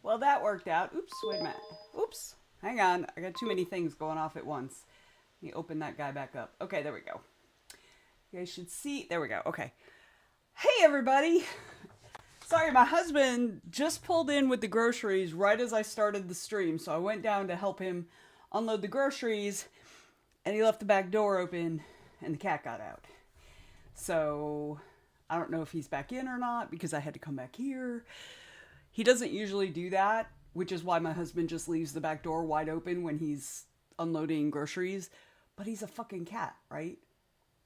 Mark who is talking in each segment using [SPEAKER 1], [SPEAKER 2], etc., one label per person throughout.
[SPEAKER 1] Well, that worked out. Oops, wait a minute. Oops, hang on. I got too many things going off at once. Let me open that guy back up. Okay, there we go. You guys should see. There we go. Okay. Hey, everybody. Sorry, my husband just pulled in with the groceries right as I started the stream, so I went down to help him unload the groceries, and he left the back door open, and the cat got out. So I don't know if he's back in or not because I had to come back here. He doesn't usually do that, which is why my husband just leaves the back door wide open when he's unloading groceries. But he's a fucking cat, right?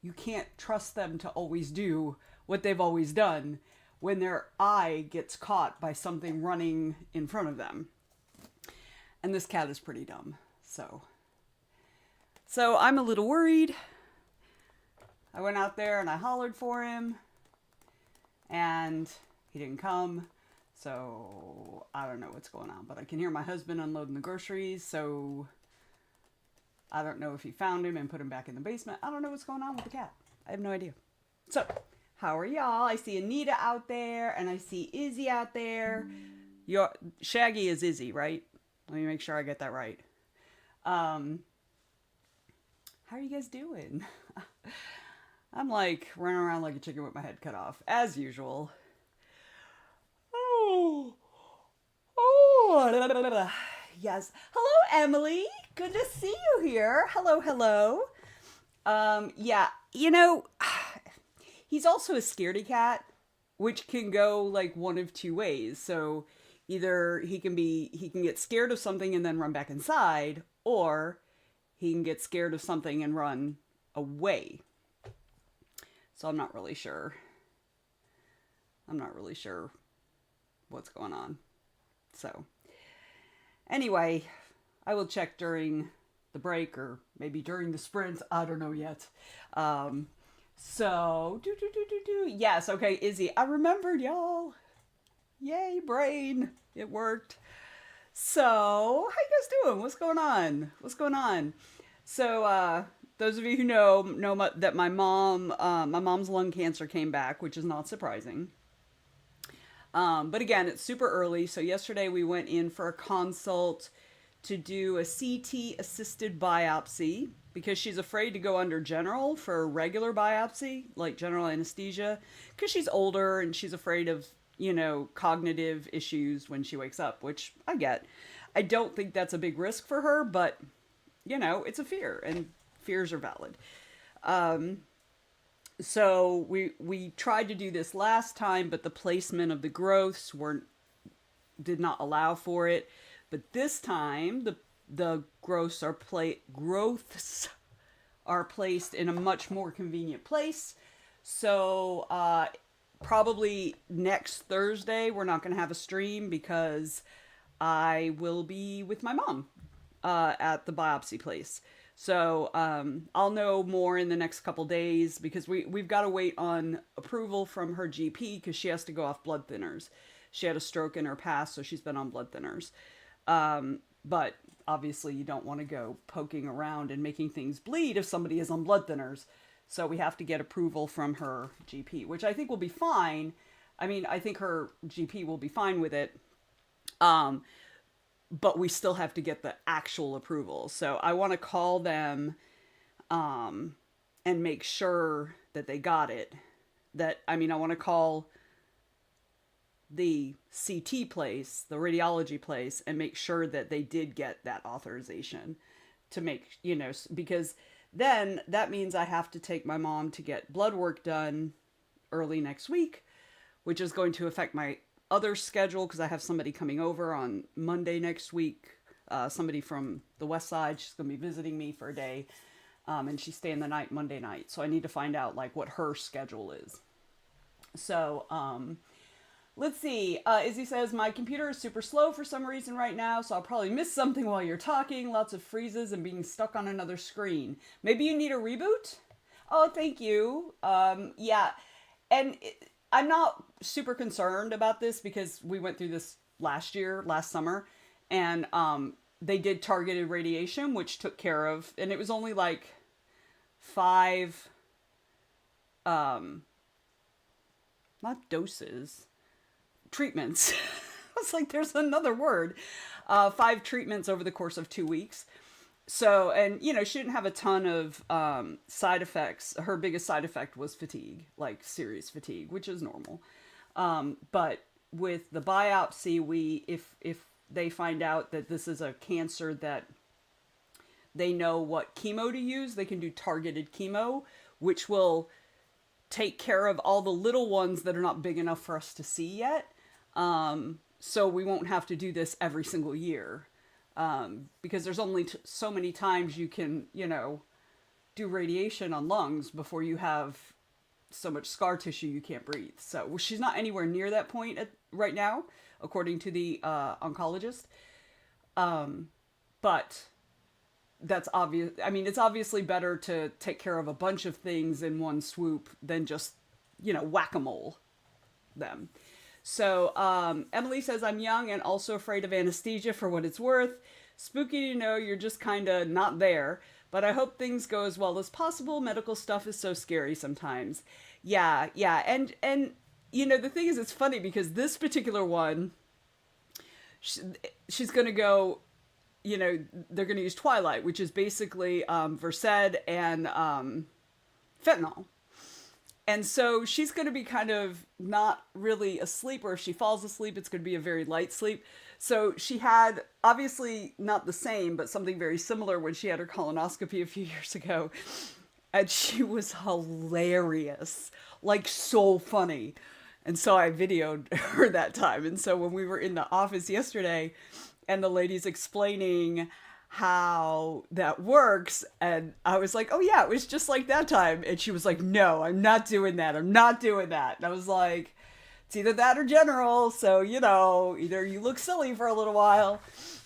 [SPEAKER 1] You can't trust them to always do what they've always done when their eye gets caught by something running in front of them. And this cat is pretty dumb. So I'm a little worried. I went out there and I hollered for him, and he didn't come. So I don't know what's going on, but I can hear my husband unloading the groceries. So I don't know if he found him and put him back in the basement. I don't know what's going on with the cat. I have no idea. So how are y'all? I see Anita out there, and I see Izzy out there. Shaggy is Izzy, right? Let me make sure I get that right. How are you guys doing? I'm like running around like a chicken with my head cut off, as usual. Oh, yes. Hello, Emily. Good to see you here. Hello. Yeah, he's also a scaredy cat, which can go like one of two ways. So either he can get scared of something and then run back inside, or he can get scared of something and run away. So I'm not really sure what's going on. So anyway, I will check during the break or maybe during the sprint. I don't know yet. Yes, okay, Izzy. I remembered, y'all. Yay, brain. It worked. So, how you guys doing? What's going on? So, those of you who know that my mom's lung cancer came back, which is not surprising. But again, it's super early. So yesterday we went in for a consult to do a CT assisted biopsy because she's afraid to go under general for a regular biopsy, like general anesthesia, because she's older and she's afraid of, cognitive issues when she wakes up, which I get. I don't think that's a big risk for her, but, it's a fear, and fears are valid. So we tried to do this last time, but the placement of the growths did not allow for it. But this time, the growths are placed in a much more convenient place. So probably next Thursday we're not going to have a stream because I will be with my mom at the biopsy place. So I'll know more in the next couple days because we've got to wait on approval from her GP because she has to go off blood thinners. She had a stroke in her past, so she's been on blood thinners. But obviously you don't want to go poking around and making things bleed if somebody is on blood thinners. So we have to get approval from her GP, which I think will be fine. I mean, I think her GP will be fine with it. But we still have to get the actual approval. So I want to call them and make sure that they got it. I want to call the CT place, the radiology place, and make sure that they did get that authorization to make, because then that means I have to take my mom to get blood work done early next week, which is going to affect my other schedule because I have somebody coming over on Monday next week. Somebody from the west side. She's going to be visiting me for a day. And she's staying the night Monday night. So I need to find out like what her schedule is. So, let's see. Izzy says, my computer is super slow for some reason right now, so I'll probably miss something while you're talking. Lots of freezes and being stuck on another screen. Maybe you need a reboot? Oh, thank you. Yeah. And I'm not super concerned about this because we went through this last summer, and they did targeted radiation, which took care of, and it was only like 5, not doses, treatments. I was like, there's another word. 5 treatments over the course of 2 weeks. So, and she didn't have a ton of side effects. Her biggest side effect was fatigue, like serious fatigue, which is normal. But with the biopsy, if they find out that this is a cancer that they know what chemo to use, they can do targeted chemo, which will take care of all the little ones that are not big enough for us to see yet. So we won't have to do this every single year. Because there's only so many times you can, do radiation on lungs before you have so much scar tissue you can't breathe. So she's not anywhere near that point right now, according to the oncologist. But that's obvious. I mean, it's obviously better to take care of a bunch of things in one swoop than just, whack-a-mole them. So, Emily says, I'm young and also afraid of anesthesia for what it's worth. Spooky to know you're just kind of not there, but I hope things go as well as possible. Medical stuff is so scary sometimes. Yeah. And the thing is, it's funny because this particular one, she's going to go, they're going to use Twilight, which is basically Versed and fentanyl. And so she's going to be kind of not really asleep, or if she falls asleep, it's going to be a very light sleep. So she had, obviously not the same, but something very similar when she had her colonoscopy a few years ago. And she was hilarious, like so funny. And so I videoed her that time. And so when we were in the office yesterday and the lady's explaining how that works, and I was like, oh yeah, it was just like that time. And she was like, no, I'm not doing that. And I was like, it's either that or general. So, either you look silly for a little while.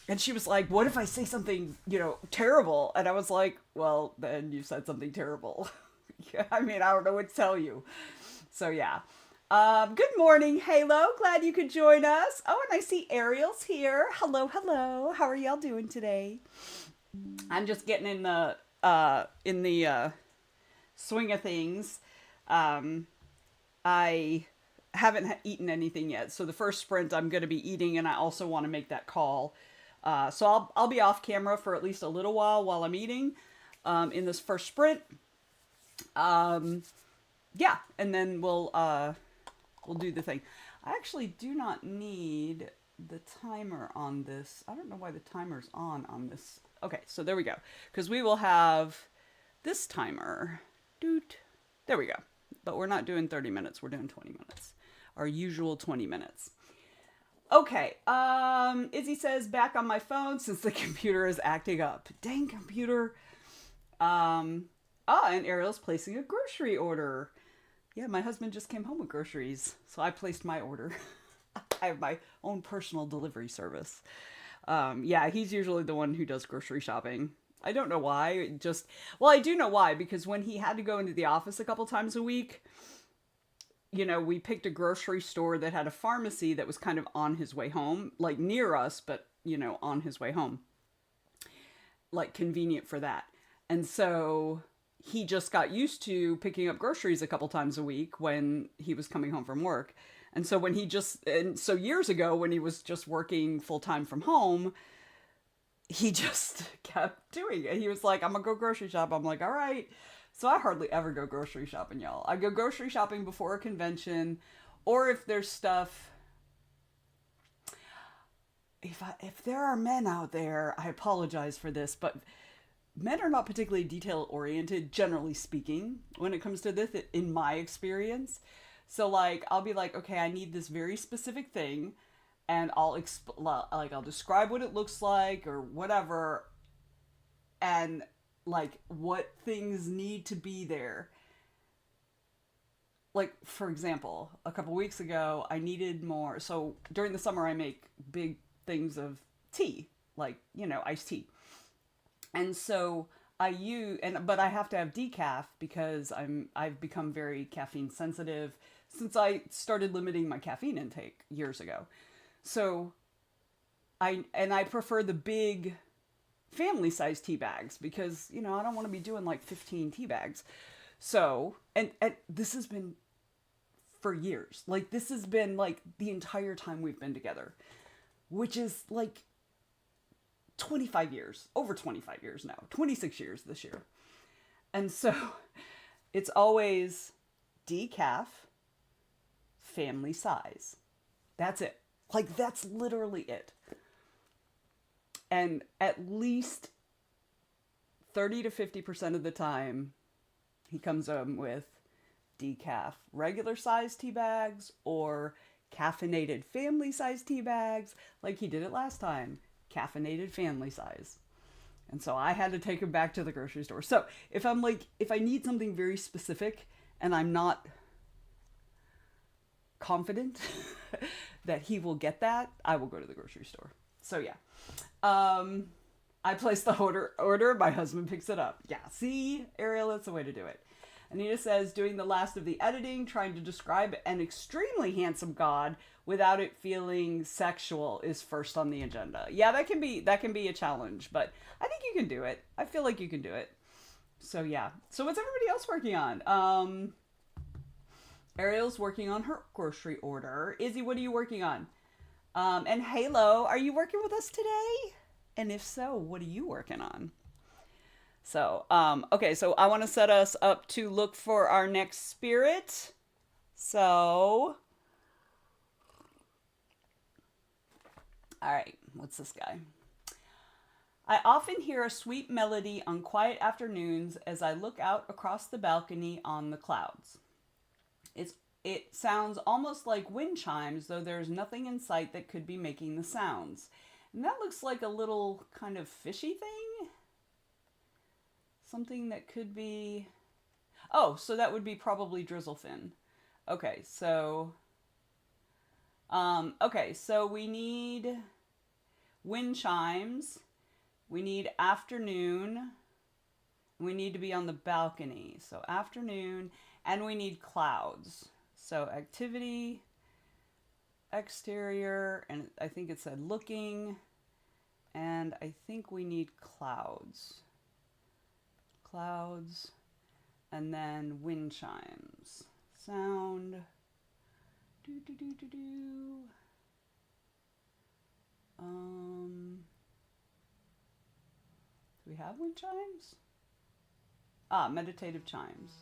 [SPEAKER 1] And she was like, what if I say something, terrible? And I was like, well, then you said something terrible. I don't know what to tell you. So yeah. Good morning, Halo. Glad you could join us. Oh, and I see Ariel's here. Hello. How are y'all doing today? I'm just getting in the swing of things. I haven't eaten anything yet. So the first sprint I'm going to be eating, and I also want to make that call. So I'll be off camera for at least a little while I'm eating, in this first sprint. Yeah, and then we'll do the thing. I actually do not need the timer on this. I don't know why the timer's on this. Okay, so there we go. Because we will have this timer. Doot. There we go. But we're not doing 30 minutes. We're doing 20 minutes. Our usual 20 minutes. Okay. Izzy says, back on my phone since the computer is acting up. Dang computer. And Ariel's placing a grocery order. Yeah, my husband just came home with groceries, so I placed my order. I have my own personal delivery service. Yeah, he's usually the one who does grocery shopping. I don't know why. Just, well, I do know why, because when he had to go into the office a couple times a week, we picked a grocery store that had a pharmacy that was kind of on his way home, like near us, but, on his way home, like convenient for that. And so he just got used to picking up groceries a couple times a week when he was coming home from work. And so years ago, when he was just working full time from home, he just kept doing it. He was like, I'm gonna go grocery shop. I'm like, all right. So I hardly ever go grocery shopping, y'all. I go grocery shopping before a convention, or if there's stuff. If there are men out there, I apologize for this, but men are not particularly detail oriented, generally speaking, when it comes to this, in my experience. So like, I'll be like, okay, I need this very specific thing, and I'll describe what it looks like or whatever, and like what things need to be there. Like, for example, a couple weeks ago, I needed more. So during the summer, I make big things of tea, like, iced tea. And so but I have to have decaf because I've become very caffeine sensitive since I started limiting my caffeine intake years ago. So I prefer the big family size tea bags because, I don't want to be doing like 15 tea bags. So, and this has been for years. Like, this has been like the entire time we've been together, which is like 25 years, over 25 years now, 26 years this year. And so it's always decaf, family size. That's it. Like, that's literally it. And at least 30 to 50% of the time, he comes with decaf regular size tea bags or caffeinated family size tea bags, like he did it last time. Caffeinated family size. And so I had to take him back to the grocery store. So if I need something very specific and I'm not confident that he will get that, I will go to the grocery store. So yeah. I place the order, my husband picks it up. Yeah, see, Ariel, that's the way to do it. Anita says, doing the last of the editing, trying to describe an extremely handsome god without it feeling sexual is first on the agenda. Yeah, that can be a challenge, but I think you can do it. I feel like you can do it. So yeah. So what's everybody else working on? Ariel's working on her grocery order. Izzy, what are you working on? And Halo, are you working with us today? And if so, what are you working on? So, okay, so I want to set us up to look for our next spirit. So, all right, what's this guy? I often hear a sweet melody on quiet afternoons as I look out across the balcony on the clouds. It sounds almost like wind chimes, though there's nothing in sight that could be making the sounds. And that looks like a little kind of fishy thing. Something that could be... Oh, so that would be probably drizzlefin. Okay, so... so we need wind chimes. We need afternoon. We need to be on the balcony. So afternoon, and we need clouds. So activity, exterior, and I think it said looking, and I think we need clouds. Clouds, and then wind chimes. Sound. Do. Do we have wind chimes? Meditative chimes.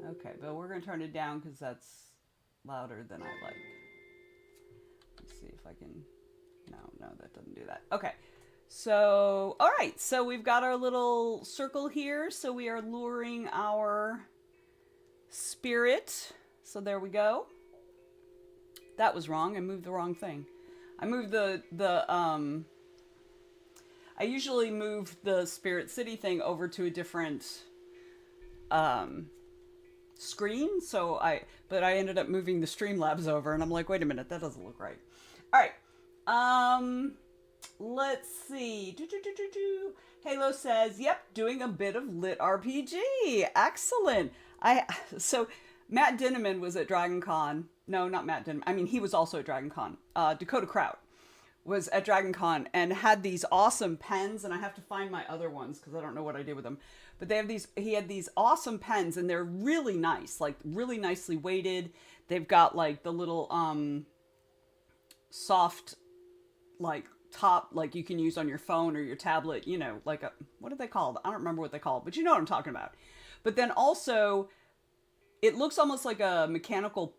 [SPEAKER 1] Okay, but we're going to turn it down because that's louder than I like. Let's see if I can... No, that doesn't do that. Okay, so, all right, so we've got our little circle here. So we are luring our spirit. So there we go. That was wrong. I moved the wrong thing. I moved I usually move the Spirit City thing over to a different screen, but I ended up moving the Streamlabs over, and I'm like, wait a minute, that doesn't look right. All right. Let's see. Halo says, "Yep, doing a bit of lit RPG. Excellent." So Matt Dinneman was at Dragon Con. No, not Matt Dinneman. I mean, he was also at Dragon Con. Dakota Kraut was at Dragon Con and had these awesome pens, and I have to find my other ones because I don't know what I did with them. But they have these. He had these awesome pens, and they're really nice, like really nicely weighted. They've got like the little soft, like top, like you can use on your phone or your tablet. You know, like what are they called? I don't remember what they called, but you know what I'm talking about. But then also, it looks almost like a mechanical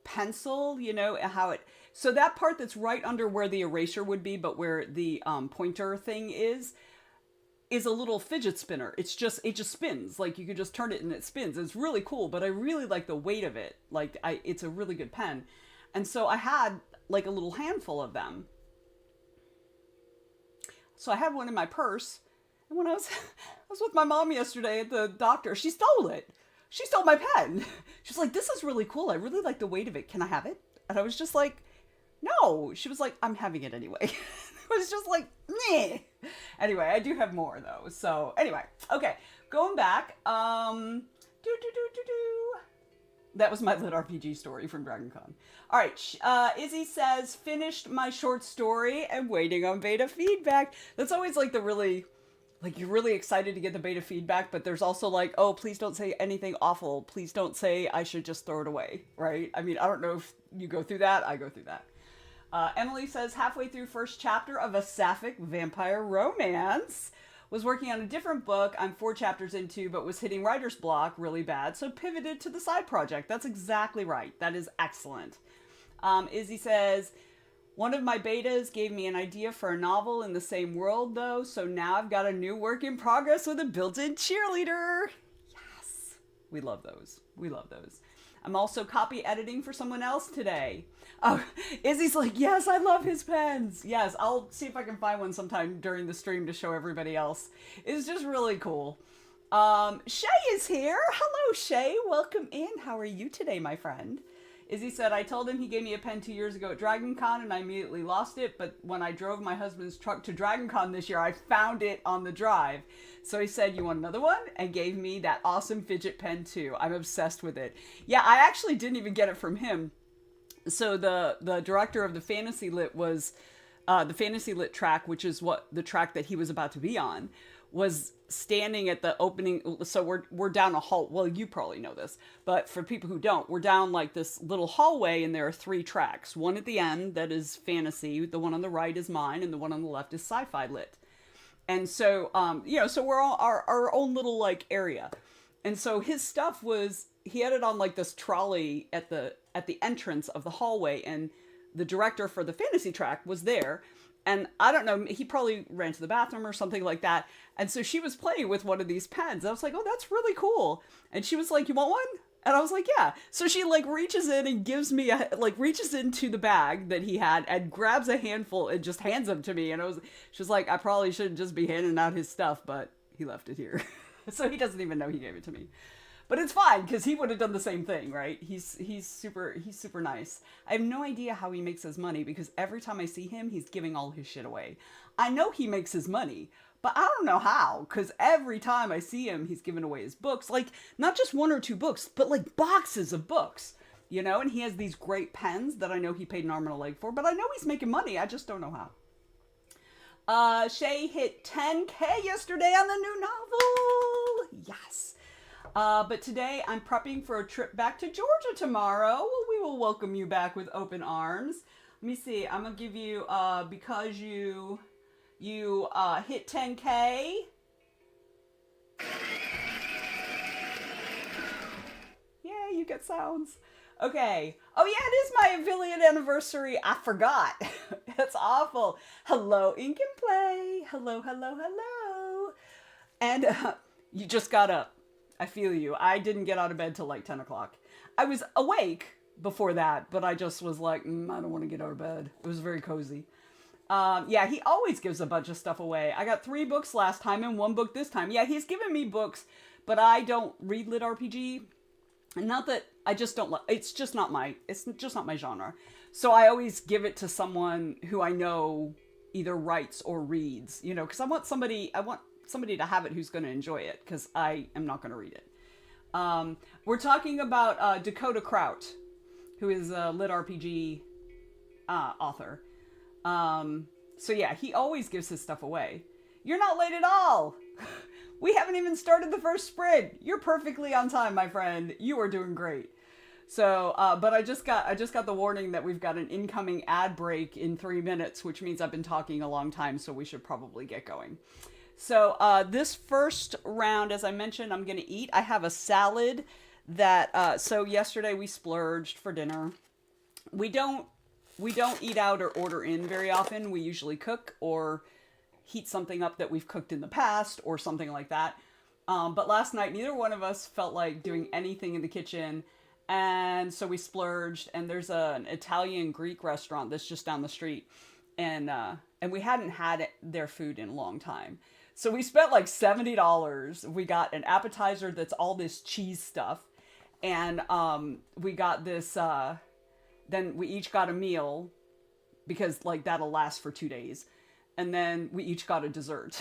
[SPEAKER 1] pencil, you know, how it, so that part that's right under where the eraser would be, but where the pointer thing is a little fidget spinner. It just spins. Like you could just turn it and it spins. It's really cool, but I really like the weight of it. Like it's a really good pen. And so I had like a little handful of them. So I had one in my purse. And when I was with my mom yesterday at the doctor, she stole it. She stole my pen. She's like, "This is really cool. I really like the weight of it. Can I have it?" And I was just like, "No." She was like, "I'm having it anyway." It was just like, meh. Anyway, I do have more though. So anyway, okay, going back. That was my lit RPG story from Dragon Con. All right, Izzy says, "Finished my short story and waiting on beta feedback." That's always like the really, like you're really excited to get the beta feedback, but there's also like, "Oh, please don't say anything awful. Please don't say I should just throw it away," right? I mean, I don't know if you go through that. I go through that. Emily says, "Halfway through first chapter of a sapphic vampire romance. Was working on a different book I'm 4 chapters into, but was hitting writer's block really bad, so pivoted to the side project." That's exactly right. That is excellent. Izzy says, "One of my betas gave me an idea for a novel in the same world, though, so now I've got a new work in progress with a built-in cheerleader." Yes. We love those. We love those. "I'm also copy editing for someone else today." Oh, Izzy's like, "Yes, I love his pens." Yes, I'll see if I can find one sometime during the stream to show everybody else. It's just really cool. Shay is here. Hello, Shay. Welcome in. How are you today, my friend? Izzy said, "I told him he gave me a pen 2 years ago at Dragon Con and I immediately lost it, but when I drove my husband's truck to Dragon Con this year, I found it on the drive. So he said, 'You want another one?' and gave me that awesome fidget pen too. I'm obsessed with it." Yeah, I actually didn't even get it from him. So the director of the Fantasy Lit was, the Fantasy Lit track, which is what the track that he was about to be on, was standing at the opening. So we're down a hall. Well, you probably know this, but for people who don't, we're down like this little hallway, and there are 3 tracks. One at the end that is fantasy. The one on the right is mine, and the one on the left is sci-fi lit. And so, you know, so we're all our own little like area. And so his stuff was, he had it on like this trolley at the entrance of the hallway, and the director for the fantasy track was there. And I don't know, he probably ran to the bathroom or something like that. And so she was playing with one of these pens. I was like, "Oh, that's really cool." And she was like, "You want one?" And I was like, "Yeah." So she like reaches in and gives me reaches into the bag that he had and grabs a handful and just hands them to me. And she was like, "I probably shouldn't just be handing out his stuff, but he left it here." So he doesn't even know he gave it to me. But it's fine, because he would have done the same thing, right? He's super nice. I have no idea how he makes his money, because every time I see him, he's giving all his shit away. I know he makes his money, but I don't know how, because every time I see him, he's giving away his books. Like, not just 1 or 2 books, but like boxes of books, you know? And he has these great pens that I know he paid an arm and a leg for, but I know he's making money. I just don't know how. Shay hit 10K yesterday on the new novel. Yes. But today I'm prepping for a trip back to Georgia tomorrow. Well, we will welcome you back with open arms. Let me see. I'm going to give you, because you hit 10K. Yeah, you get sounds. Okay. Oh yeah, it is my affiliate anniversary. I forgot. That's awful. Hello, Ink and Play. Hello, hello, hello. And you just got up. I feel you. I didn't get out of bed till like 10 o'clock. I was awake before that, but I just was like, I don't want to get out of bed. It was very cozy. Yeah, he always gives a bunch of stuff away. I got 3 books last time and 1 book this time. Yeah, he's given me books, but I don't read lit RPG. And not that I just don't like, it's just not my genre. So I always give it to someone who I know either writes or reads, you know, because I want somebody to have it who's going to enjoy it, because I am not going to read it. We're talking about Dakota Kraut, who is a lit RPG author. So yeah, he always gives his stuff away. You're not late at all. We haven't even started the first sprint. You're perfectly on time, my friend. You are doing great. So, but I just got the warning that we've got an incoming ad break in 3 minutes, which means I've been talking a long time, so we should probably get going. So, this first round, as I mentioned, I'm gonna eat. I have a salad that, so yesterday we splurged for dinner. We don't eat out or order in very often. We usually cook or heat something up that we've cooked in the past or something like that. But last night, neither one of us felt like doing anything in the kitchen. And so we splurged, and there's an Italian Greek restaurant that's just down the street. And we hadn't had their food in a long time. So we spent like $70. We got an appetizer that's all this cheese stuff. And we got this, then we each got a meal because like that'll last for 2 days. And then we each got a dessert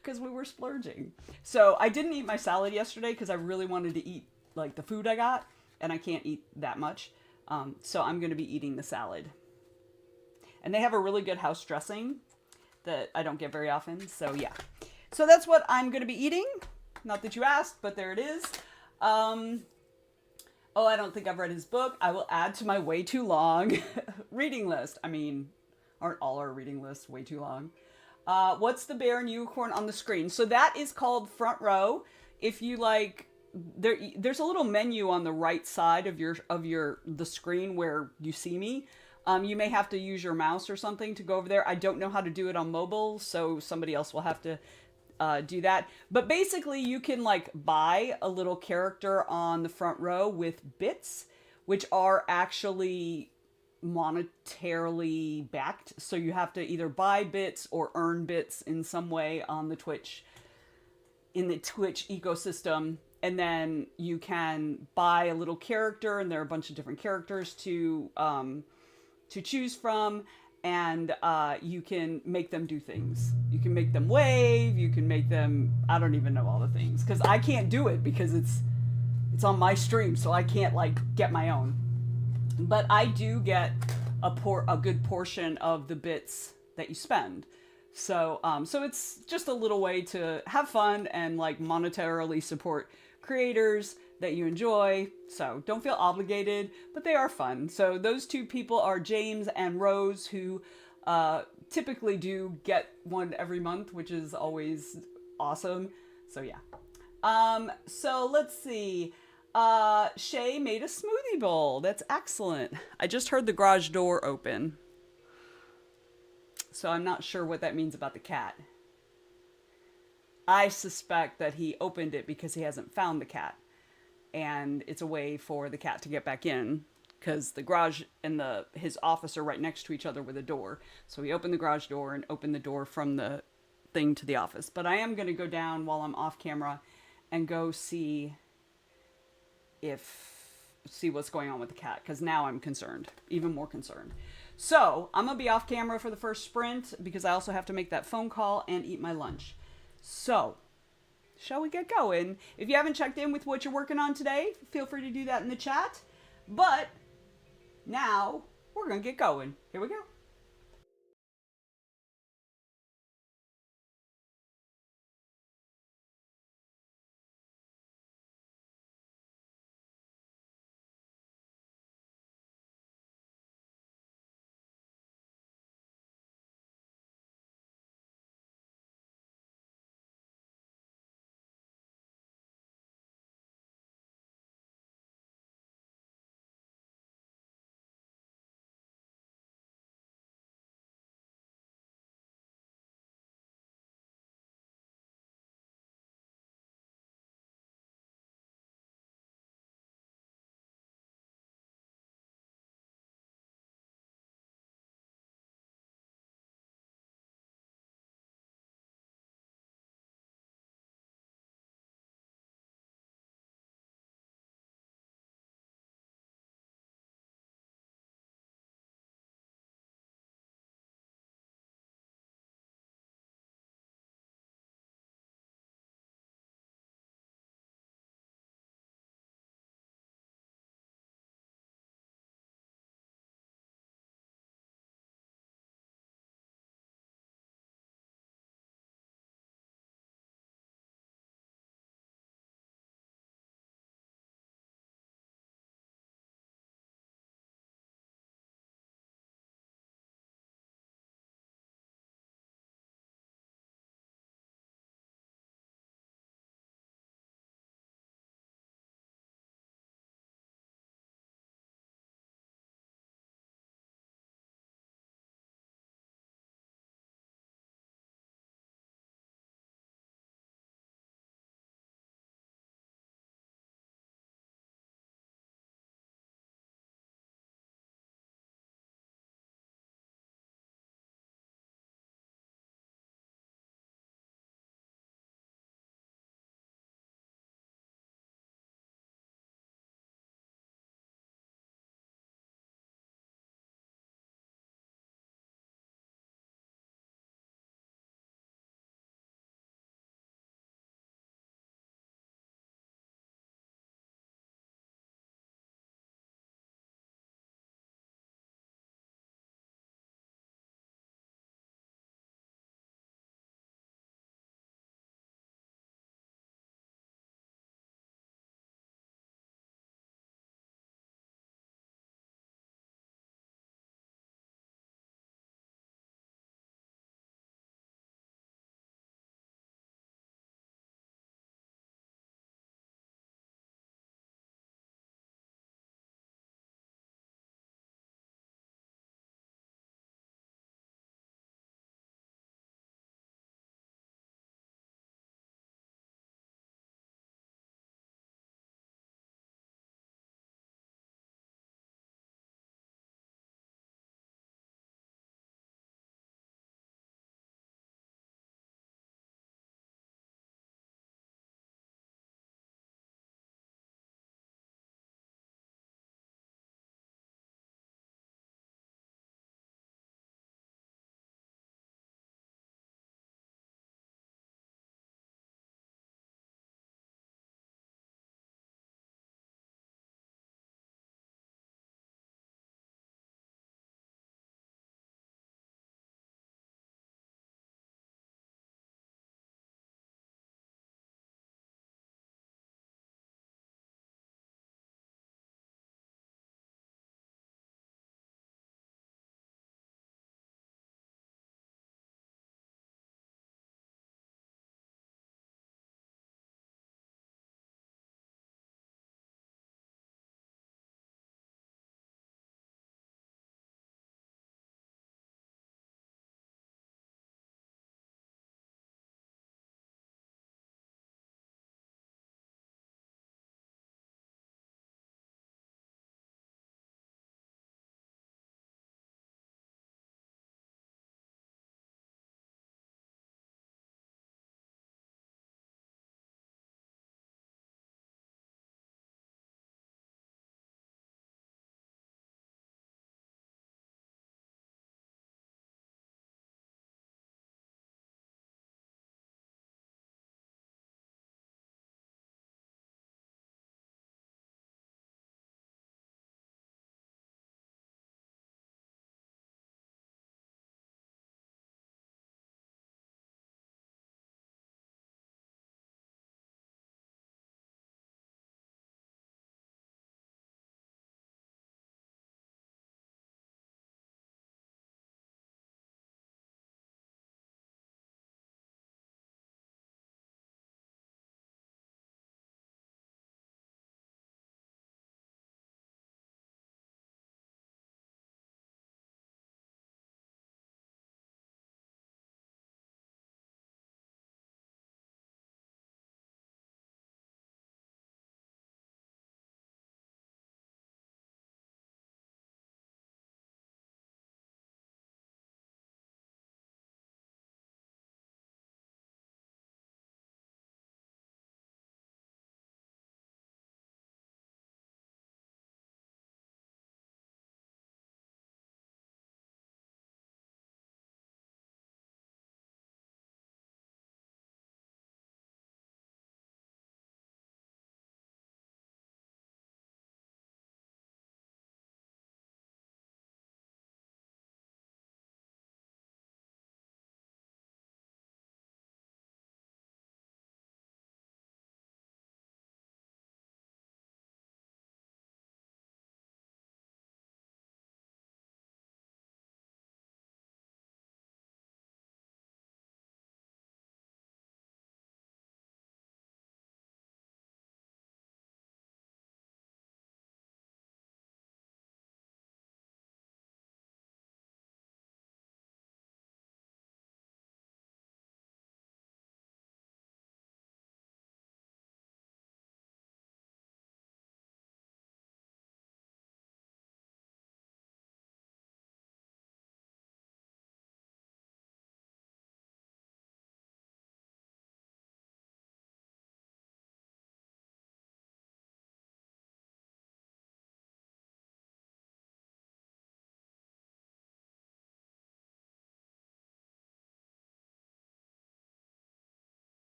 [SPEAKER 1] because we were splurging. So I didn't eat my salad yesterday because I really wanted to eat like the food I got, and I can't eat that much. So I'm going to be eating the salad. And they have a really good house dressing that I don't get very often. So yeah. So that's what I'm going to be eating. Not that you asked, but there it is. Oh, I don't think I've read his book. I will add to my way too long reading list. I mean, aren't all our reading lists way too long? What's the bear and unicorn on the screen? So that is called Front Row. If you like, there's a little menu on the right side of the screen where you see me. You may have to use your mouse or something to go over there. I don't know how to do it on mobile, so somebody else will have to do that. But basically, you can like buy a little character on the front row with bits, which are actually monetarily backed. So you have to either buy bits or earn bits in some way on the Twitch ecosystem. And then you can buy a little character, and there are a bunch of different characters to choose from, and you can make them do things. You can make them wave, you can make them, I don't even know all the things, because I can't do it because it's on my stream, so I can't like get my own. But I do get a good portion of the bits that you spend. So so it's just a little way to have fun and like monetarily support creators that you enjoy. So don't feel obligated, but they are fun. So those two people are James and Rose, who typically do get one every month, which is always awesome. So yeah. So let's see. Shay made a smoothie bowl. That's excellent. I just heard the garage door open, so I'm not sure what that means about the cat. I suspect that he opened it because he hasn't found the cat, and it's a way for the cat to get back in, because the garage and his office are right next to each other with a door. So he opened the garage door and opened the door from the thing to the office. But I am going to go down while I'm off camera and go see what's going on with the cat, because now I'm concerned, even more concerned. So I'm gonna be off camera for the first sprint because I also have to make that phone call and eat my lunch. So shall we get going? If you haven't checked in with what you're working on today, feel free to do that in the chat. But now we're gonna get going. Here we go.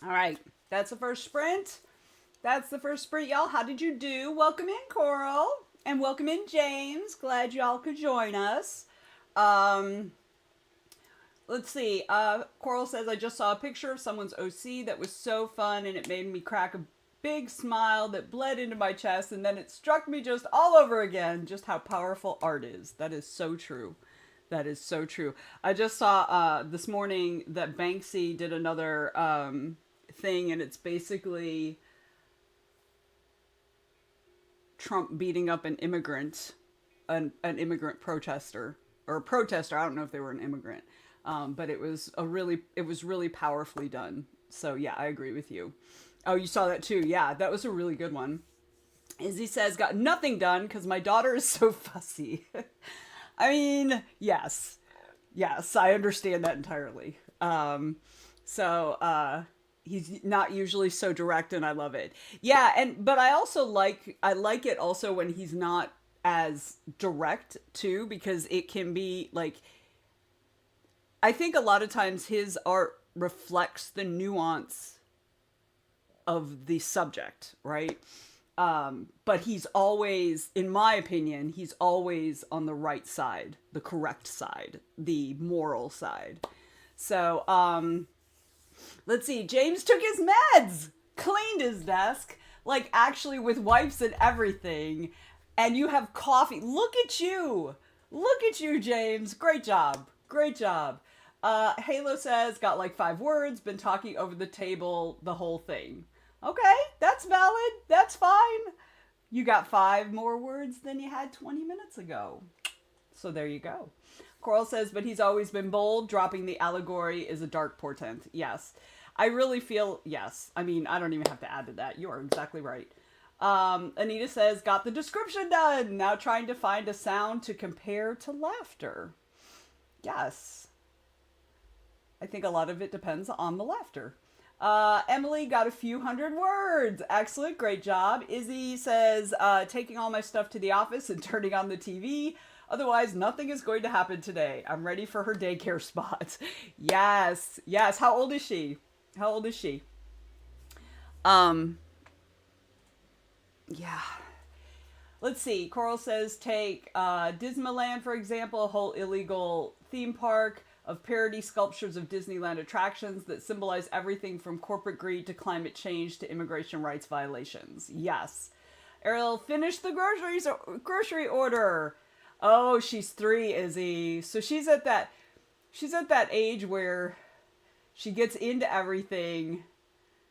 [SPEAKER 1] All right. That's the first sprint. That's the first sprint, y'all. How did you do? Welcome in, Coral. And welcome in, James. Glad y'all could join us. Um, let's see. Coral says, I just saw a picture of someone's OC that was so fun and it made me crack a big smile that bled into my chest, and then it struck me just all over again just how powerful art is. That is so true. That is so true. I just saw this morning that Banksy did another thing, and it's basically Trump beating up an immigrant, an immigrant protester, or a protester. I don't know if they were an immigrant, but it was really powerfully done. So yeah, I agree with you. Oh, you saw that too. Yeah, that was a really good one. Izzy says, got nothing done because my daughter is so fussy. I mean, yes, I understand that entirely. So he's not usually so direct, and I love it. Yeah, but I also like it also when he's not as direct too, because it can be like, I think a lot of times his art reflects the nuance of the subject, right? But he's always, in my opinion, he's always on the right side, the correct side, the moral side. So, let's see. James took his meds, cleaned his desk, like actually with wipes and everything. And you have coffee. Look at you. Look at you, James. Great job. Great job. Halo says, got like 5 words, been talking over the table the whole thing. Okay, that's valid. That's fine. You got 5 more words than you had 20 minutes ago. So there you go. Coral says, but he's always been bold. Dropping the allegory is a dark portent. Yes. I really feel, yes. I mean, I don't even have to add to that. You are exactly right. Anita says, got the description done. Now trying to find a sound to compare to laughter. Yes. I think a lot of it depends on the laughter. Emily got a few hundred words. Excellent. Great job. Izzy says, taking all my stuff to the office and turning on the TV. Otherwise, nothing is going to happen today. I'm ready for her daycare spot. Yes. Yes. How old is she? How old is she? Yeah. Let's see. Coral says, take Disneyland, for example, a whole illegal theme park of parody sculptures of Disneyland attractions that symbolize everything from corporate greed to climate change to immigration rights violations. Yes. Ariel, finish the grocery order. Oh, she's 3, Izzy. So she's at that age where she gets into everything.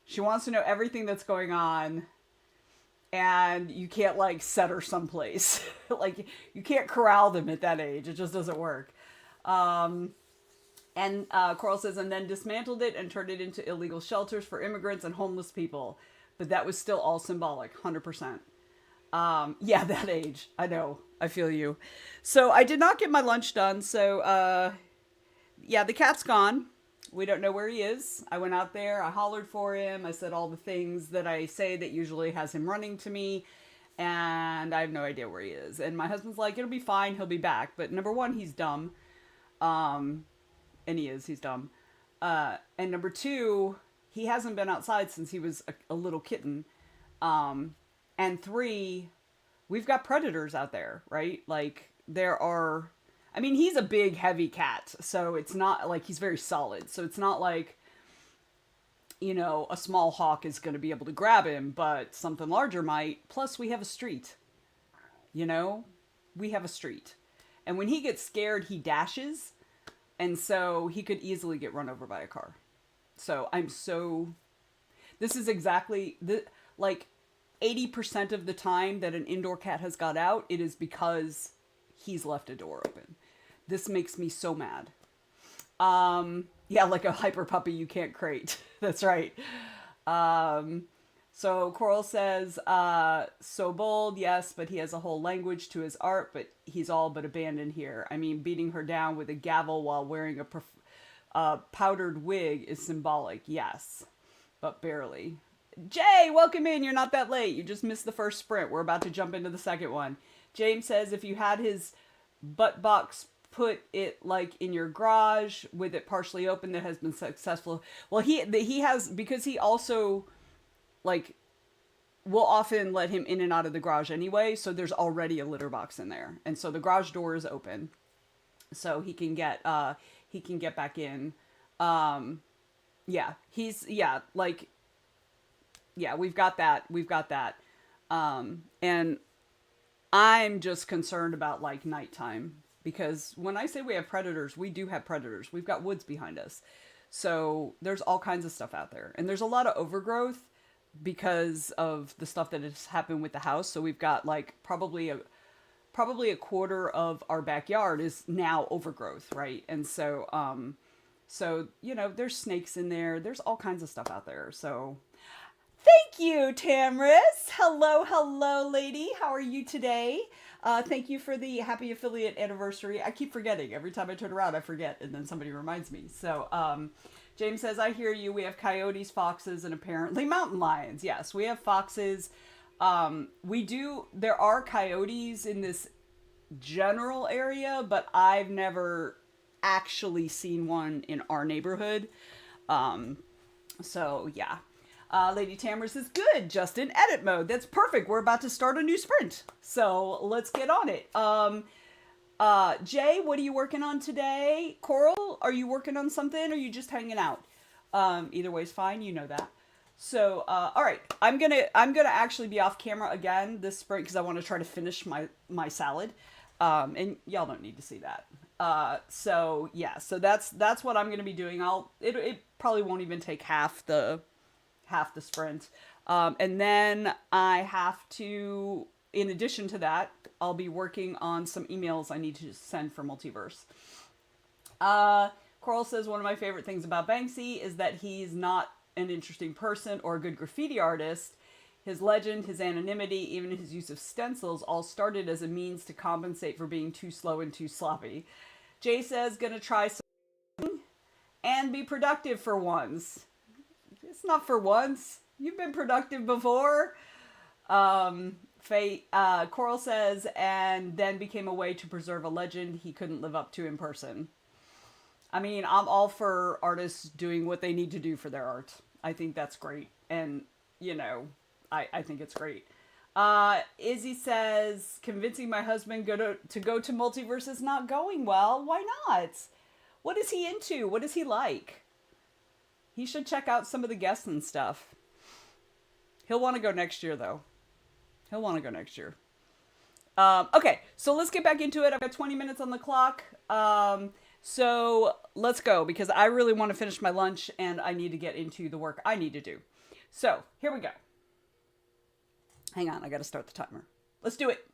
[SPEAKER 1] She wants to know everything that's going on. And you can't like set her someplace. Like you can't corral them at that age. It just doesn't work. And Coral says, and then dismantled it and turned it into illegal shelters for immigrants and homeless people. But that was still all symbolic, 100%. Yeah, that age. I know. I feel you. So I did not get my lunch done. So, yeah, the cat's gone. We don't know where he is. I went out there. I hollered for him. I said all the things that I say that usually has him running to me. And I have no idea where he is. And my husband's like, it'll be fine. He'll be back. But number 1, he's dumb. And he's dumb. And number 2, he hasn't been outside since he was a little kitten. And 3, we've got predators out there, right? Like there are, I mean, he's a big, heavy cat. So it's not like he's very solid. So it's not like, you know, a small hawk is going to be able to grab him, but something larger might. Plus we have a street, you know, we have a street. And when he gets scared, he dashes. And so he could easily get run over by a car. So this is exactly, like 80% of the time that an indoor cat has got out, it is because he's left a door open. This makes me so mad. Yeah, like a hyper puppy you can't crate. That's right. So Coral says, so bold, yes, but he has a whole language to his art, but he's all but abandoned here. I mean, beating her down with a gavel while wearing a powdered wig is symbolic, yes, but barely. Jay, welcome in. You're not that late. You just missed the first sprint. We're about to jump into the second one. James says if you had his butt box put it like in your garage with it partially open that has been successful. Well, he has, because he also like we'll often let him in and out of the garage anyway, so there's already a litter box in there, and so the garage door is open, so he can get back in. Yeah, he's yeah like yeah, we've got that, and I'm just concerned about like nighttime, because when I say we have predators, we do have predators. We've got woods behind us. So there's all kinds of stuff out there. And there's a lot of overgrowth because of the stuff that has happened with the house. So we've got like probably a quarter of our backyard is now overgrowth, right? And so you know, there's snakes in there. There's all kinds of stuff out there. So thank you, Tamris. Hello, hello, lady. How are you today? Thank you for the happy affiliate anniversary. I keep forgetting. Every time I turn around, I forget, and then somebody reminds me. So, James says, I hear you. We have coyotes, foxes, and apparently mountain lions. Yes, we have foxes. There are coyotes in this general area, but I've never actually seen one in our neighborhood. So, yeah. Lady Tamara says, good, just in edit mode. That's perfect. We're about to start a new sprint. So let's get on it. Jay, what are you working on today? Coral, are you working on something or are you just hanging out? Either way is fine. You know that. So, all right, I'm gonna actually be off camera again this sprint because I want to try to finish my salad. And y'all don't need to see that. So yeah, so that's what I'm gonna be doing. It probably won't even take half the sprint. And then I have to, in addition to that, I'll be working on some emails I need to send for Multiverse. Coral says, one of my favorite things about Banksy is that he's not an interesting person or a good graffiti artist. His legend, his anonymity, even his use of stencils all started as a means to compensate for being too slow and too sloppy. Jay says, gonna try something and be productive for once. It's not for once. You've been productive before. Coral says, and then became a way to preserve a legend he couldn't live up to in person. I mean, I'm all for artists doing what they need to do for their art. I think that's great. And, you know, I think it's great. Izzy says, convincing my husband to go to Multiverse is not going well. Why not? What is he into? What is he like? He should check out some of the guests and stuff. He'll want to go next year, though. He'll want to go next year. Okay, so let's get back into it. I've got 20 minutes on the clock. So let's go, because I really want to finish my lunch, and I need to get into the work I need to do. So, here we go. Hang on, I got to start the timer. Let's do it.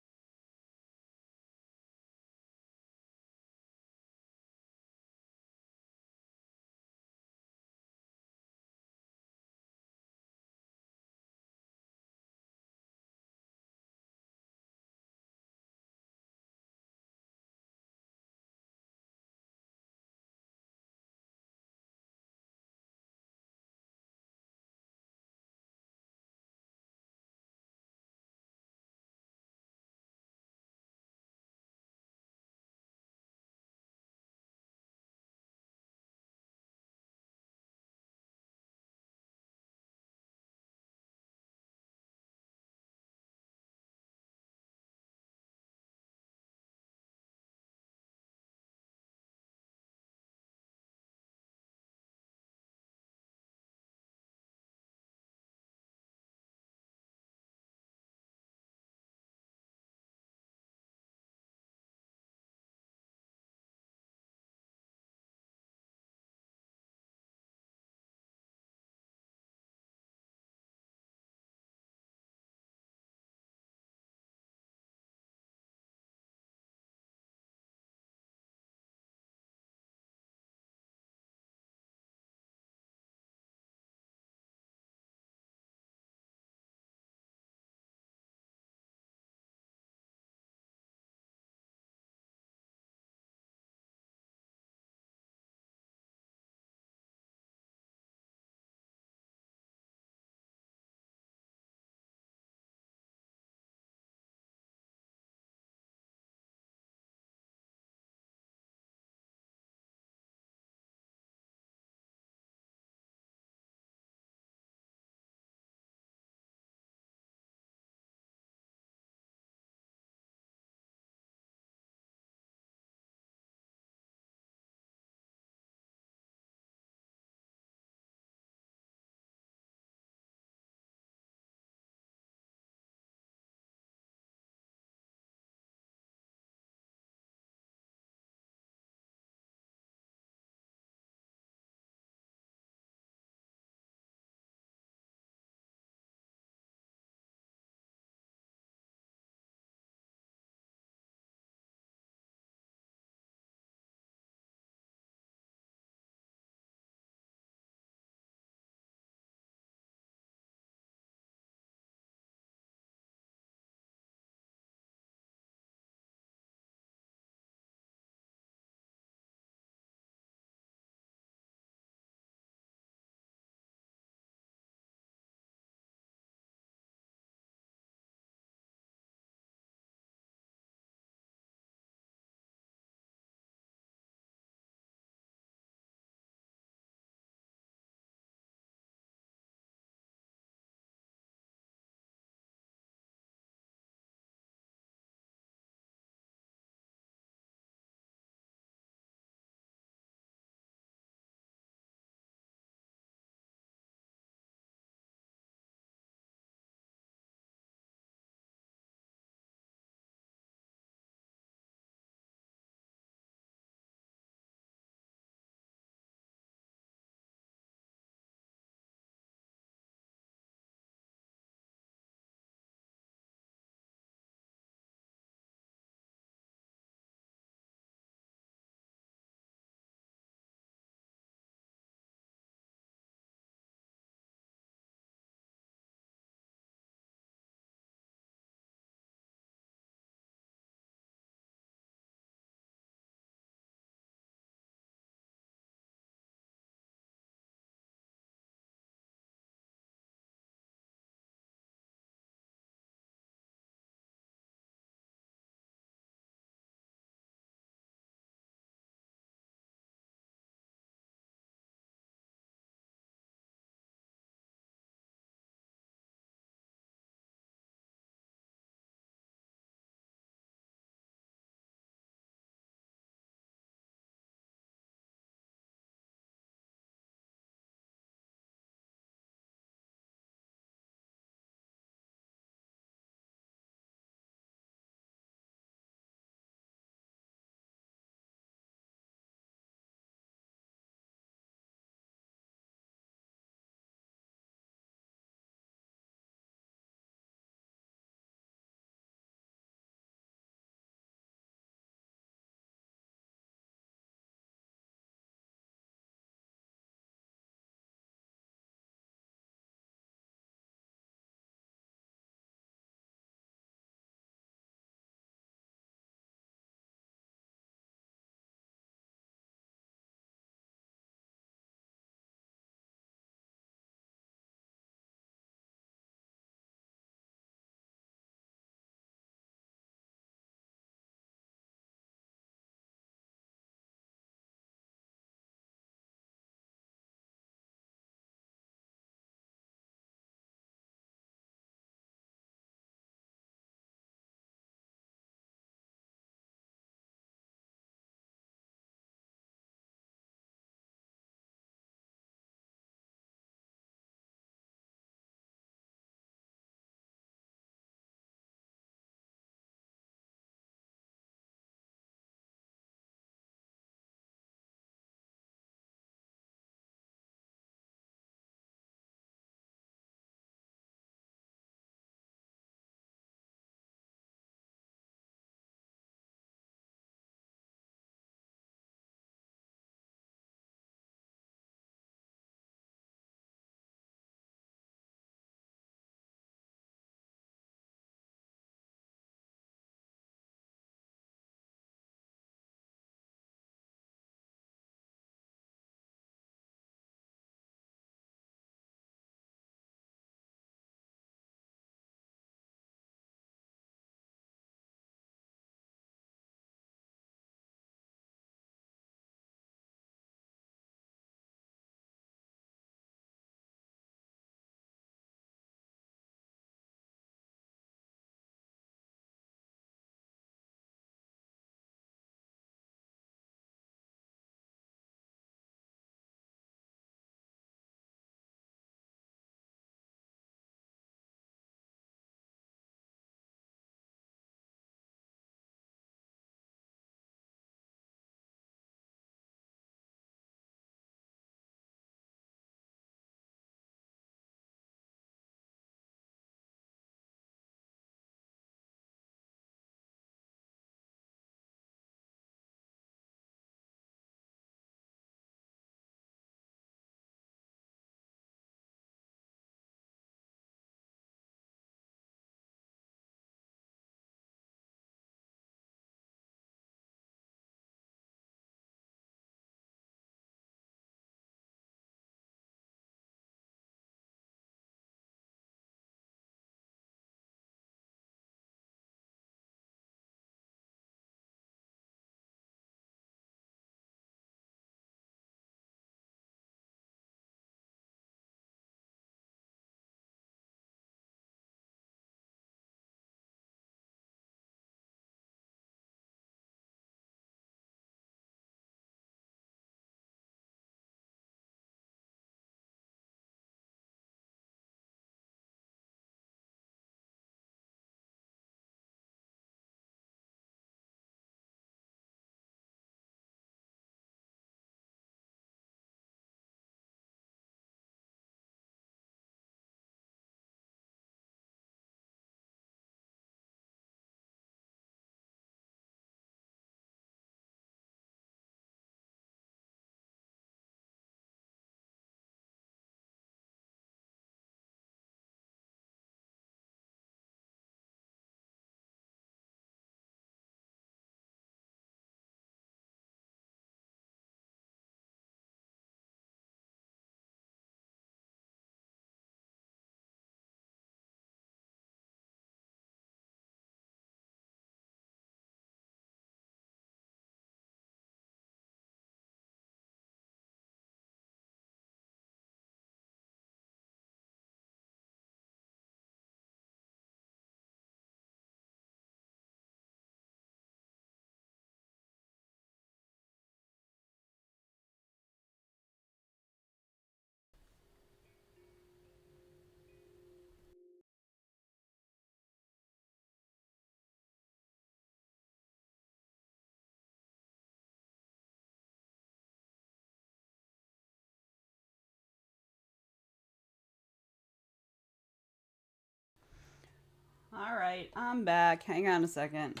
[SPEAKER 1] All right, I'm back. Hang on a second.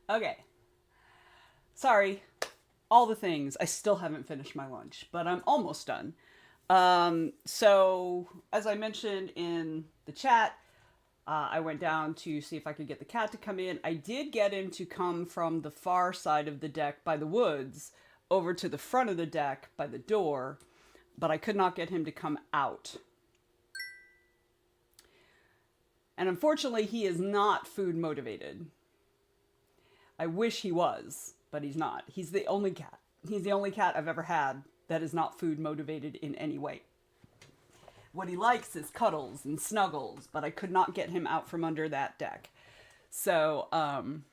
[SPEAKER 1] Okay. Sorry. All the things. I still haven't finished my lunch, but I'm almost done. So, as I mentioned in the chat, I went down to see if I could get the cat to come in. I did get him to come from the far side of the deck by the woods over to the front of the deck by the door, but I could not get him to come out. And unfortunately, he is not food motivated. I wish he was, but he's not. He's the only cat. He's the only cat I've ever had that is not food motivated in any way. What he likes is cuddles and snuggles, but I could not get him out from under that deck. So, I'm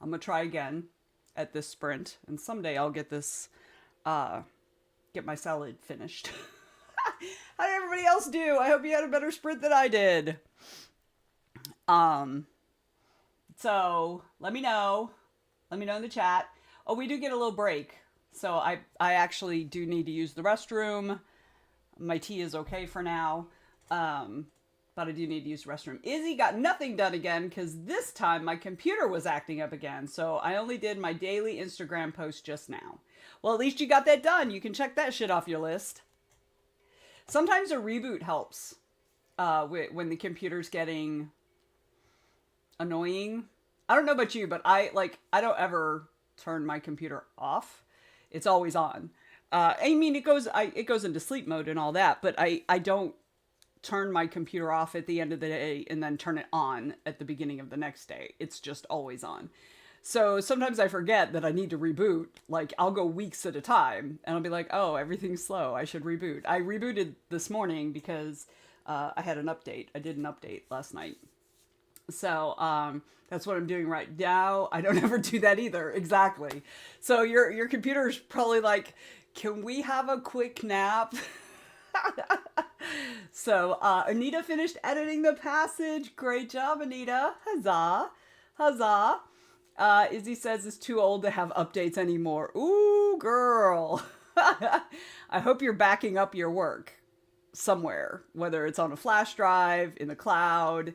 [SPEAKER 1] going to try again at this sprint, and someday I'll get this, get my salad finished. How did everybody else do? I hope you had a better sprint than I did. So, let me know. Let me know in the chat. Oh, we do get a little break. So, I actually do need to use the restroom. My tea is okay for now, but I do need to use the restroom. Izzy got nothing done again because this time my computer was acting up again. So I only did my daily Instagram post just now. Well, at least you got that done. You can check that shit off your list. Sometimes a reboot helps when the computer's getting annoying. I don't know about you, but I don't ever turn my computer off. It's always on. I mean, it goes into sleep mode and all that, but I don't turn my computer off at the end of the day and then turn it on at the beginning of the next day. It's just always on. So sometimes I forget that I need to reboot. Like, I'll go weeks at a time and I'll be like, oh, everything's slow. I should reboot. I rebooted this morning because I had an update. I did an update last night. So that's what I'm doing right now. I don't ever do that either. Exactly. So your computer's probably like, can we have a quick nap? So, Anita finished editing the passage. Great job, Anita. Huzzah. Huzzah. Izzy says it's too old to have updates anymore. Ooh, girl. I hope you're backing up your work somewhere, whether it's on a flash drive, in the cloud,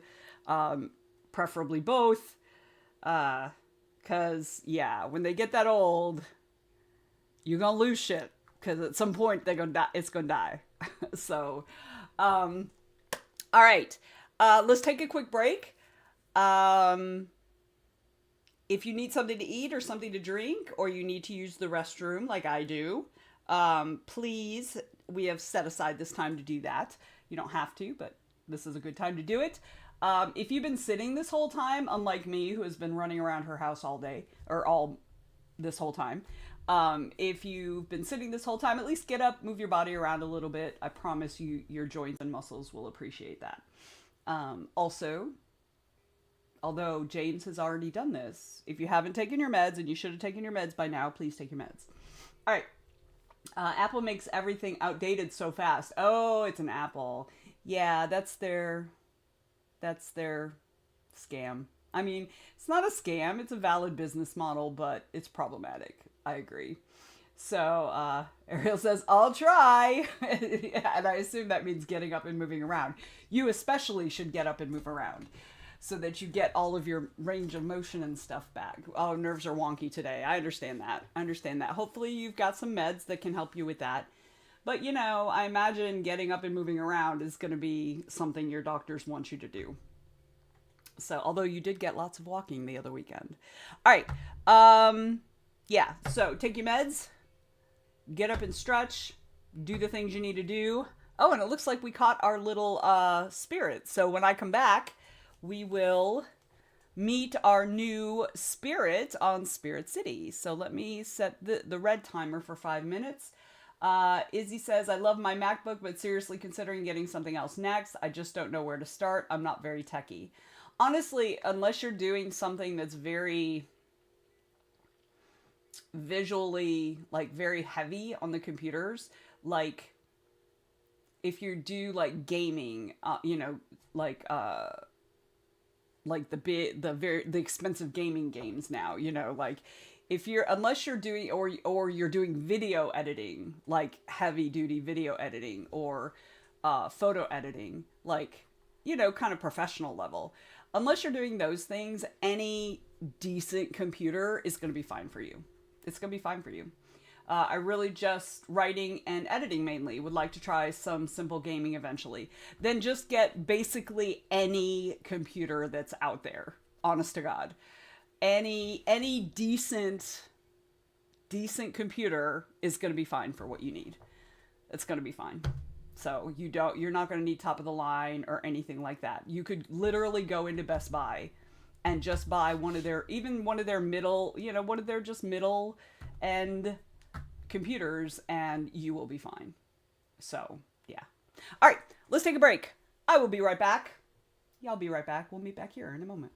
[SPEAKER 1] preferably both. 'Cause, yeah, when they get that old, you're gonna lose shit. Because at some point, they're gonna die. It's gonna die. So, all right. Let's take a quick break. If you need something to eat or something to drink, or you need to use the restroom like I do, please, we have set aside this time to do that. You don't have to, but this is a good time to do it. If you've been sitting this whole time, unlike me, who has been running around her house all day, or all this whole time, if you've been sitting this whole time, at least get up, move your body around a little bit. I promise you, your joints and muscles will appreciate that. Also, although James has already done this, if you haven't taken your meds, and you should have taken your meds by now, please take your meds. All right. Apple makes everything outdated so fast. Oh, it's an Apple. Yeah, that's their scam. I mean, it's not a scam. It's a valid business model, but it's problematic. I agree. So, Ariel says, I'll try. And I assume that means getting up and moving around. You especially should get up and move around so that you get all of your range of motion and stuff back. Oh, nerves are wonky today. I understand that. Hopefully you've got some meds that can help you with that. But, you know, I imagine getting up and moving around is going to be something your doctors want you to do. So, although you did get lots of walking the other weekend. All right. Yeah, so take your meds, get up and stretch, do the things you need to do. Oh, and it looks like we caught our little spirit. So when I come back, we will meet our new spirit on Spirit City. So let me set the red timer for 5 minutes. Izzy says, I love my MacBook, but seriously considering getting something else next. I just don't know where to start. I'm not very techie. Honestly, unless you're doing something that's very visually, like, very heavy on the computers, like if you do like gaming, you know, like the expensive gaming games now, you know, like If you're, unless you're doing, or you're doing video editing, like heavy duty video editing, or photo editing, like, you know, kind of professional level. Unless you're doing those things, any decent computer is going to be fine for you. It's going to be fine for you. I really just writing and editing mainly. Would like to try some simple gaming eventually. Then just get basically any computer that's out there. Honest to God. Any decent computer is going to be fine for what you need. It's going to be fine. So you're not going to need top of the line or anything like that. You could literally go into Best Buy and just buy one of their middle, you know, one of their just middle end computers, and you will be fine. So, yeah. All right, let's take a break. I will be right back. Y'all be right back. We'll meet back here in a moment.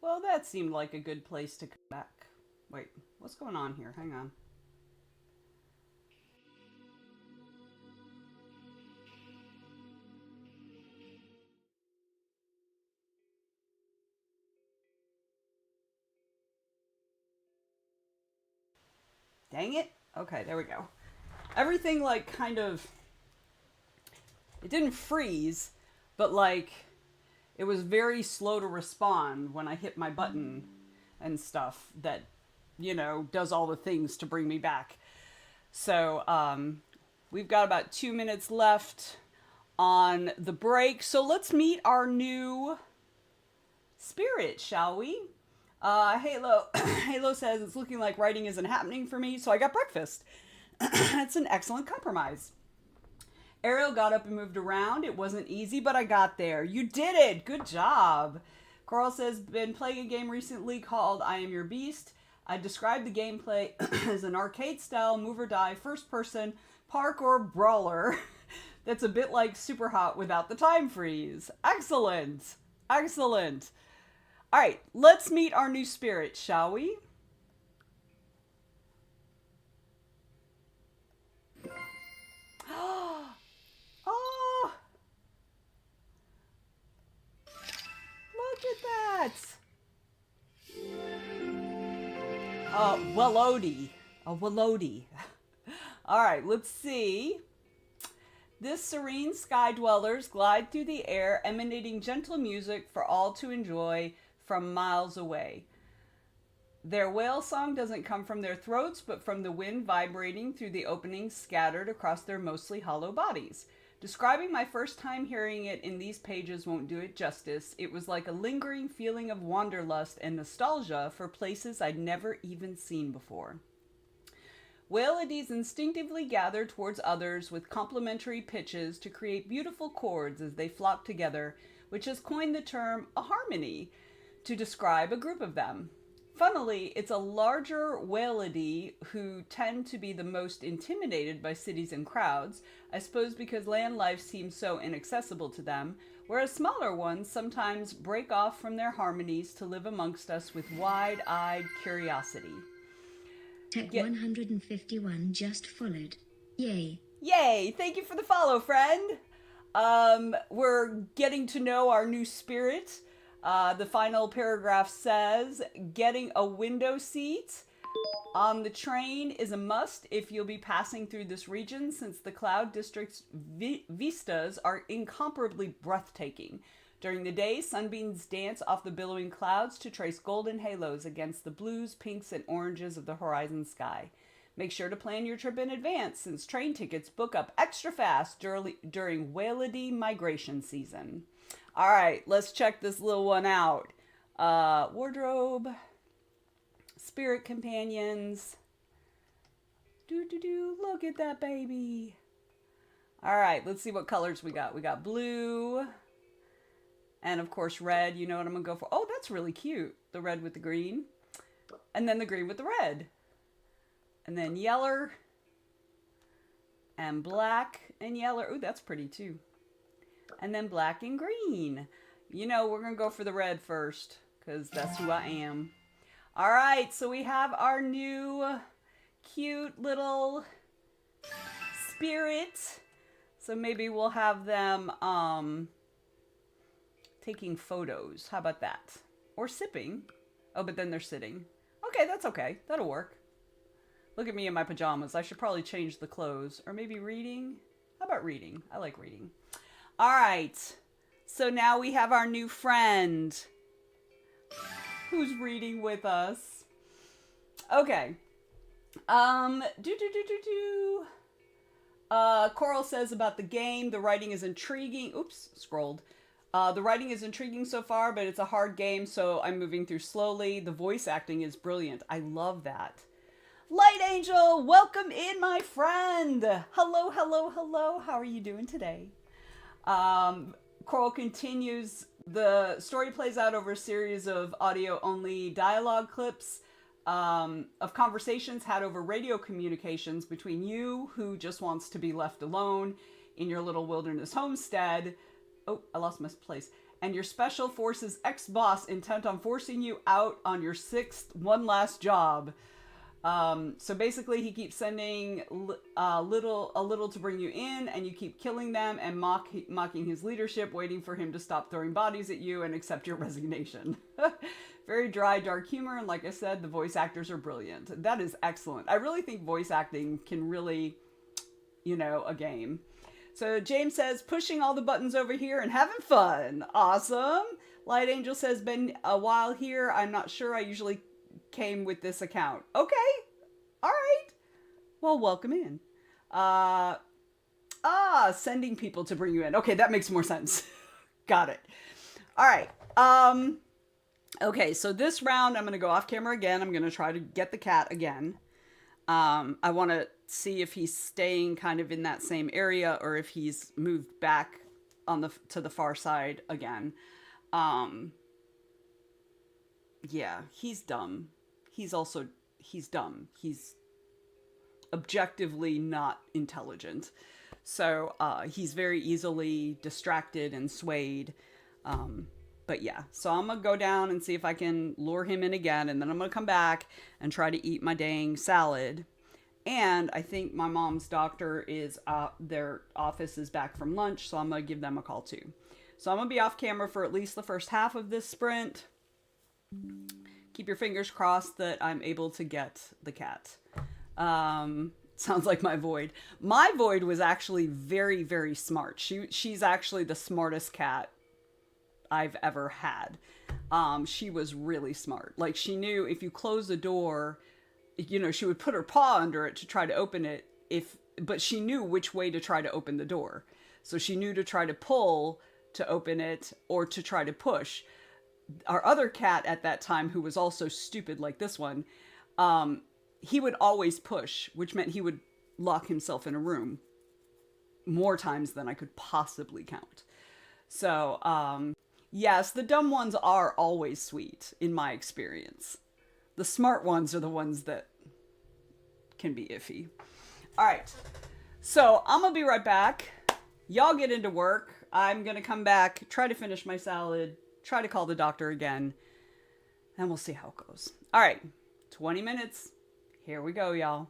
[SPEAKER 1] Well, that seemed like a good place to come back. Wait, what's going on here? Hang on. Dang it. Okay, there we go. Everything, like, kind of... It didn't freeze, but, like, it was very slow to respond when I hit my button and stuff that, you know, does all the things to bring me back. So, we've got about 2 minutes left on the break. So let's meet our new spirit, shall we? Halo, Halo says it's looking like writing isn't happening for me, so I got breakfast. It's an excellent compromise. Ariel got up and moved around. It wasn't easy, but I got there. You did it! Good job! Carl says, been playing a game recently called I Am Your Beast. I described the gameplay as an arcade-style move-or-die, first-person, parkour brawler that's a bit like Super Hot without the time freeze. Excellent! Excellent! Alright, let's meet our new spirit, shall we? Oh! Look at that! Walodi. A Walodi. Alright, let's see. This serene sky dwellers glide through the air, emanating gentle music for all to enjoy from miles away. Their whale song doesn't come from their throats, but from the wind vibrating through the openings scattered across their mostly hollow bodies. Describing my first time hearing it in these pages won't do it justice. It was like a lingering feeling of wanderlust and nostalgia for places I'd never even seen before. Wailadies instinctively gather towards others with complementary pitches to create beautiful chords as they flock together, which has coined the term a harmony to describe a group of them. Funnily, it's a larger wailady who tend to be the most intimidated by cities and crowds, I suppose because land life seems so inaccessible to them, whereas smaller ones sometimes break off from their harmonies to live amongst us with wide-eyed curiosity.
[SPEAKER 2] Tech 151 just followed. Yay.
[SPEAKER 1] Yay! Thank you for the follow, friend. We're getting to know our new spirit. The final paragraph says, getting a window seat on the train is a must if you'll be passing through this region, since the Cloud District's vistas are incomparably breathtaking. During the day, sunbeams dance off the billowing clouds to trace golden halos against the blues, pinks, and oranges of the horizon sky. Make sure to plan your trip in advance, since train tickets book up extra fast during Wailadi migration season. All right, let's check this little one out. Wardrobe, spirit companions. Look at that baby. All right, let's see what colors we got. We got blue, and of course red. You know what I'm gonna go for. Oh, that's really cute. The red with the green, and then the green with the red, and then yeller, and black and yellow. Oh, that's pretty too. And then black and green. You know, we're going to go for the red first, because that's who I am. All right, so we have our new cute little spirit. So maybe we'll have them taking photos. How about that? Or sipping. Oh, but then they're sitting. Okay, that's okay. That'll work. Look at me in my pajamas. I should probably change the clothes. Or maybe reading. How about reading? I like reading. All right, so now we have our new friend who's reading with us. Okay. Coral says about the game, the writing is intriguing. Oops, scrolled. The writing is intriguing so far, but it's a hard game, so I'm moving through slowly. The voice acting is brilliant. I love that. Light Angel, welcome in, my friend. Hello, hello, hello. How are you doing today? Coral continues, the story plays out over a series of audio-only dialogue clips of conversations had over radio communications between you, who just wants to be left alone in your little wilderness homestead. Oh, I lost my place. And your special forces ex-boss intent on forcing you out on your sixth one last job. So basically he keeps sending a little to bring you in, and you keep killing them and mocking his leadership, waiting for him to stop throwing bodies at you and accept your resignation. Very dry, dark humor, and like I said, the voice actors are brilliant. That is excellent. I really think voice acting can really, a game. So James says, pushing all the buttons over here and having fun. Awesome. Light Angel says, been a while here. I'm not sure. I usually came with this account. Okay. All right. Well, welcome in. Sending people to bring you in. Okay, that makes more sense. Got it. All right. Okay, so this round I'm going to go off camera again. I'm going to try to get the cat again. I want to see if he's staying kind of in that same area or if he's moved back to the far side again. Yeah, he's dumb. He's dumb. He's objectively not intelligent. So, he's very easily distracted and swayed. But yeah, so I'm gonna go down and see if I can lure him in again, and then I'm gonna come back and try to eat my dang salad. And I think my mom's doctor is, their office is back from lunch, so I'm gonna give them a call too. So I'm gonna be off camera for at least the first half of this sprint. Keep your fingers crossed that I'm able to get the cat. Sounds like my void. My void was actually very, very smart. She's actually the smartest cat I've ever had. She was really smart. Like, she knew if you close the door, she would put her paw under it to try to open it, but she knew which way to try to open the door. So she knew to try to pull to open it or to try to push. Our other cat at that time, who was also stupid like this one, he would always push, which meant he would lock himself in a room more times than I could possibly count. So, yes, the dumb ones are always sweet, in my experience. The smart ones are the ones that can be iffy. All right, so I'm gonna be right back. Y'all get into work. I'm gonna come back, try to finish my salad, try to call the doctor again, and we'll see how it goes. All right, 20 minutes. Here we go, y'all.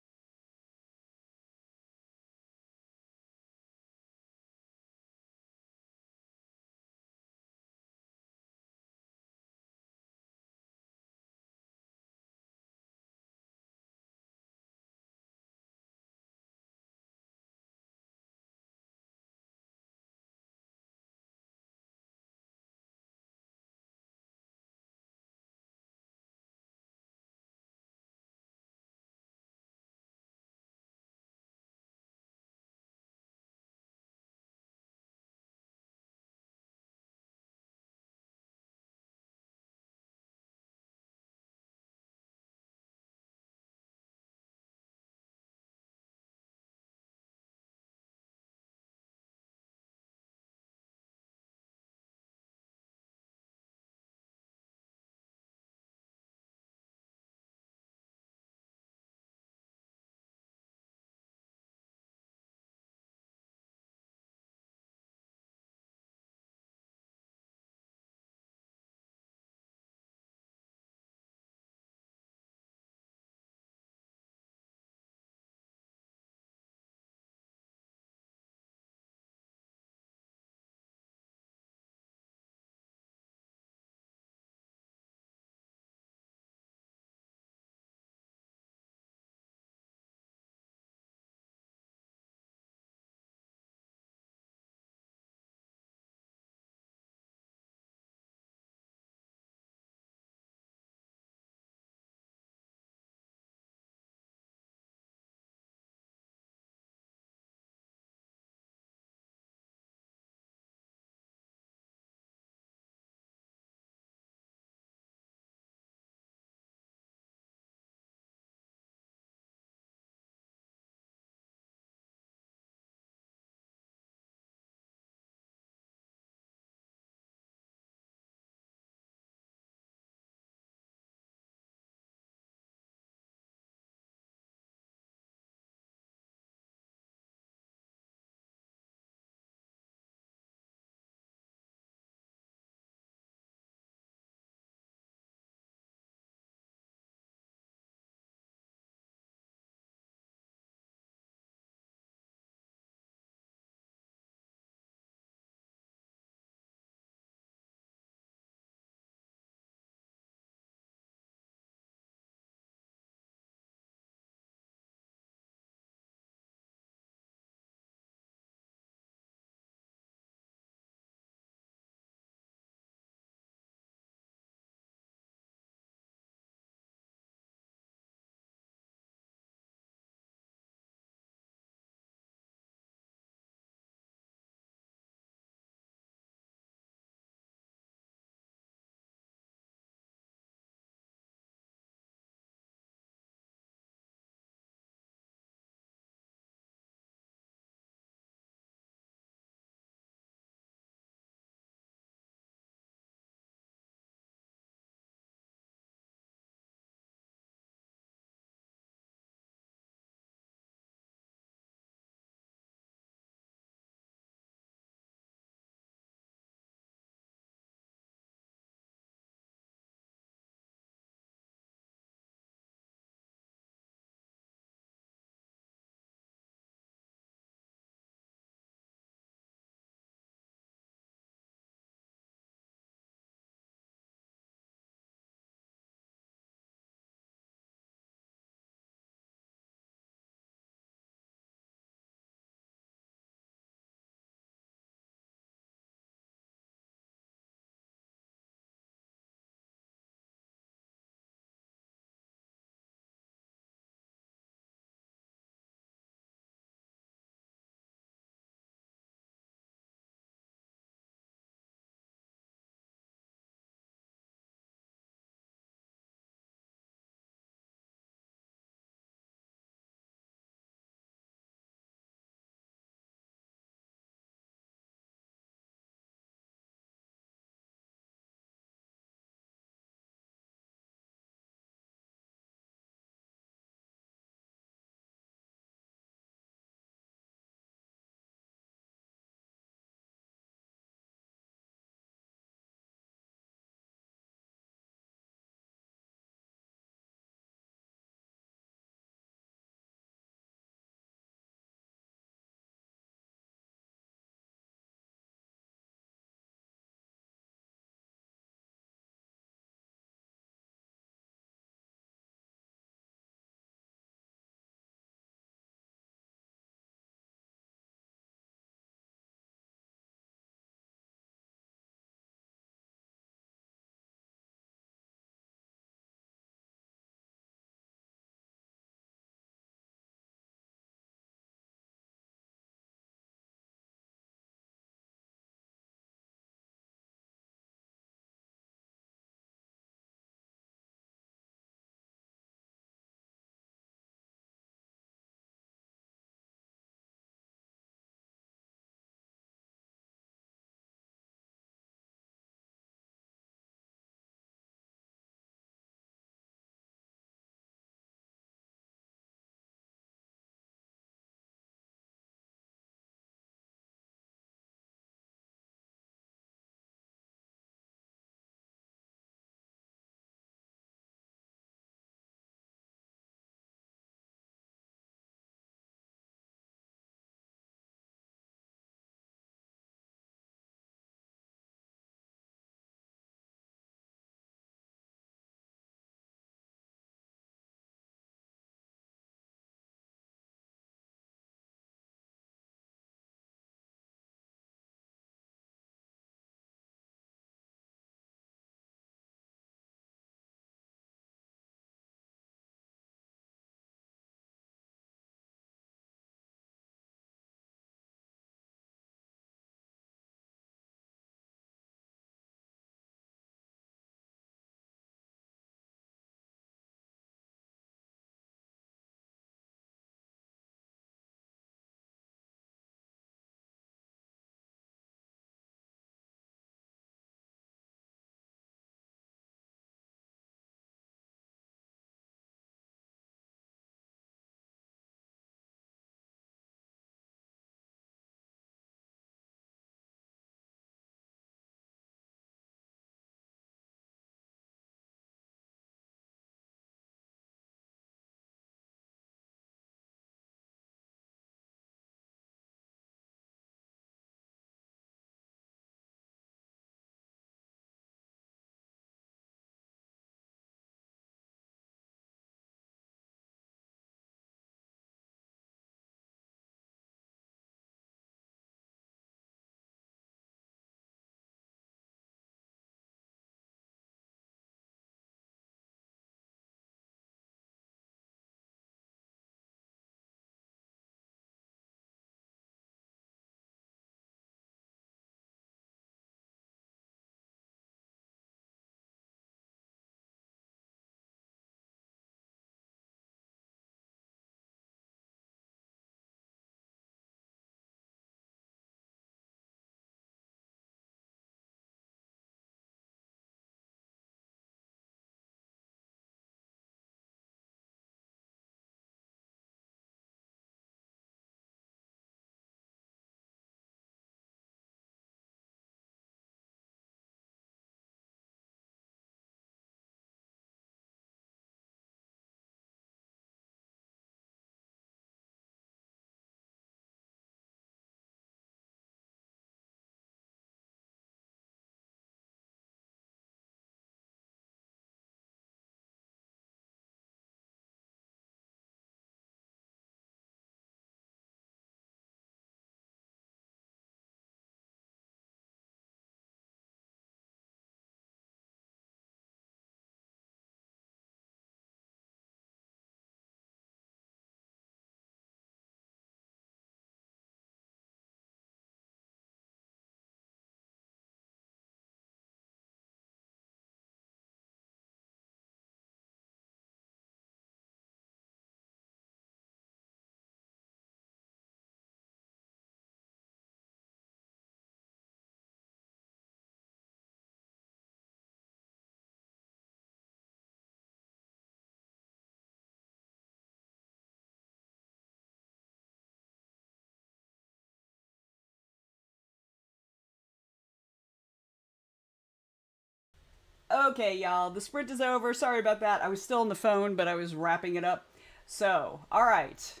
[SPEAKER 1] Okay, y'all, the sprint is over. Sorry about that. I was still on the phone, but I was wrapping it up. So, all right.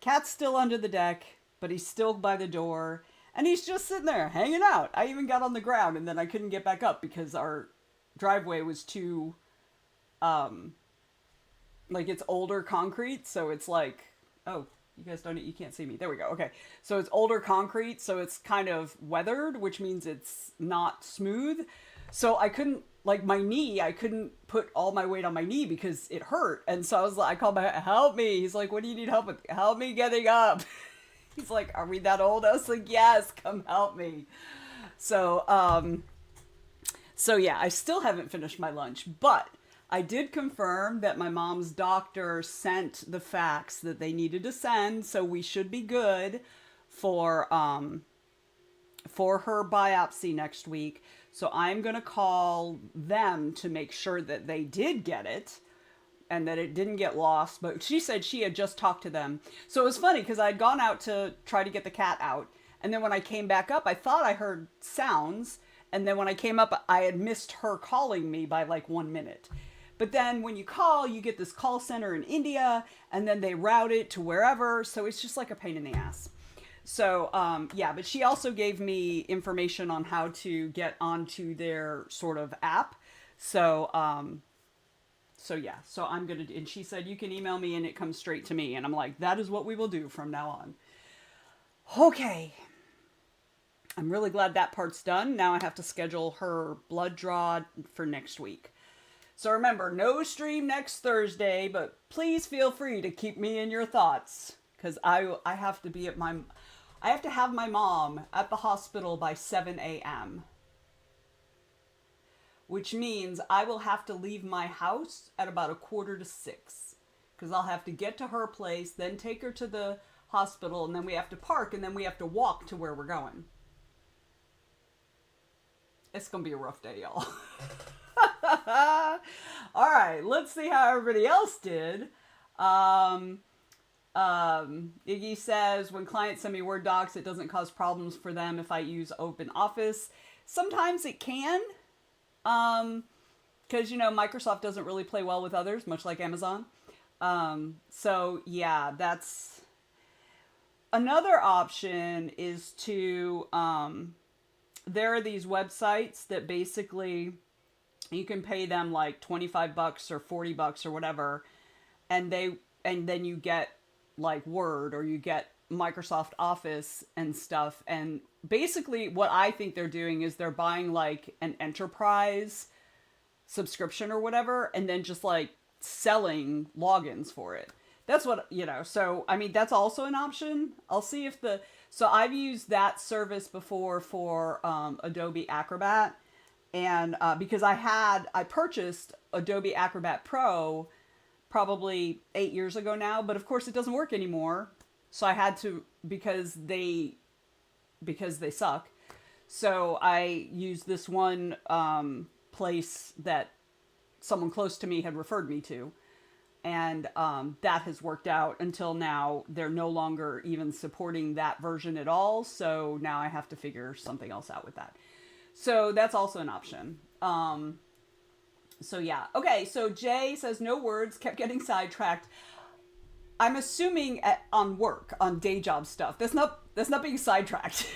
[SPEAKER 1] Cat's still under the deck, but he's still by the door, and he's just sitting there hanging out. I even got on the ground, and then I couldn't get back up because our driveway was too, like, it's older concrete, so it's like, oh, you guys don't, you can't see me. There we go. Okay. So it's older concrete, so it's kind of weathered, which means it's not smooth. So I couldn't, like, my knee, I couldn't put all my weight on my knee because it hurt. And so I was like, I called my, help me. He's like, what do you need help with? Help me getting up. He's like, are we that old? I was like, yes, come help me. So, so yeah, I still haven't finished my lunch, but I did confirm that my mom's doctor sent the fax that they needed to send, so we should be good for her biopsy next week. So I'm going to call them to make sure that they did get it and that it didn't get lost. But she said she had just talked to them. So it was funny because I had gone out to try to get the cat out. And then when I came back up, I thought I heard sounds. And then when I came up, I had missed her calling me by like 1 minute. But then when you call, you get this call center in India, and then they route it to wherever. So it's just like a pain in the ass. So, yeah, but she also gave me information on how to get onto their sort of app. So, so yeah, so I'm going to, and she said, you can email me and it comes straight to me. And I'm like, that is what we will do from now on. Okay. I'm really glad that part's done. Now I have to schedule her blood draw for next week. So remember, no stream next Thursday, but please feel free to keep me in your thoughts, because I have to be at I have to have my mom at the hospital by 7 a.m., which means I will have to leave my house at about 5:45, because I'll have to get to her place, then take her to the hospital, and then we have to park, and then we have to walk to where we're going. It's going to be a rough day, y'all. All right, let's see how everybody else did. Iggy says, when clients send me Word docs, it doesn't cause problems for them if I use Open Office. Sometimes it can, because, you know, Microsoft doesn't really play well with others, much like Amazon. So yeah, that's another option is to, there are these websites that basically you can pay them like $25 or $40 or whatever, and then you get like Word or you get Microsoft Office and stuff. And basically what I think they're doing is they're buying like an enterprise subscription or whatever, and then just like selling logins for it. That's what, you know, so I mean, that's also an option. I'll see if so I've used that service before for Adobe Acrobat. And because I purchased Adobe Acrobat Pro probably 8 years ago now, but of course it doesn't work anymore. So I had to, because they suck. So I used this one place that someone close to me had referred me to. And that has worked out until now. They're no longer even supporting that version at all. So now I have to figure something else out with that. So that's also an option. So yeah. Okay, so Jay says no words, kept getting sidetracked. I'm assuming on work, on day job stuff. That's not being sidetracked.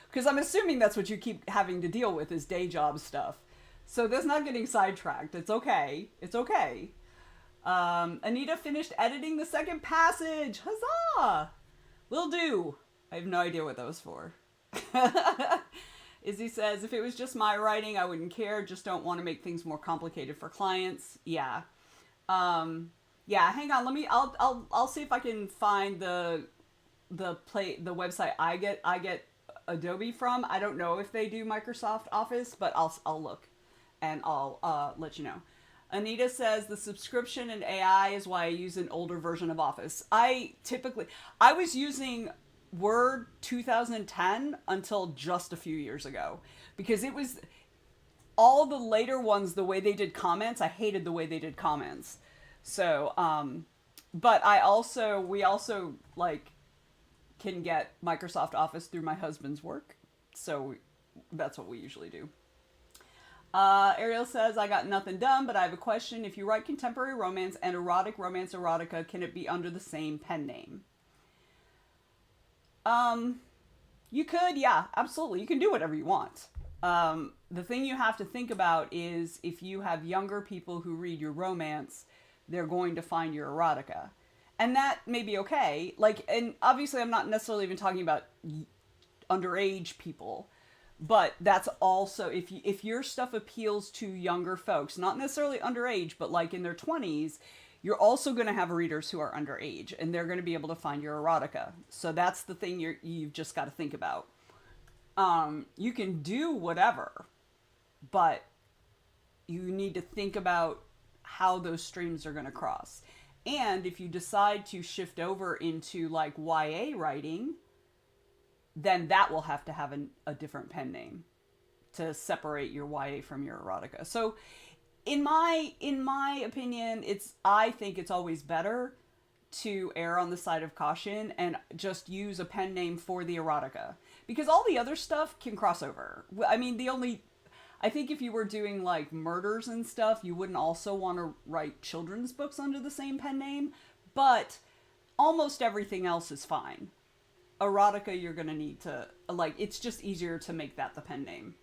[SPEAKER 1] Because I'm assuming that's what you keep having to deal with is day job stuff. So that's not getting sidetracked. It's okay. It's okay. Anita finished editing the second passage. Huzzah! Will do. I have no idea what that was for. Izzy says, if it was just my writing, I wouldn't care. Just don't want to make things more complicated for clients. Yeah. Yeah, hang on. I'll see if I can find the website I get Adobe from. I don't know if they do Microsoft Office, but I'll look and I'll let you know. Anita says the subscription and AI is why I use an older version of Office. I was using Word 2010 until just a few years ago, because it was all the later ones, the way they did comments, I hated the way they did comments. So, but we also like can get Microsoft Office through my husband's work. So that's what we usually do. Ariel says, I got nothing done, but I have a question. If you write contemporary romance and erotic romance erotica, can it be under the same pen name? Um, you could, yeah, absolutely. You can do whatever you want. The thing you have to think about is if you have younger people who read your romance, they're going to find your erotica. And that may be okay. Like, and obviously, I'm not necessarily even talking about underage people, but that's also if your stuff appeals to younger folks, not necessarily underage, but like in their 20s, you're also going to have readers who are underage, and they're going to be able to find your erotica. So that's the thing you've just got to think about. You can do whatever, but you need to think about how those streams are going to cross. And if you decide to shift over into like YA writing, then that will have to have a different pen name to separate your YA from your erotica. So in my opinion, I think it's always better to err on the side of caution and just use a pen name for the erotica, because all the other stuff can cross over. I mean, I think if you were doing like murders and stuff, you wouldn't also want to write children's books under the same pen name, but almost everything else is fine. Erotica, you're going to need to, like, it's just easier to make that the pen name.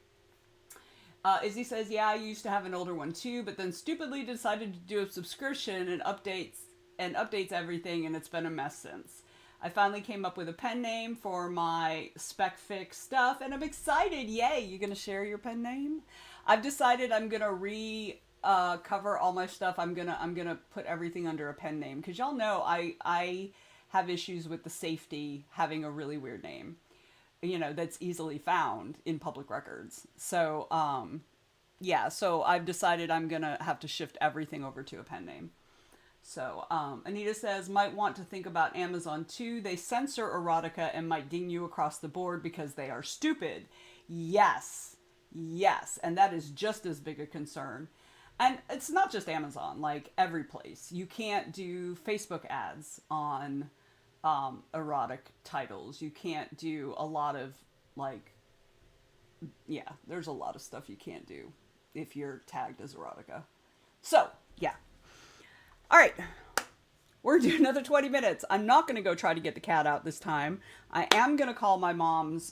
[SPEAKER 1] Izzy says, yeah, I used to have an older one too, but then stupidly decided to do a subscription and updates everything, and it's been a mess since. I finally came up with a pen name for my spec fic stuff, and I'm excited. Yay! You gonna share your pen name? I've decided I'm gonna cover all my stuff. I'm gonna put everything under a pen name, because y'all know I have issues with the safety having a really weird name, that's easily found in public records. So yeah, so I've decided I'm gonna have to shift everything over to a pen name. So, Anita says, might want to think about Amazon too. They censor erotica and might ding you across the board because they are stupid. Yes. Yes. And that is just as big a concern. And it's not just Amazon, like every place. You can't do Facebook ads on erotic titles. You can't do a lot of, like, yeah, there's a lot of stuff you can't do if you're tagged as erotica. So, yeah. All right, we're doing another 20 minutes. I'm not going to go try to get the cat out this time. I am going to call my mom's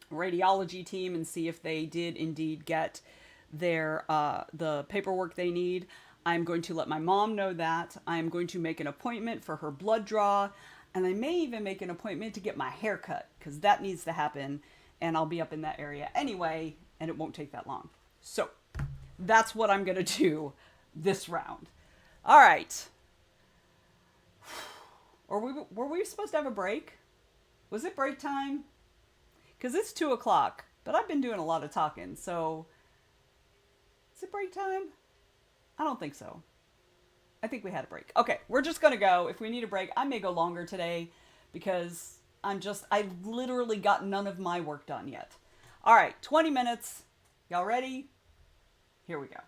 [SPEAKER 1] radiology team and see if they did indeed get their the paperwork they need. I'm going to let my mom know that. I'm going to make an appointment for her blood draw, and I may even make an appointment to get my hair cut, because that needs to happen, and I'll be up in that area anyway, and it won't take that long. So that's what I'm going to do this round. All right. Were we supposed to have a break? Was it break time? Because it's 2 o'clock, but I've been doing a lot of talking, so is it break time? I don't think so. I think we had a break. Okay, we're just going to go. If we need a break, I may go longer today because I literally got none of my work done yet. All right, 20 minutes. Y'all ready? Here we go.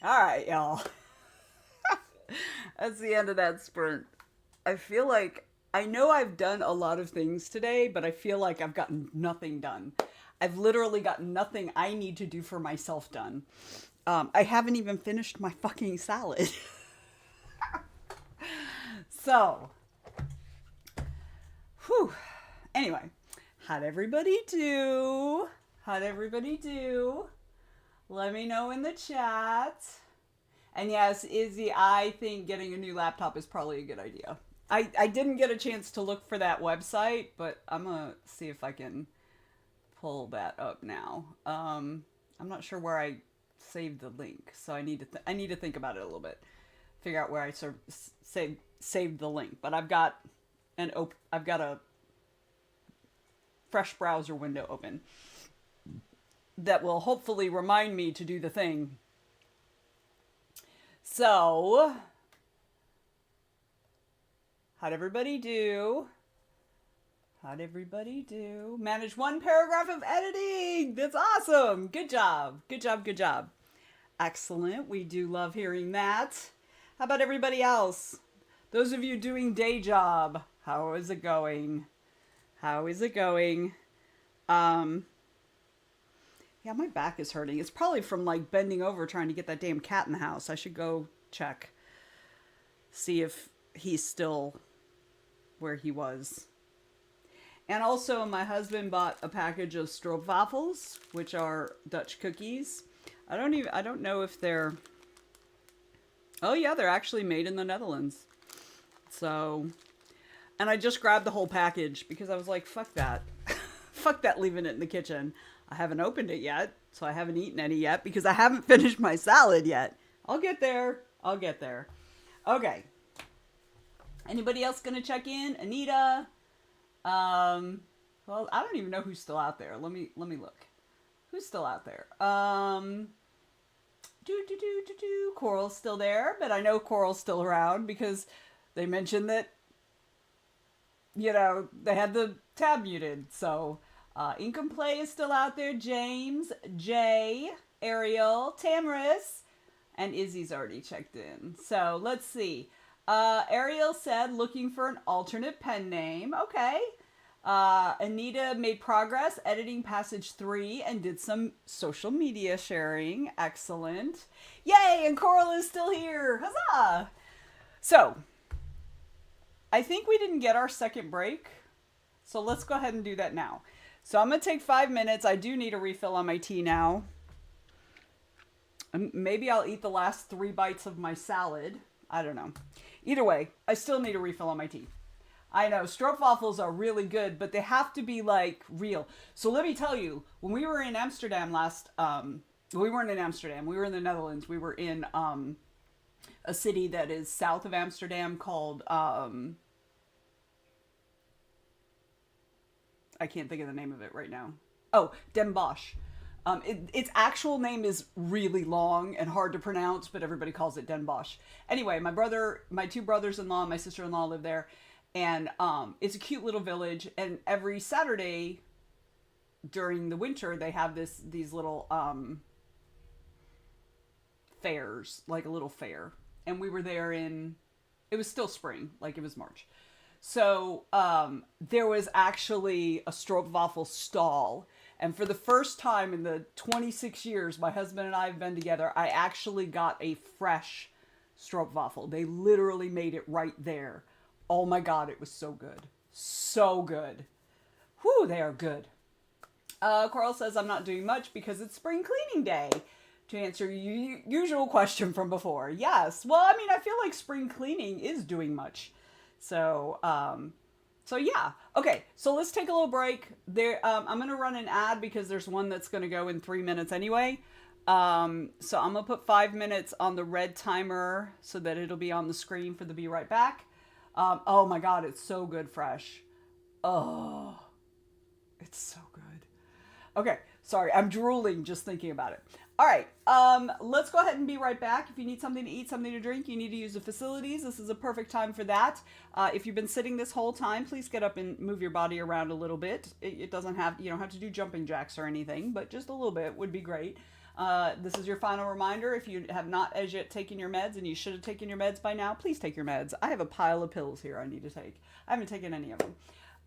[SPEAKER 1] All right, y'all. That's the end of that sprint. I feel like I know I've done a lot of things today, but I feel like I've gotten nothing done. I've literally got nothing I need to do for myself done. I haven't even finished my fucking salad. So, whew. Anyway, how'd everybody do? How'd everybody do? Let me know in the chat. And yes, Izzy, I think getting a new laptop is probably a good idea. I didn't get a chance to look for that website, but I'm going to see if I can pull that up now. I'm not sure where I saved the link, so I need to think about it a little bit. Figure out where I saved the link. But I've got a fresh browser window open that will hopefully remind me to do the thing. So, how'd everybody do? How'd everybody do? Manage one paragraph of editing. That's awesome. Good job. Good job. Good job. Excellent. We do love hearing that. How about everybody else? Those of you doing day job, how is it going? How is it going? Yeah, my back is hurting. It's probably from like bending over trying to get that damn cat in the house. I should go check. See if he's still where he was. And also my husband bought a package of stroopwafels, which are Dutch cookies. I don't know if they're... Oh yeah, they're actually made in the Netherlands. So, and I just grabbed the whole package because I was like, fuck that. Fuck that leaving it in the kitchen. I haven't opened it yet, so I haven't eaten any yet because I haven't finished my salad yet. I'll get there. I'll get there. Okay. Anybody else gonna check in? Anita? Well, I don't even know who's still out there. Let me look. Who's still out there? Coral's still there, but I know Coral's still around because they mentioned that, you know, they had the tab muted. So, Income Play is still out there. James, Jay, Ariel, Tamaris, and Izzy's already checked in. So, let's see. Ariel said, looking for an alternate pen name. Okay. Anita made progress editing passage 3 and did some social media sharing. Excellent. Yay! And Coral is still here. Huzzah! So, I think we didn't get our second break. So let's go ahead and do that now. So I'm going to take 5 minutes. I do need a refill on my tea now. Maybe I'll eat the last 3 bites of my salad. I don't know. Either way, I still need a refill on my tea. I know, stroopwafels are really good, but they have to be, like, real. So let me tell you, when we were in Amsterdam we weren't in Amsterdam, we were in the Netherlands. We were in a city that is south of Amsterdam called, I can't think of the name of it right now. Oh, Den Bosch. Its actual name is really long and hard to pronounce, but everybody calls it Den Bosch. Anyway, my 2 brothers-in-law and my sister-in-law live there. And it's a cute little village, and every Saturday during the winter they have these little fairs, like a little fair. And we were there it was still spring, like it was March. So there was actually a stroopwafel stall, and for the first time in the 26 years my husband and I have been together, I actually got a fresh stroopwafel. They literally made it right there. Oh my God, it was so good. So good. Whew, they are good. Coral says, I'm not doing much because it's spring cleaning day. To answer your usual question from before. Yes. Well, I mean, I feel like spring cleaning is doing much. So yeah. Okay, so let's take a little break. I'm going to run an ad because there's one that's going to go in 3 minutes anyway. So I'm going to put 5 minutes on the red timer so that it'll be on the screen for the Be Right Back. Oh my God, it's so good fresh. Oh, it's so good. Okay, sorry, I'm drooling just thinking about it. All right, let's go ahead and be right back. If you need something to eat, something to drink, you need to use the facilities. This is a perfect time for that. If you've been sitting this whole time, please get up and move your body around a little bit. You don't have to do jumping jacks or anything, but just a little bit would be great. This is your final reminder. If you have not as yet taken your meds, and you should have taken your meds by now, please take your meds. I have a pile of pills here I need to take. I haven't taken any of them.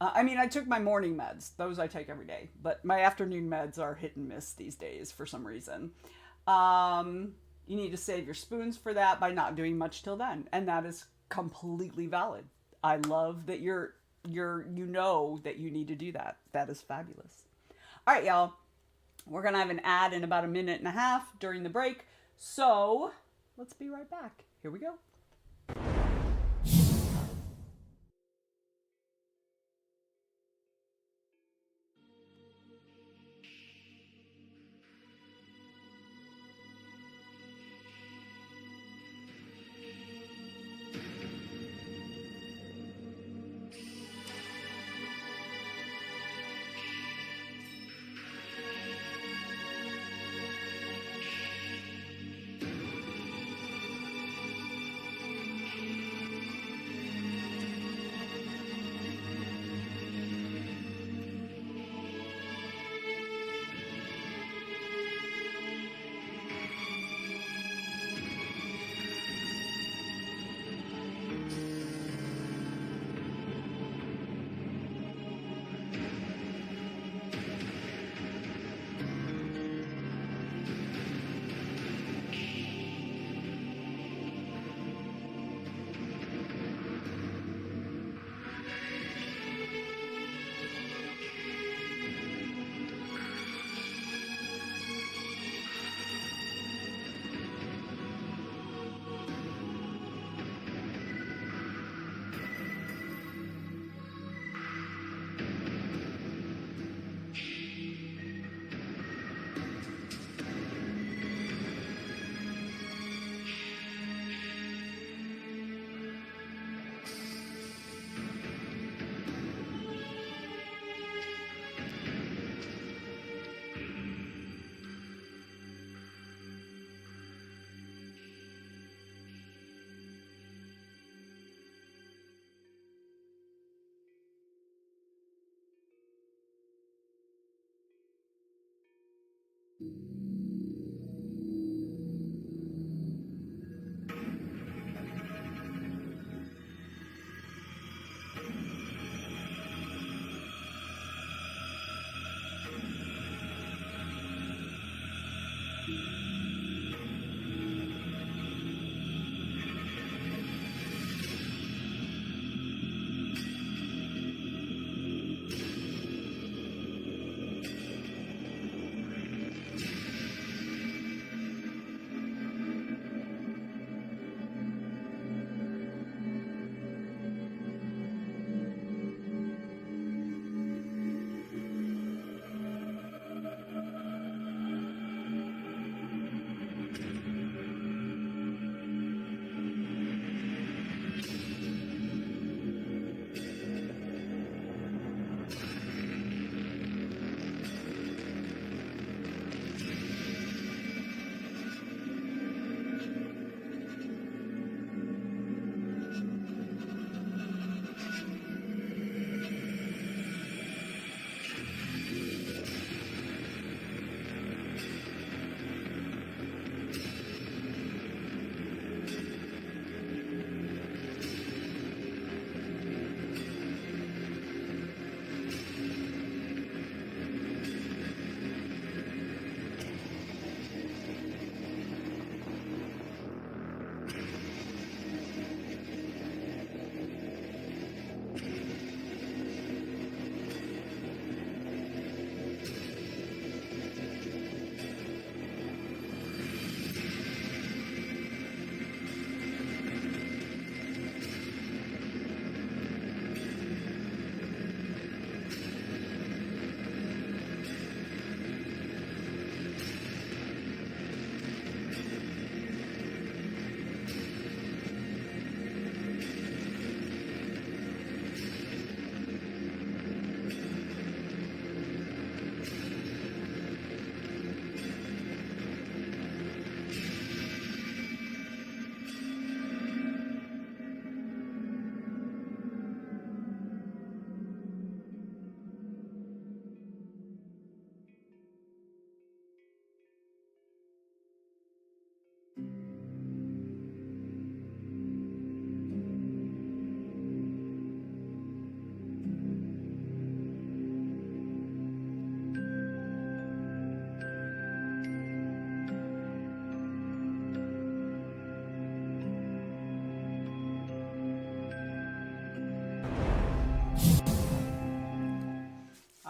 [SPEAKER 1] I mean, I took my morning meds. Those I take every day. But my afternoon meds are hit and miss these days for some reason. You need to save your spoons for that by not doing much till then. And that is completely valid. I love that you know that you need to do that. That is fabulous. All right, y'all. We're going to have an ad in about a minute and a half during the break. So let's be right back. Here we go.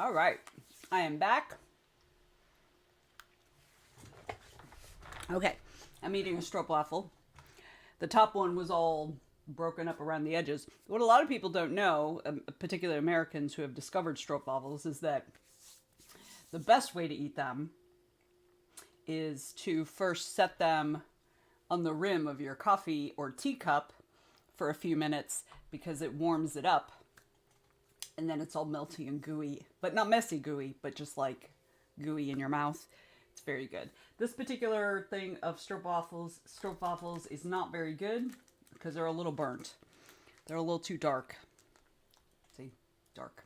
[SPEAKER 1] All right. I am back. Okay. I'm eating a stroopwafel. The top one was all broken up around the edges. What a lot of people don't know, particularly Americans who have discovered stroopwafels, is that the best way to eat them is to first set them on the rim of your coffee or teacup for a few minutes because it warms it up. And then it's all melty and gooey. But not messy gooey, but just like gooey in your mouth. It's very good. This particular thing of stroopwafels is not very good because they're a little burnt. They're a little too dark. See? Dark.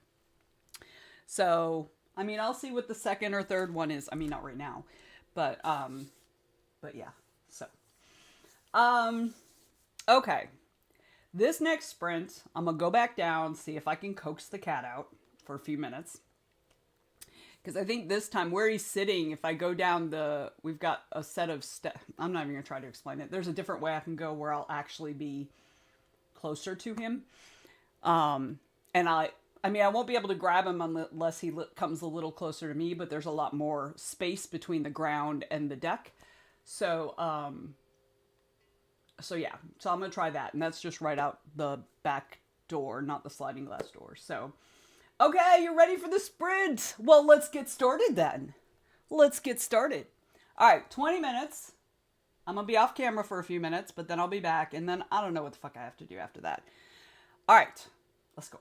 [SPEAKER 1] So, I mean, I'll see what the second or third one is. I mean, not right now. But yeah. So, okay. This next sprint, I'm going to go back down, see if I can coax the cat out for a few minutes. Because I think this time where he's sitting, if I go down we've got a set of steps. I'm not even going to try to explain it. There's a different way I can go where I'll actually be closer to him. And I mean, I won't be able to grab him unless he comes a little closer to me, but there's a lot more space between the ground and the deck. So yeah, so I'm going to try that. And that's just right out the back door, not the sliding glass door. So, okay, you're ready for the sprint. Well, let's get started then. Let's get started. All right, 20 minutes. I'm going to be off camera for a few minutes, but then I'll be back. And then I don't know what the fuck I have to do after that. All right, let's go.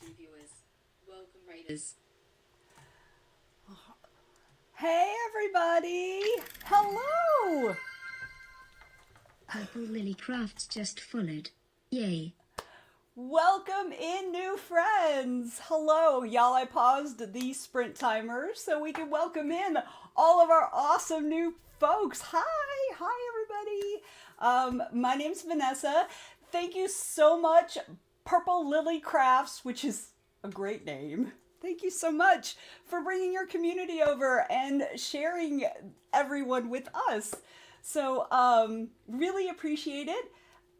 [SPEAKER 3] two viewers. Welcome, Raiders.
[SPEAKER 1] Hey, everybody. Hello.
[SPEAKER 2] Purple Lily Crafts just followed. Yay.
[SPEAKER 1] Welcome in, new friends. Hello, y'all. I paused the sprint timer so we can welcome in all of our awesome new folks. Hi, everybody. My name's Vanessa. Thank you so much, Purple Lily Crafts, which is a great name. Thank you so much for bringing your community over and sharing everyone with us. So, really appreciate it.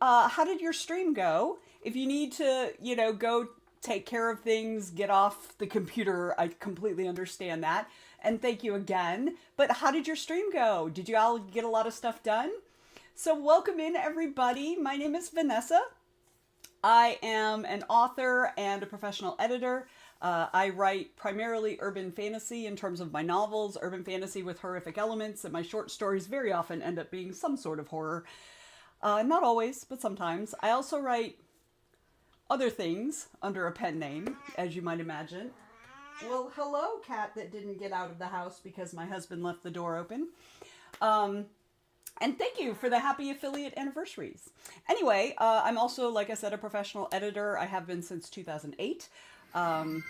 [SPEAKER 1] How did your stream go? If you need to, go take care of things, get off the computer, I completely understand that. And thank you again. But how did your stream go? Did you all get a lot of stuff done? So welcome in, everybody. My name is Vanessa. I am an author and a professional editor. I write primarily urban fantasy in terms of my novels, urban fantasy with horrific elements, and my short stories very often end up being some sort of horror. Not always, but sometimes. I also write other things under a pen name, as you might imagine. Well, hello, cat that didn't get out of the house because my husband left the door open. And thank you for the happy affiliate anniversaries. Anyway, I'm also, like I said, a professional editor. I have been since 2008. Yay!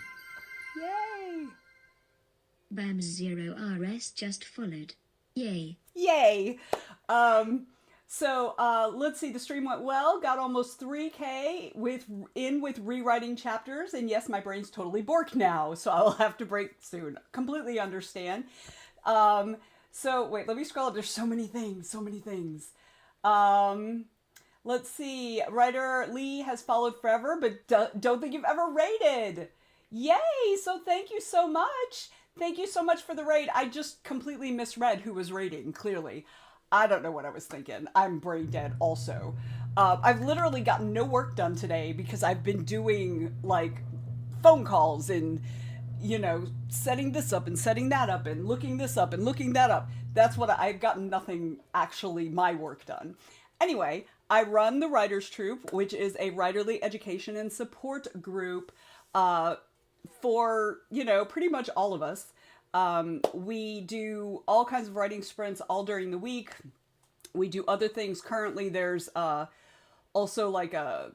[SPEAKER 2] Bam0RS just followed. Yay.
[SPEAKER 1] Yay! So let's see, the stream went well, got almost 3K with rewriting chapters, and yes, my brain's totally borked now, so I'll have to break soon. Completely understand. So wait, let me scroll up. There's so many things. Let's see. Writer Lee has followed forever, but don't think you've ever raided. Yay! So thank you so much. Thank you so much for the raid. I just completely misread who was raiding, clearly. I don't know what I was thinking. I'm brain dead also. I've literally gotten no work done today because I've been doing, like, phone calls and, setting this up and setting that up and looking this up and looking that up. That's what I've gotten nothing actually my work done. Anyway, I run the Writers Troupe, which is a writerly education and support group for, pretty much all of us. We do all kinds of writing sprints all during the week. We do other things. Currently, there's also like a,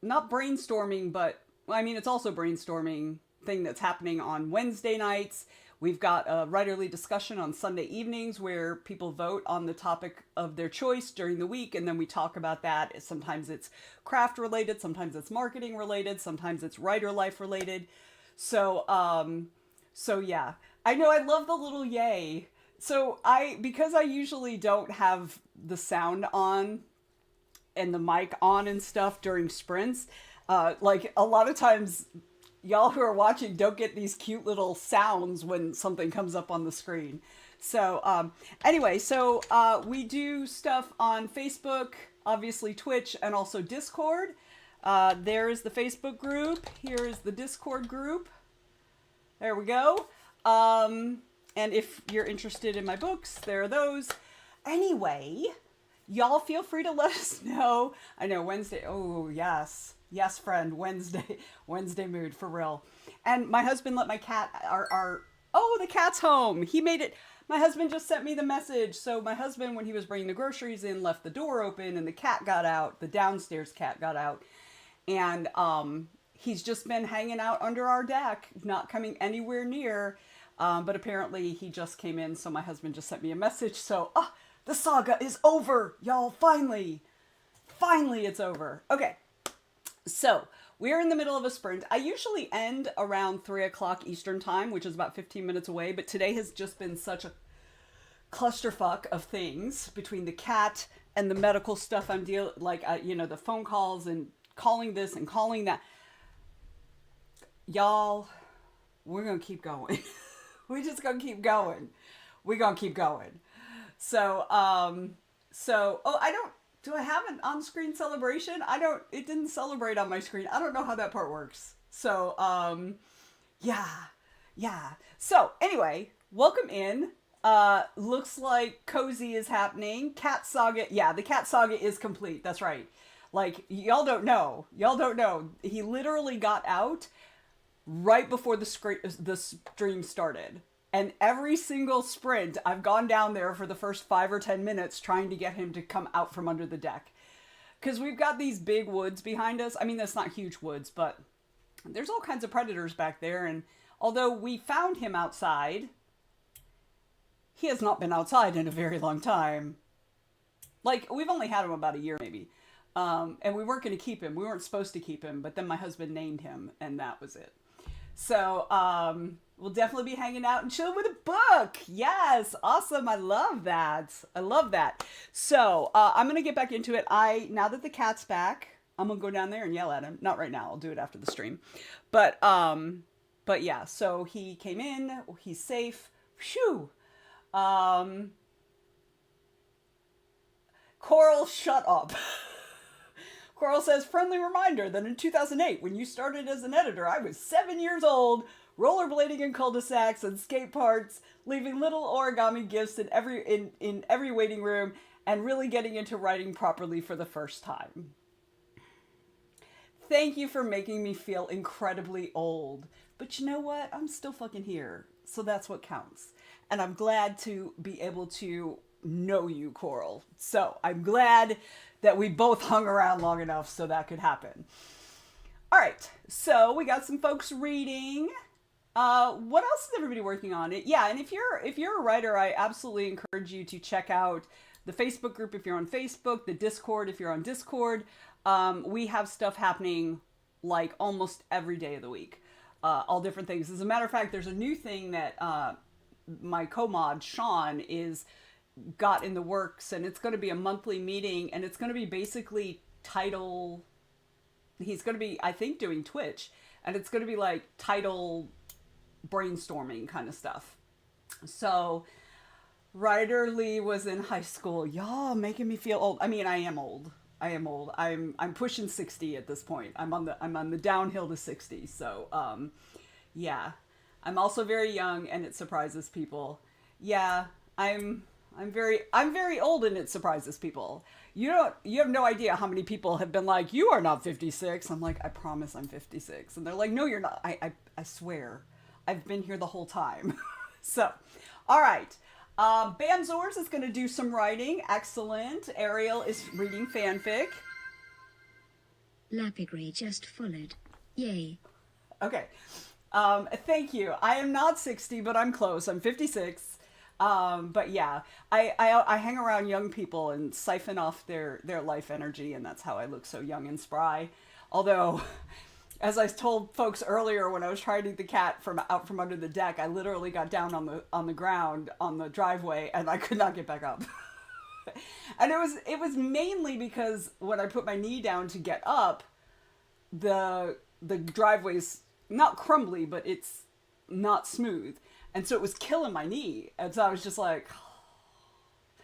[SPEAKER 1] not brainstorming, but it's also brainstorming thing that's happening on Wednesday nights. We've got a writerly discussion on Sunday evenings where people vote on the topic of their choice during the week, and then we talk about that. Sometimes it's craft related, sometimes it's marketing related, sometimes it's writer life related. So yeah, I know I love the little yay. So because I usually don't have the sound on and the mic on and stuff during sprints, like a lot of times y'all who are watching don't get these cute little sounds when something comes up on the screen. So anyway, we do stuff on Facebook, obviously Twitch, and also Discord. There's the Facebook group. Here is the Discord group. There we go. And if you're interested in my books, there are those. Anyway, y'all feel free to let us know. I know Wednesday. Oh, yes. Yes, friend. Wednesday mood for real. And my husband let my cat, the cat's home. He made it. My husband just sent me the message. So my husband, when he was bringing the groceries in, left the door open and the cat got out. The downstairs cat got out. And, he's just been hanging out under our deck, not coming anywhere near. But apparently he just came in, so my husband just sent me a message. So, the saga is over, y'all. Finally it's over. Okay, so we're in the middle of a sprint. I usually end around 3 o'clock Eastern time, which is about 15 minutes away. But today has just been such a clusterfuck of things between the cat and the medical stuff I'm dealing, the phone calls and calling this and calling that. Y'all, we're going to keep going. We're just going to keep going. We're going to keep going. So, do I have an on-screen celebration? It didn't celebrate on my screen. I don't know how that part works. So, yeah. So, anyway, welcome in. Looks like Cozy is happening. Cat Saga, the Cat Saga is complete. That's right. Like, y'all don't know. Y'all don't know. He literally got out right before the stream started. And every single sprint, I've gone down there for the first 5 or 10 minutes trying to get him to come out from under the deck. Because we've got these big woods behind us. I mean, that's not huge woods, but there's all kinds of predators back there. And although we found him outside, he has not been outside in a very long time. Like, we've only had him about a year, maybe. And we weren't going to keep him. We weren't supposed to keep him, but then my husband named him, and that was it. So, we'll definitely be hanging out and chilling with a book. Yes, awesome. I love that. I love that. So, I'm going to get back into it. Now that the cat's back, I'm going to go down there and yell at him. Not right now. I'll do it after the stream. But yeah, so he came in. He's safe. Phew. Coral, shut up. Coral says, friendly reminder that in 2008, when you started as an editor, I was 7 years old, rollerblading in cul-de-sacs and skate parks, leaving little origami gifts in every waiting room, and really getting into writing properly for the first time. Thank you for making me feel incredibly old. But you know what? I'm still fucking here. So that's what counts. And I'm glad to be able to know you, Coral. So I'm glad that we both hung around long enough so that could happen. All right, so we got some folks reading. What else is everybody working on? Yeah, and if you're a writer, I absolutely encourage you to check out the Facebook group if you're on Facebook, the Discord if you're on Discord. We have stuff happening like almost every day of the week. All different things. As a matter of fact, there's a new thing that my co-mod, Sean, got in the works, and it's going to be a monthly meeting, and it's going to be basically he's going to be, I think, doing Twitch, and it's going to be like title brainstorming kind of stuff. So Ryder Lee was in high school. Y'all making me feel old. I mean, I am old. I'm pushing 60 at this point. I'm on the downhill to 60. So yeah. I'm also very young, and it surprises people. Yeah, I'm very old, and it surprises people. You have no idea how many people have been like, you are not 56. I'm like, I promise I'm 56. And they're like, no, you're not. I swear. I've been here the whole time. So, all right. Bamzors is going to do some writing. Excellent. Ariel is reading fanfic.
[SPEAKER 2] Lapigray just followed. Yay.
[SPEAKER 1] Okay. Thank you. I am not 60, but I'm close. I'm 56. But yeah, I hang around young people and siphon off their life energy, and that's how I look so young and spry. Although, as I told folks earlier, when I was trying to get the cat out from under the deck, I literally got down on the ground on the driveway, and I could not get back up. And it was mainly because when I put my knee down to get up, the driveway's not crumbly, but it's not smooth. And so it was killing my knee. And so I was just like,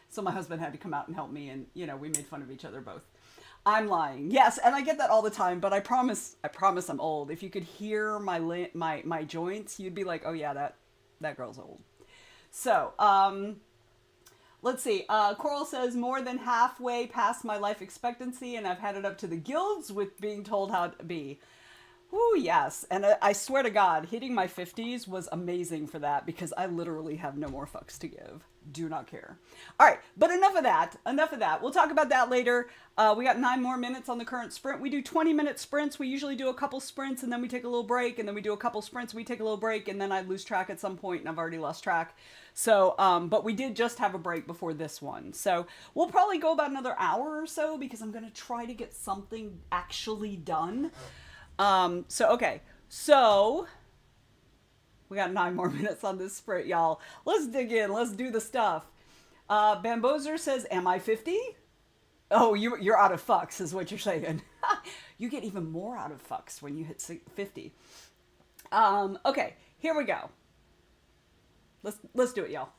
[SPEAKER 1] so my husband had to come out and help me. And, we made fun of each other both. I'm lying. Yes. And I get that all the time, but I promise I'm old. If you could hear my joints, you'd be like, oh yeah, that girl's old. So, let's see. Coral says, more than halfway past my life expectancy, and I've had it up to the gills with being told how to be. Ooh, yes. And I swear to God, hitting my 50s was amazing for that, because I literally have no more fucks to give. Do not care. All right, but enough of that. We'll talk about that later. We got 9 more minutes on the current sprint. We do 20-minute sprints. We usually do a couple sprints, and then we take a little break, and then we do a couple sprints, we take a little break, and then I lose track at some point, and I've already lost track. So, but we did just have a break before this one. So we'll probably go about another hour or so, because I'm going to try to get something actually done. Okay. So we got 9 more minutes on this sprint, y'all. Let's dig in. Let's do the stuff. Bambozer says, am I 50? Oh, you're out of fucks is what you're saying. You get even more out of fucks when you hit 50. Okay, here we go. Let's do it, y'all.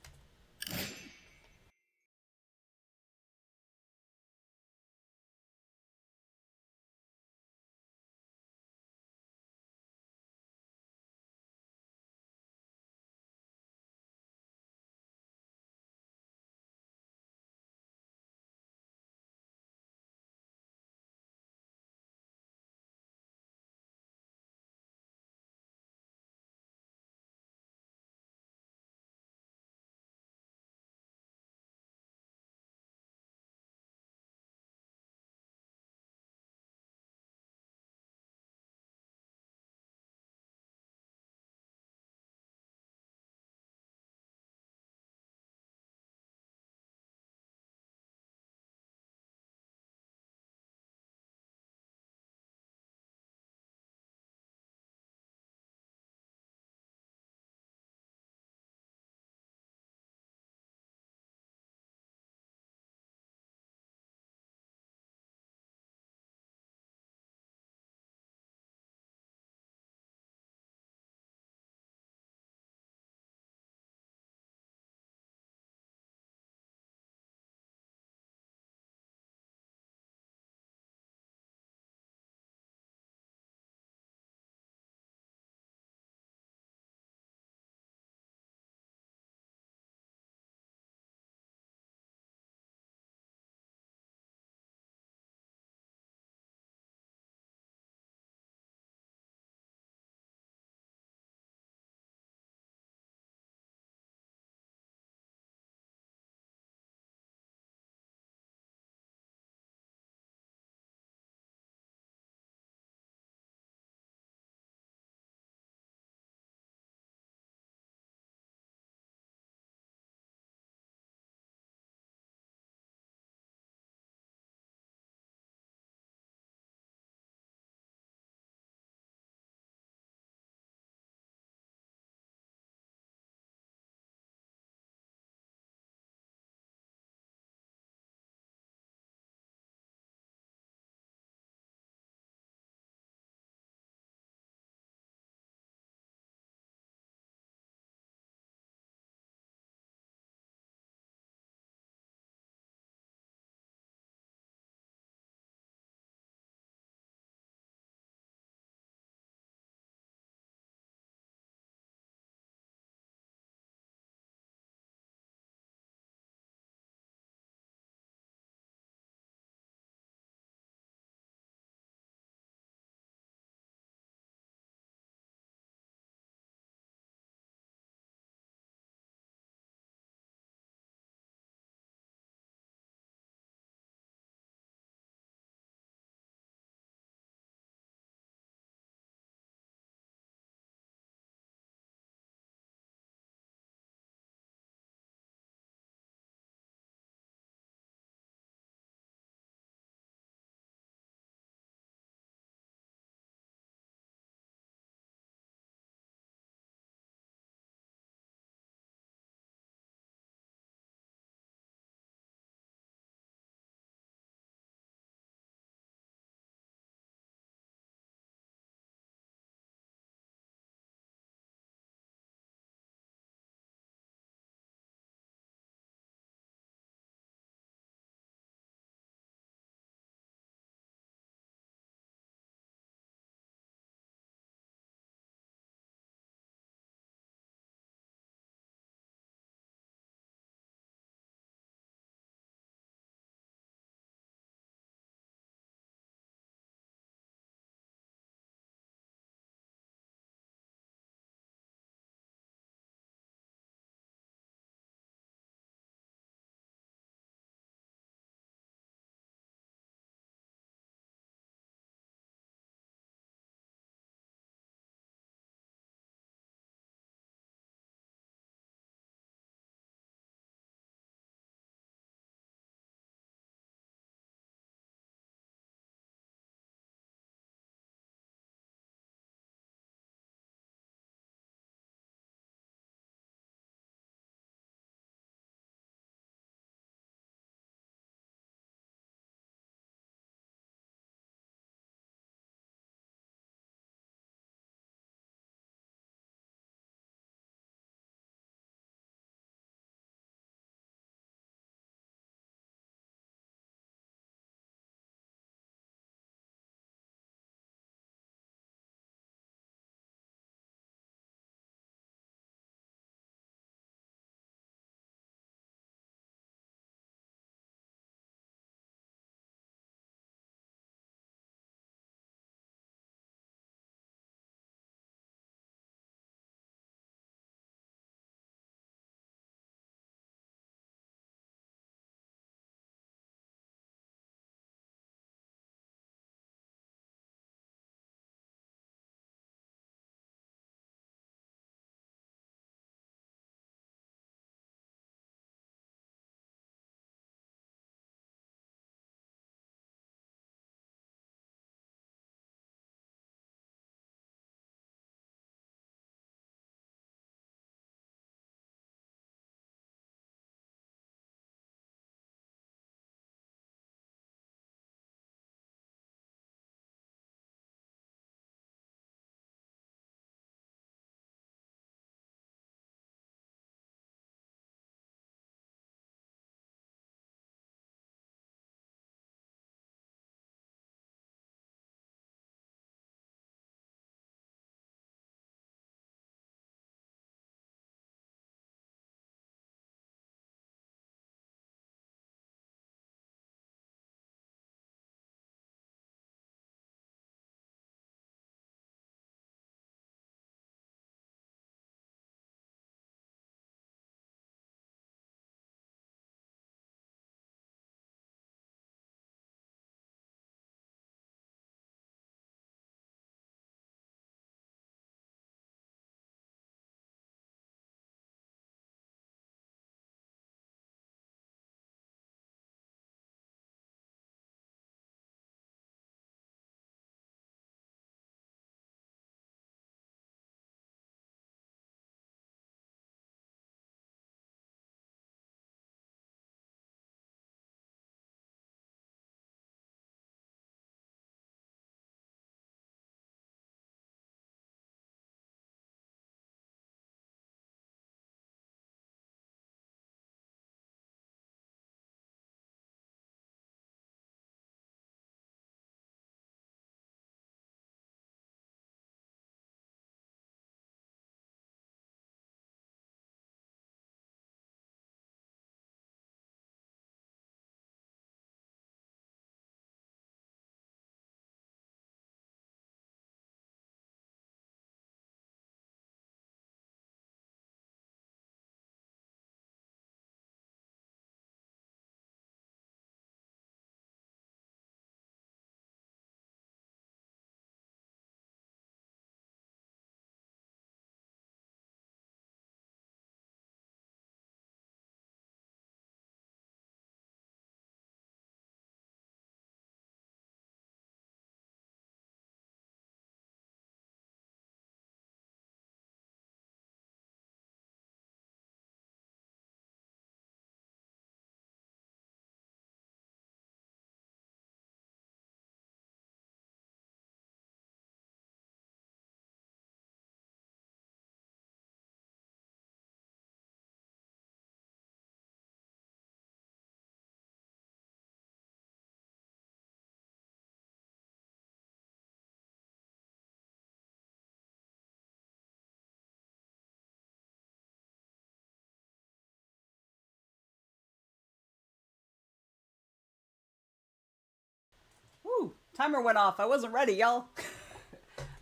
[SPEAKER 1] Timer went off. I wasn't ready, y'all.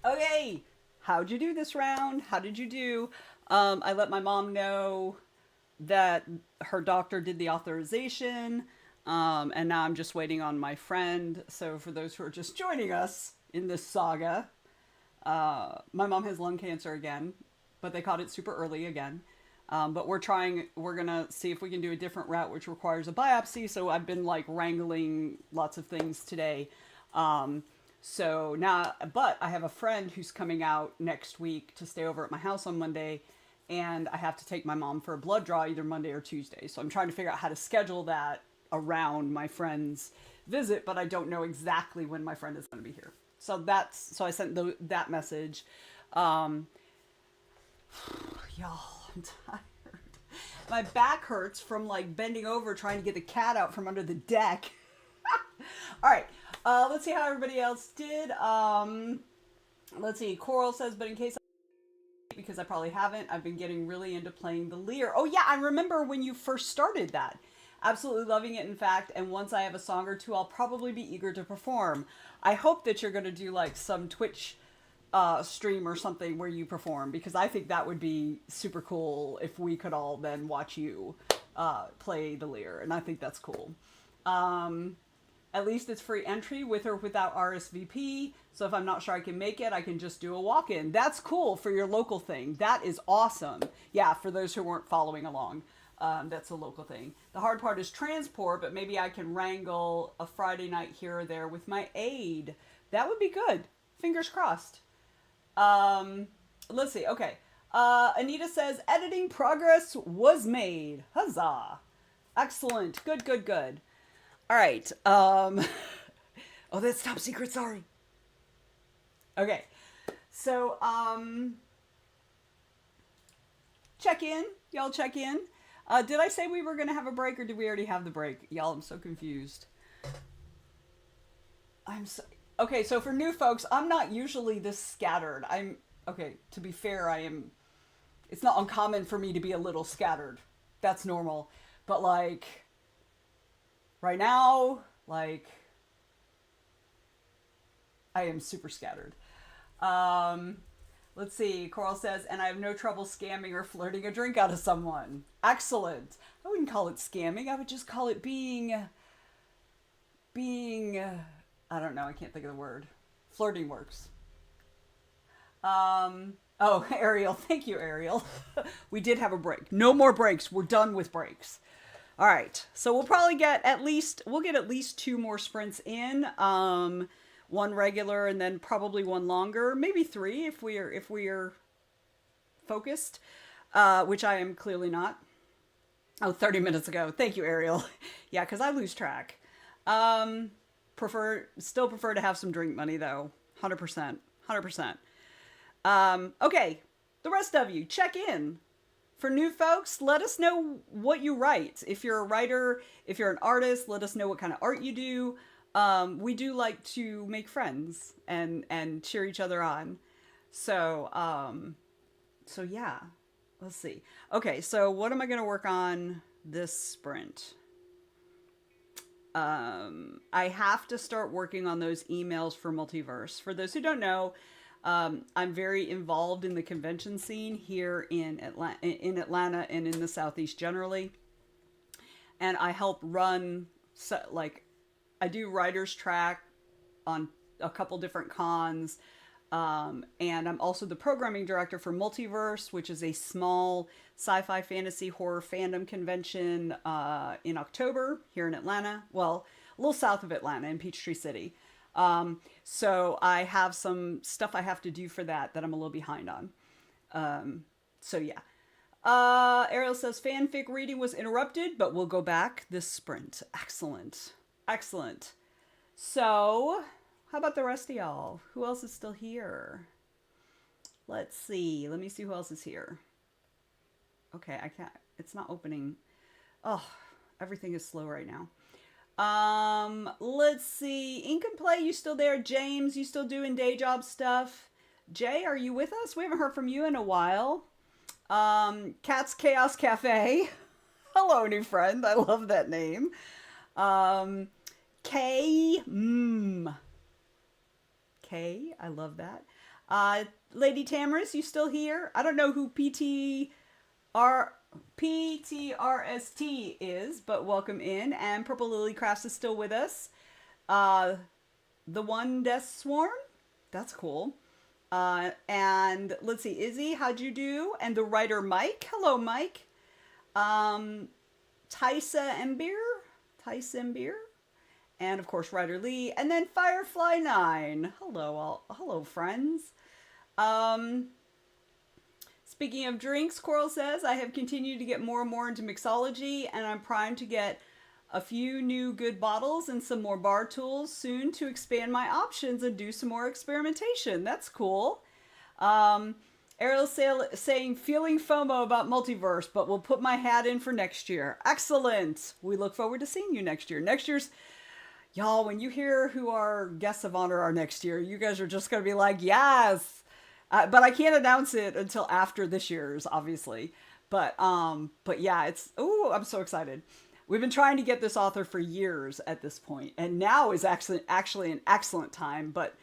[SPEAKER 1] Okay. How'd you do this round? How did you do? I let my mom know that her doctor did the authorization. And now I'm just waiting on my friend. So for those who are just joining us in this saga, my mom has lung cancer again, but they caught it super early again. But we're gonna see if we can do a different route, which requires a biopsy. So I've been like wrangling lots of things today. So now, but I have a friend who's coming out next week to stay over at my house on Monday, and I have to take my mom for a blood draw either Monday or Tuesday. So I'm trying to figure out how to schedule that around my friend's visit, but I don't know exactly when my friend is going to be here. So I sent that message. Y'all, I'm tired. My back hurts from like bending over trying to get the cat out from under the deck. All right. Let's see how everybody else did. Let's see. Coral says, but in case because I probably haven't, I've been getting really into playing the lyre. Oh yeah, I remember when you first started that. Absolutely loving it, in fact, and once I have a song or two, I'll probably be eager to perform. I hope that you're going to do like some Twitch stream or something where you perform, because I think that would be super cool if we could all then watch you play the lyre, and I think that's cool. At least it's free entry with or without RSVP, so if I'm not sure I can make it, I can just do a walk-in. That's cool for your local thing. That is awesome. Yeah, for those who weren't following along. That's a local thing. The hard part is transport, but maybe I can wrangle a Friday night here or there with my aide. That would be good. Fingers crossed. Let's see. Okay. Anita says, editing progress was made. Huzzah. Excellent. Good, good, good. All right. Oh, that's top secret. Sorry. Okay. So, check in. Y'all check in. Did I say we were going to have a break, or did we already have the break? Y'all, I'm so confused. Okay, so for new folks, I'm not usually this scattered. Okay, to be fair, it's not uncommon for me to be a little scattered. That's normal. But, like, right now, like, I am super scattered. Let's see. Coral says, and I have no trouble scamming or flirting a drink out of someone. Excellent. I wouldn't call it scamming. I would just call it being, I don't know. I can't think of the word. Flirting works. Oh, Ariel. Thank you, Ariel. We did have a break. No more breaks. We're done with breaks. All right. So we'll probably get at least 2 more sprints in. One regular and then probably one longer, maybe 3 if we are focused, which I am clearly not. Oh, 30 minutes ago. Thank you, Ariel. Yeah, because I lose track. Still prefer to have some drink money though. 100%. Okay, the rest of you, check in. For new folks, let us know what you write. If you're a writer, if you're an artist, let us know what kind of art you do. We do like to make friends and cheer each other on. So yeah, let's see. Okay, so what am I going to work on this sprint? I have to start working on those emails for Multiverse. For those who don't know, I'm very involved in the convention scene here in Atlanta and in the Southeast generally. And I help run, I do writer's track on a couple different cons. And I'm also the programming director for Multiverse, which is a small sci-fi fantasy horror fandom convention in October here in Atlanta. Well, a little south of Atlanta in Peachtree City. So I have some stuff I have to do for that I'm a little behind on. So yeah. Ariel says fanfic reading was interrupted, but we'll go back this sprint. Excellent. Excellent. So, how about the rest of y'all? Who else is still here? Let's see. Let me see who else is here. Okay, I can't. It's not opening. Oh, everything is slow right now. Let's see. Ink and Play, you still there? James, you still doing day job stuff? Jay, are you with us? We haven't heard from you in a while. Cat's Chaos Cafe. Hello, new friend. I love that name. K. I love that. Lady Tamaris, you still here? I don't know who PTRST is, but welcome in. And Purple Lily Crafts is still with us. The One Death Swarm? That's cool. And let's see, Izzy, how'd you do? And the writer Mike. Hello, Mike. Tysa Embeer. And of course, writer Lee. And then Firefly 9. Hello, all. Hello, friends. Speaking of drinks, Coral says, I have continued to get more and more into mixology, and I'm primed to get a few new good bottles and some more bar tools soon to expand my options and do some more experimentation. That's cool. Ariel saying, feeling FOMO about multiverse, but we'll put my hat in for next year. Excellent. We look forward to seeing you next year. Next year's, y'all, when you hear who our guests of honor are next year, you guys are just going to be like, yes. But I can't announce it until after this year's, obviously. But yeah, I'm so excited. We've been trying to get this author for years at this point, and now is actually an excellent time, but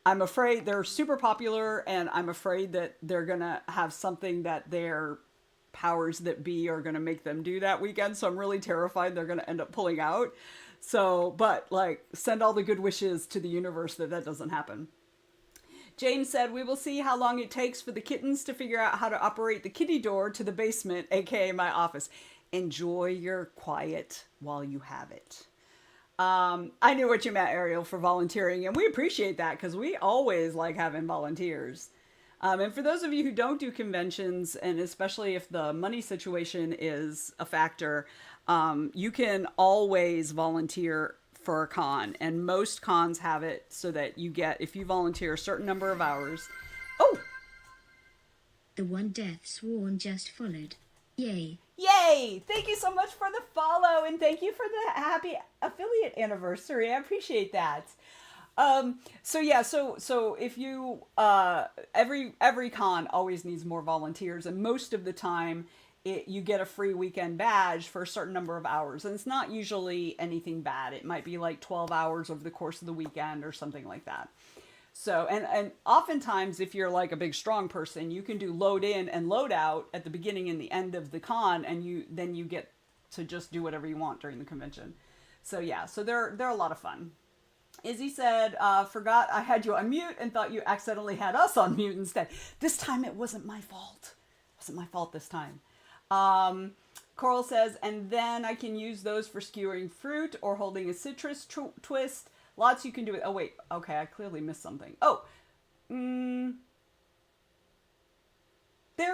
[SPEAKER 1] I'm afraid they're super popular, and I'm afraid that they're going to have something that their powers that be are going to make them do that weekend, so I'm really terrified they're going to end up pulling out. So, but, like, send all the good wishes to the universe that doesn't happen. James said, we will see how long it takes for the kittens to figure out how to operate the kitty door to the basement, aka my office. Enjoy your quiet while you have it. I knew what you meant, Ariel, for volunteering, and we appreciate that because we always like having volunteers. And for those of you who don't do conventions, and especially if the money situation is a factor, you can always volunteer for a con, and most cons have it so that you get, if you volunteer a certain number of hours. Oh!
[SPEAKER 2] The One Death Sworn just followed. Yay.
[SPEAKER 1] Yay! Thank you so much for the follow, and thank you for the happy affiliate anniversary. I appreciate that. So if you, every con always needs more volunteers, and most of the time you get a free weekend badge for a certain number of hours, and it's not usually anything bad. It might be like 12 hours over the course of the weekend or something like that. So, and oftentimes if you're like a big strong person, you can do load in and load out at the beginning and the end of the con, and then you get to just do whatever you want during the convention. So yeah, so they're a lot of fun. Izzy said, forgot I had you on mute and thought you accidentally had us on mute instead. This time it wasn't my fault. It wasn't my fault this time. Coral says, and then I can use those for skewering fruit or holding a citrus twist. Lots you can do it. Oh, wait. Okay, I clearly missed something. Oh. There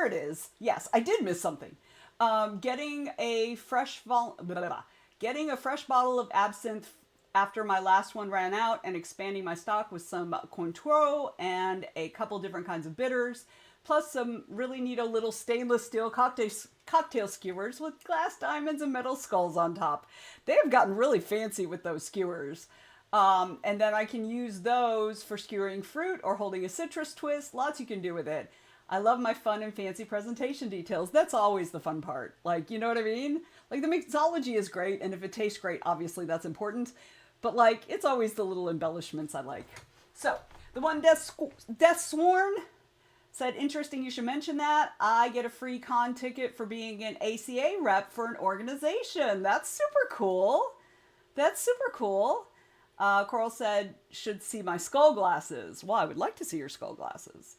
[SPEAKER 1] it is. Yes, I did miss something. Getting a fresh bottle of absinthe after my last one ran out, and expanding my stock with some Cointreau and a couple different kinds of bitters, plus some really neato little stainless steel cocktail skewers with glass diamonds and metal skulls on top. They have gotten really fancy with those skewers. And then I can use those for skewering fruit or holding a citrus twist. Lots you can do with it. I love my fun and fancy presentation details. That's always the fun part. Like, you know what I mean? Like, the mixology is great, and if it tastes great, obviously that's important. But, like, it's always the little embellishments I like. So, the One Death Sworn said, interesting you should mention that. I get a free con ticket for being an ACA rep for an organization. That's super cool. That's super cool. Coral said, should see my skull glasses. Well, I would like to see your skull glasses.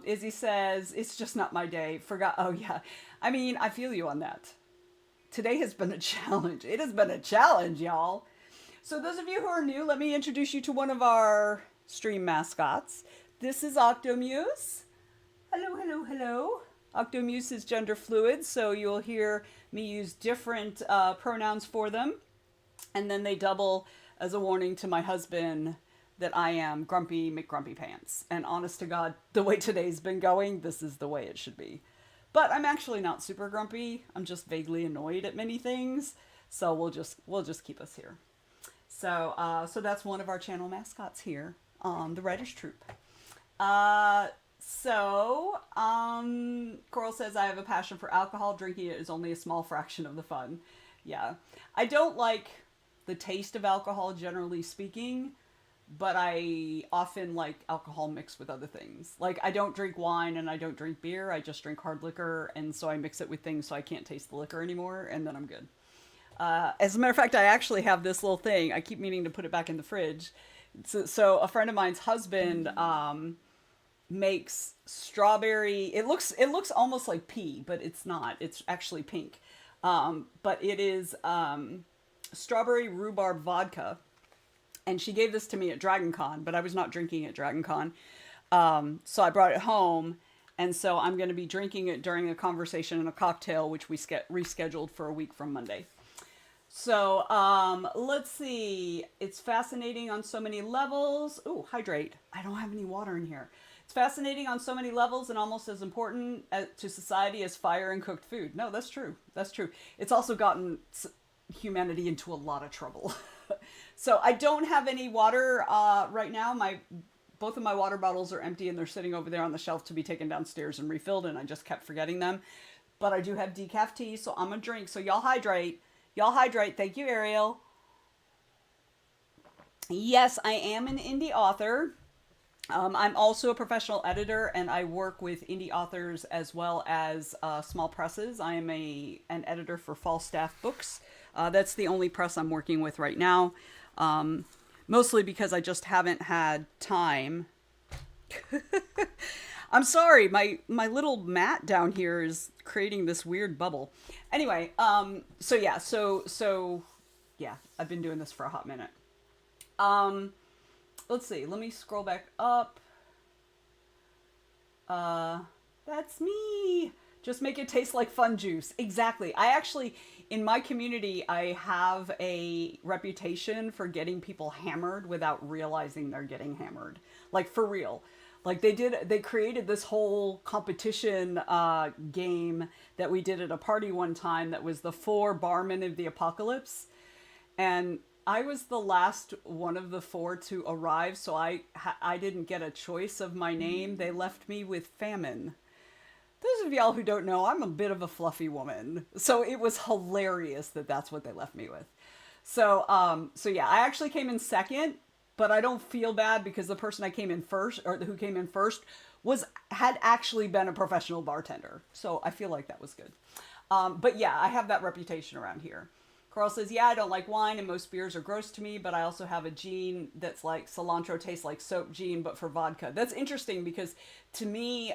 [SPEAKER 1] Izzy says, it's just not my day. Forgot. Oh, yeah. I mean, I feel you on that. Today has been a challenge. It has been a challenge, y'all. So those of you who are new, let me introduce you to one of our stream mascots. This is Octomuse. Hello, hello, hello. Octomuse is gender fluid, so you'll hear me use different pronouns for them. And then they double as a warning to my husband that I am Grumpy McGrumpy Pants. And honest to God, the way today's been going, this is the way it should be. But I'm actually not super grumpy. I'm just vaguely annoyed at many things. So we'll just keep us here. So that's one of our channel mascots here on the Writers Troupe. Coral says, I have a passion for alcohol. Drinking it is only a small fraction of the fun. Yeah. I don't like the taste of alcohol, generally speaking, but I often like alcohol mixed with other things. Like I don't drink wine and I don't drink beer. I just drink hard liquor, and so I mix it with things so I can't taste the liquor anymore, and then I'm good. As a matter of fact, I actually have this little thing. I keep meaning to put it back in the fridge. So a friend of mine's husband makes strawberry. It looks almost like pea, but it's not. It's actually pink. But it is strawberry rhubarb vodka, and she gave this to me at Dragon Con, but I was not drinking at Dragon Con. So I brought it home, and so I'm going to be drinking it during a conversation and a cocktail, which we rescheduled for a week from Monday. So let's see. It's fascinating on so many levels. Ooh, hydrate. I don't have any water in here. It's fascinating on so many levels and almost as important to society as fire and cooked food. No, that's true. That's true. It's also gotten humanity into a lot of trouble. So I don't have any water right now. Both of my water bottles are empty and they're sitting over there on the shelf to be taken downstairs and refilled, and I just kept forgetting them. But I do have decaf tea, so I'm gonna drink. So y'all hydrate. Y'all hydrate. Thank you, Ariel. Yes, I am an indie author. I'm also a professional editor, and I work with indie authors as well as small presses. I am an editor for Falstaff Books. That's the only press I'm working with right now. Mostly because I just haven't had time. I'm sorry, my little mat down here is creating this weird bubble. Anyway, so yeah, I've been doing this for a hot minute. Let's see, let me scroll back up. That's me. Just make it taste like fun juice. Exactly. I actually, in my community, I have a reputation for getting people hammered without realizing they're getting hammered. Like, for real. Like, they created this whole competition game that we did at a party one time that was the 4 barmen of the apocalypse. And I was the last one of the 4 to arrive, so I didn't get a choice of my name. They left me with famine. Those of y'all who don't know, I'm a bit of a fluffy woman. So it was hilarious that that's what they left me with. So yeah, I actually came in second, but I don't feel bad because the person I came in first, or who came in first, had actually been a professional bartender. So I feel like that was good. But yeah, I have that reputation around here. Carl says, yeah, I don't like wine and most beers are gross to me, but I also have a gene that's like cilantro tastes like soap gene, but for vodka. That's interesting because to me,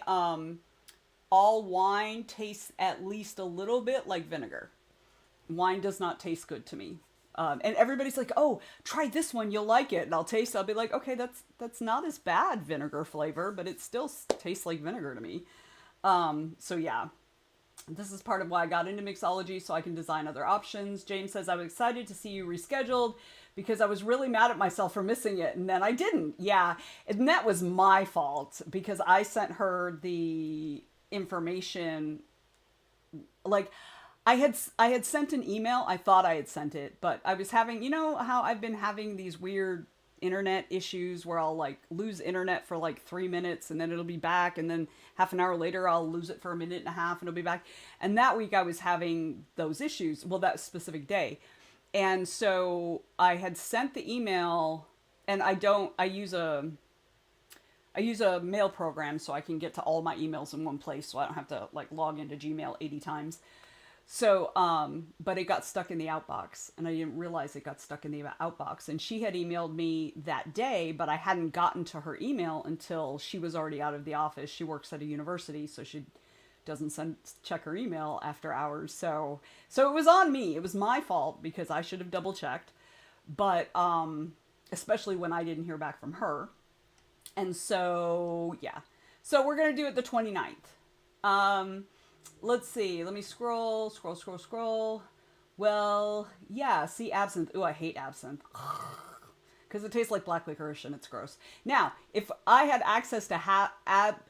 [SPEAKER 1] all wine tastes at least a little bit like vinegar. Wine does not taste good to me. And everybody's like, oh, try this one, you'll like it. And I'll taste it. I'll be like, okay, that's not as bad vinegar flavor, but it still tastes like vinegar to me. So yeah, this is part of why I got into mixology, so I can design other options. James says, I was excited to see you rescheduled because I was really mad at myself for missing it. And then I didn't. Yeah. And that was my fault because I sent her the information. Like, I had sent an email. I thought I had sent it, but I was having, you know how I've been having these weird internet issues where I'll like lose internet for like 3 minutes and then it'll be back, and then half an hour later I'll lose it for a minute and a half and it'll be back. And that week I was having those issues. Well, that specific day. And so I had sent the email, and I use a mail program so I can get to all my emails in one place, so I don't have to like log into Gmail 80 times. So, but it got stuck in the outbox, and I didn't realize it got stuck in the outbox. And she had emailed me that day, but I hadn't gotten to her email until she was already out of the office. She works at a university, so she doesn't check her email after hours. So it was on me. It was my fault because I should have double checked. But, especially when I didn't hear back from her. And so, yeah. So we're going to do it the 29th. Let's see. Let me scroll. Well, yeah. See, absinthe. Ooh, I hate absinthe. Because it tastes like black licorice and it's gross. Now, if I had access to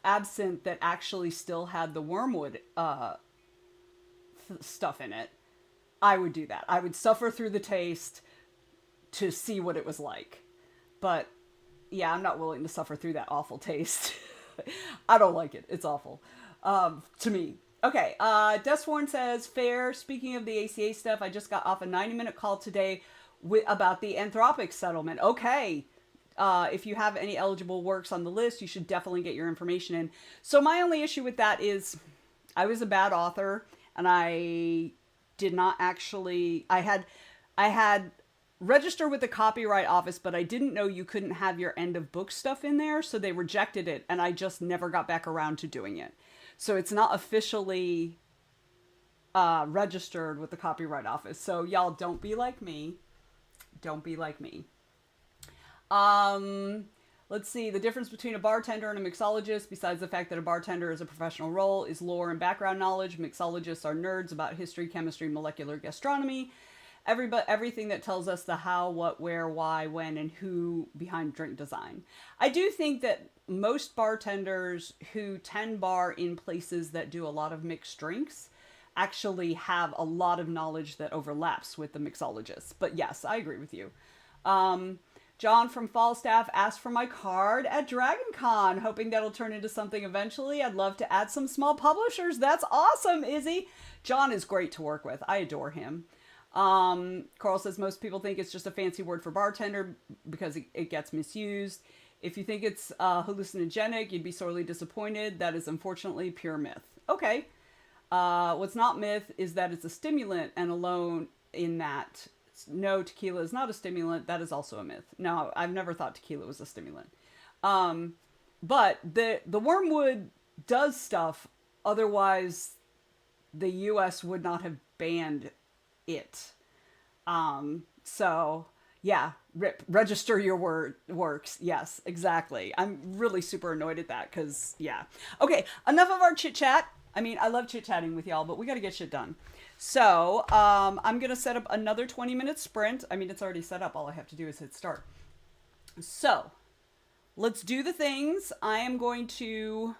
[SPEAKER 1] absinthe that actually still had the wormwood stuff in it, I would do that. I would suffer through the taste to see what it was like. But, yeah, I'm not willing to suffer through that awful taste. I don't like it. It's awful. To me. Okay, Deswarn says, fair. Speaking of the ACA stuff, I just got off a 90-minute call today about the Anthropic settlement. Okay, If you have any eligible works on the list, you should definitely get your information in. So my only issue with that is I was a bad author and I did not actually I had registered with the copyright office, but I didn't know you couldn't have your end of book stuff in there, so they rejected it and I just never got back around to doing it. So it's not officially registered with the copyright office. So y'all don't be like me. Don't be like me. Um, let's see. The difference between a bartender and a mixologist, besides the fact that a bartender is a professional role, is lore and background knowledge. Mixologists are nerds about history, chemistry, molecular gastronomy. Everything that tells us the how, what, where, why, when, and who behind drink design. I do think that most bartenders who tend bar in places that do a lot of mixed drinks actually have a lot of knowledge that overlaps with the mixologists. But yes, I agree with you. John from Falstaff asked for my card at DragonCon, hoping that'll turn into something eventually. I'd love to add some small publishers. That's awesome, Izzy. John is great to work with. I adore him. Carl says most people think it's just a fancy word for bartender because it gets misused. If you think it's hallucinogenic, you'd be sorely disappointed. That is unfortunately pure myth. Okay. What's not myth is that it's a stimulant, and alone in that, no, tequila is not a stimulant. That is also a myth. No, I've never thought tequila was a stimulant. But the wormwood does stuff. Otherwise, the U.S. would not have banned it. So yeah, register your works. Yes, exactly. I'm really super annoyed at that because yeah. Okay, enough of our chit chat. I mean, I love chit chatting with y'all, but we got to get shit done. So I'm gonna set up another 20-minute sprint. I mean, it's already set up. All I have to do is hit start. So let's do the things. I'm going to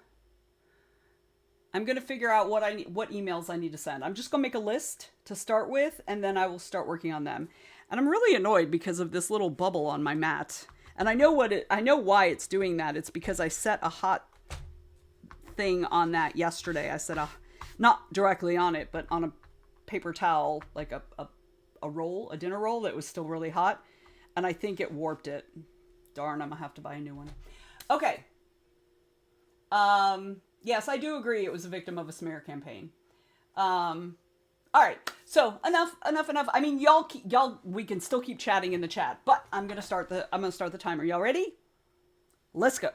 [SPEAKER 1] figure out what emails I need to send. I'm just going to make a list to start with, and then I will start working on them. And I'm really annoyed because of this little bubble on my mat. And I know why it's doing that. It's because I set a hot thing on that yesterday. I set not directly on it, but on a paper towel, like a dinner roll that was still really hot. And I think it warped it. Darn, I'm going to have to buy a new one. Okay. Yes, I do agree it was a victim of a smear campaign. All right. So enough. I mean, y'all, we can still keep chatting in the chat, but I'm going to start the timer. Y'all ready? Let's go.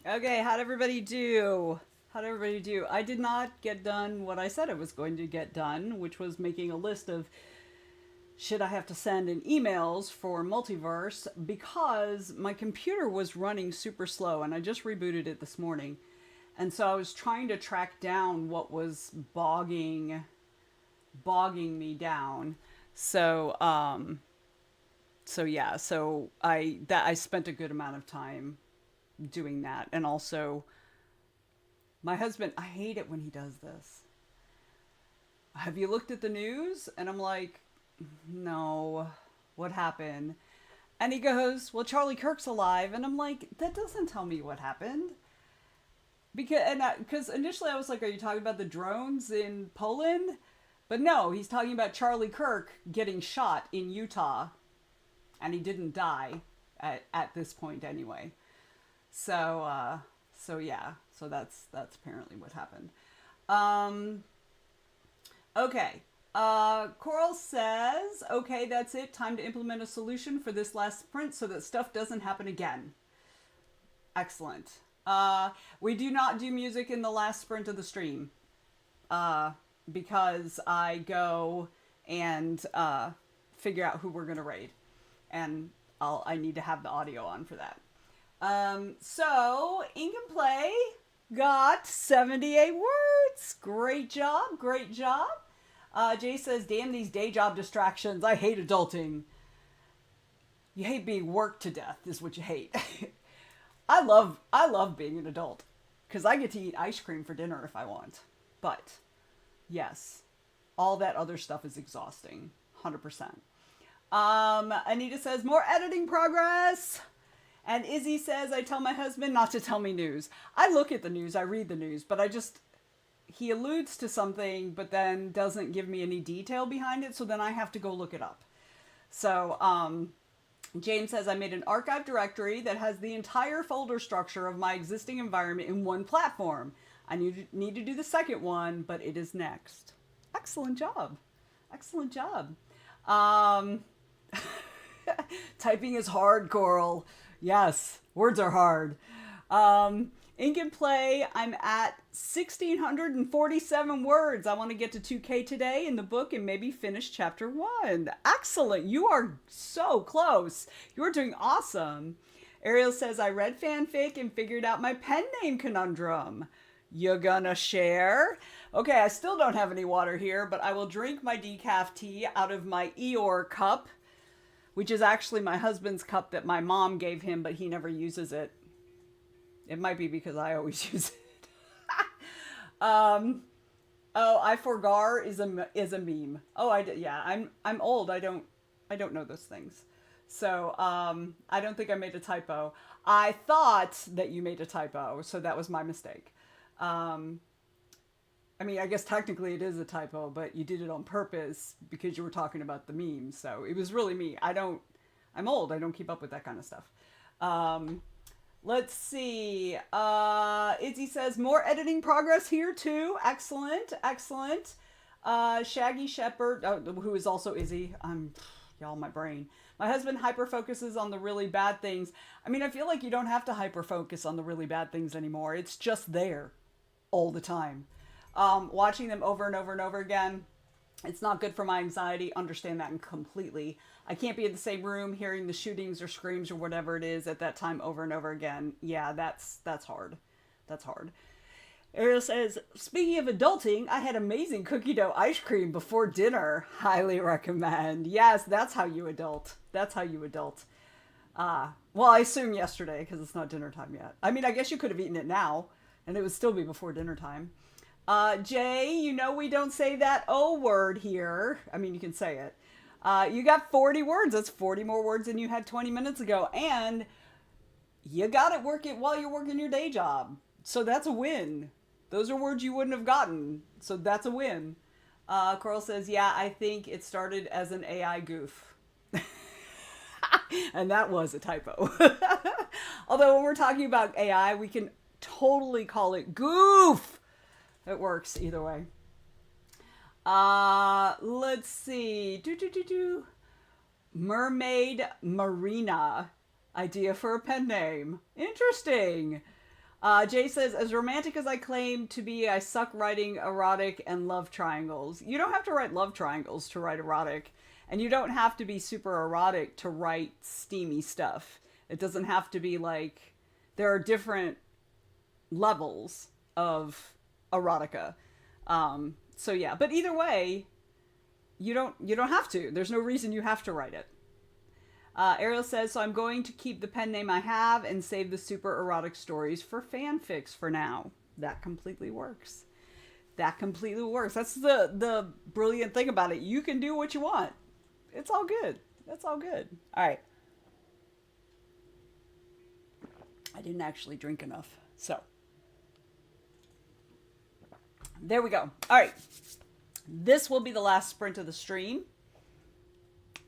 [SPEAKER 1] Okay, how'd everybody do? How'd everybody do? I did not get done what I said I was going to get done, which was making a list of shit I have to send in emails for Multiverse because my computer was running super slow and I just rebooted it this morning. And so I was trying to track down what was bogging me down. So I spent a good amount of time doing that. And also my husband, I hate it when he does this. Have you looked at the news? And I'm like, no, what happened? And he goes, well, Charlie Kirk's alive. And I'm like, that doesn't tell me what happened. Because initially I was like, are you talking about the drones in Poland? But no, he's talking about Charlie Kirk getting shot in Utah. And he didn't die at this point anyway. So that's apparently what happened. Okay. Coral says, okay, that's it. Time to implement a solution for this last sprint so that stuff doesn't happen again. Excellent. We do not do music in the last sprint of the stream. Because I go and figure out who we're going to raid. And I need to have the audio on for that. So, Ink and Play got 78 words. Great job. Great job. Jay says, damn these day job distractions. I hate adulting. You hate being worked to death is what you hate. I love being an adult because I get to eat ice cream for dinner if I want. But yes, all that other stuff is exhausting. 100%. Anita says, more editing progress. And Izzy says, I tell my husband not to tell me news. I look at the news, I read the news, but he alludes to something, but then doesn't give me any detail behind it, so then I have to go look it up. So, James says, I made an archive directory that has the entire folder structure of my existing environment in one platform. I need to do the second one, but it is next. Excellent job. Excellent job. Typing is hard, Coral. Yes, words are hard. Ink and Play, I'm at 1,647 words. I want to get to 2K today in the book and maybe finish chapter 1. Excellent. You are so close. You're doing awesome. Ariel says, I read fanfic and figured out my pen name conundrum. You gonna share? Okay, I still don't have any water here, but I will drink my decaf tea out of my Eeyore cup, which is actually my husband's cup that my mom gave him, but he never uses it. It might be because I always use it. I forgar is a meme. Oh, I'm old. I don't know those things. So, I don't think I made a typo. I thought that you made a typo, so that was my mistake. I mean, I guess technically it is a typo, but you did it on purpose because you were talking about the memes. So it was really me. I'm old. I don't keep up with that kind of stuff. Let's see. Izzy says, more editing progress here too. Excellent. Excellent. Shaggy Shepherd, who is also Izzy. Y'all, my brain. My husband hyper-focuses on the really bad things. I mean, I feel like you don't have to hyper-focus on the really bad things anymore. It's just there all the time. Watching them over and over and over again, it's not good for my anxiety. Understand that completely. I can't be in the same room hearing the shootings or screams or whatever it is at that time over and over again. Yeah, that's hard. That's hard. Ariel says, speaking of adulting, I had amazing cookie dough ice cream before dinner. Highly recommend. Yes, that's how you adult. That's how you adult. Well, I assume yesterday because it's not dinner time yet. I mean, I guess you could have eaten it now and it would still be before dinner time. Jay, you know we don't say that O word here. I mean, you can say it. You got 40 words. That's 40 more words than you had 20 minutes ago. And you got to work it while you're working your day job. So that's a win. Those are words you wouldn't have gotten. So that's a win. Coral says, yeah, I think it started as an AI goof. And that was a typo. Although when we're talking about AI, we can totally call it goof. It works either way. Let's see. Mermaid Marina. Idea for a pen name. Interesting. Jay says, as romantic as I claim to be, I suck writing erotic and love triangles. You don't have to write love triangles to write erotic, and you don't have to be super erotic to write steamy stuff. It doesn't have to be like, there are different levels of erotica. So yeah, but either way, you don't have to. There's no reason you have to write it. Ariel says, so I'm going to keep the pen name I have and save the super erotic stories for fanfics for now. That completely works. That completely works. That's the brilliant thing about it. You can do what you want. It's all good. That's all good. All right. I didn't actually drink enough. So, there we go. All right. This will be the last sprint of the stream.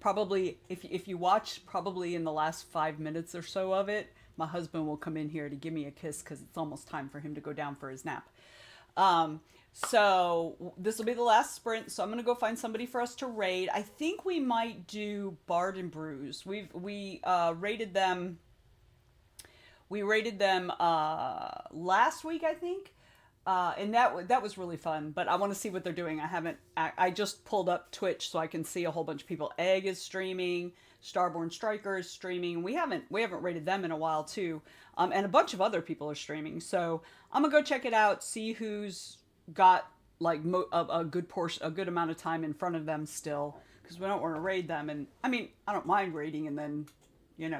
[SPEAKER 1] Probably, if you watch, probably in the last 5 minutes or so of it, my husband will come in here to give me a kiss because it's almost time for him to go down for his nap. So this will be the last sprint. So I'm gonna go find somebody for us to raid. I think we might do Bard and Bruise. We rated them. We rated them last week, I think. And that was really fun, but I want to see what they're doing. I just pulled up Twitch so I can see a whole bunch of people. Egg is streaming, Starborn Striker is streaming. We haven't rated them in a while too, and a bunch of other people are streaming. So I'm gonna go check it out, see who's got like a good amount of time in front of them still, because we don't want to raid them. And I mean, I don't mind raiding and then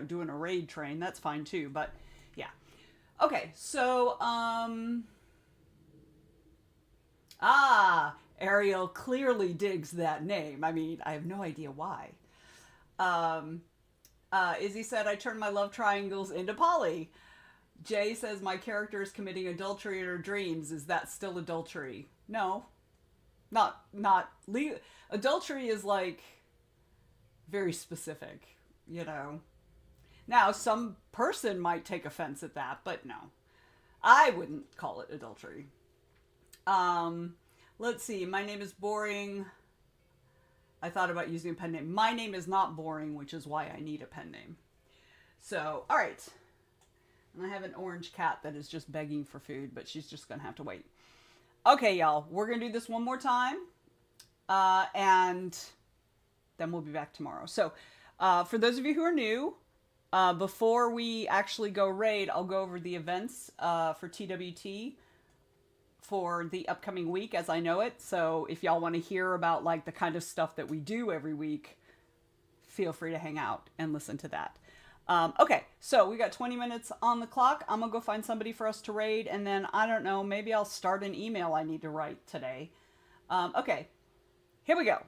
[SPEAKER 1] doing a raid train. That's fine too. But yeah, okay. So Ariel clearly digs that name. I mean, I have no idea why. Izzy said, I turned my love triangles into poly. Jay says, my character is committing adultery in her dreams. Is that still adultery? No. Not adultery is like very specific, Now, some person might take offense at that, but no. I wouldn't call it adultery. Let's see. My name is boring. I thought about using a pen name. My name is not boring, which is why I need a pen name. So, all right. And I have an orange cat that is just begging for food, but she's just going to have to wait. Okay, y'all. We're going to do this one more time. And then we'll be back tomorrow. So, for those of you who are new, before we actually go raid, I'll go over the events for TWT for the upcoming week as I know it. So if y'all want to hear about like the kind of stuff that we do every week, feel free to hang out and listen to that. Okay, so we got 20 minutes on the clock. I'm gonna go find somebody for us to raid, and then I don't know, maybe I'll start an email I need to write today. Okay, here we go.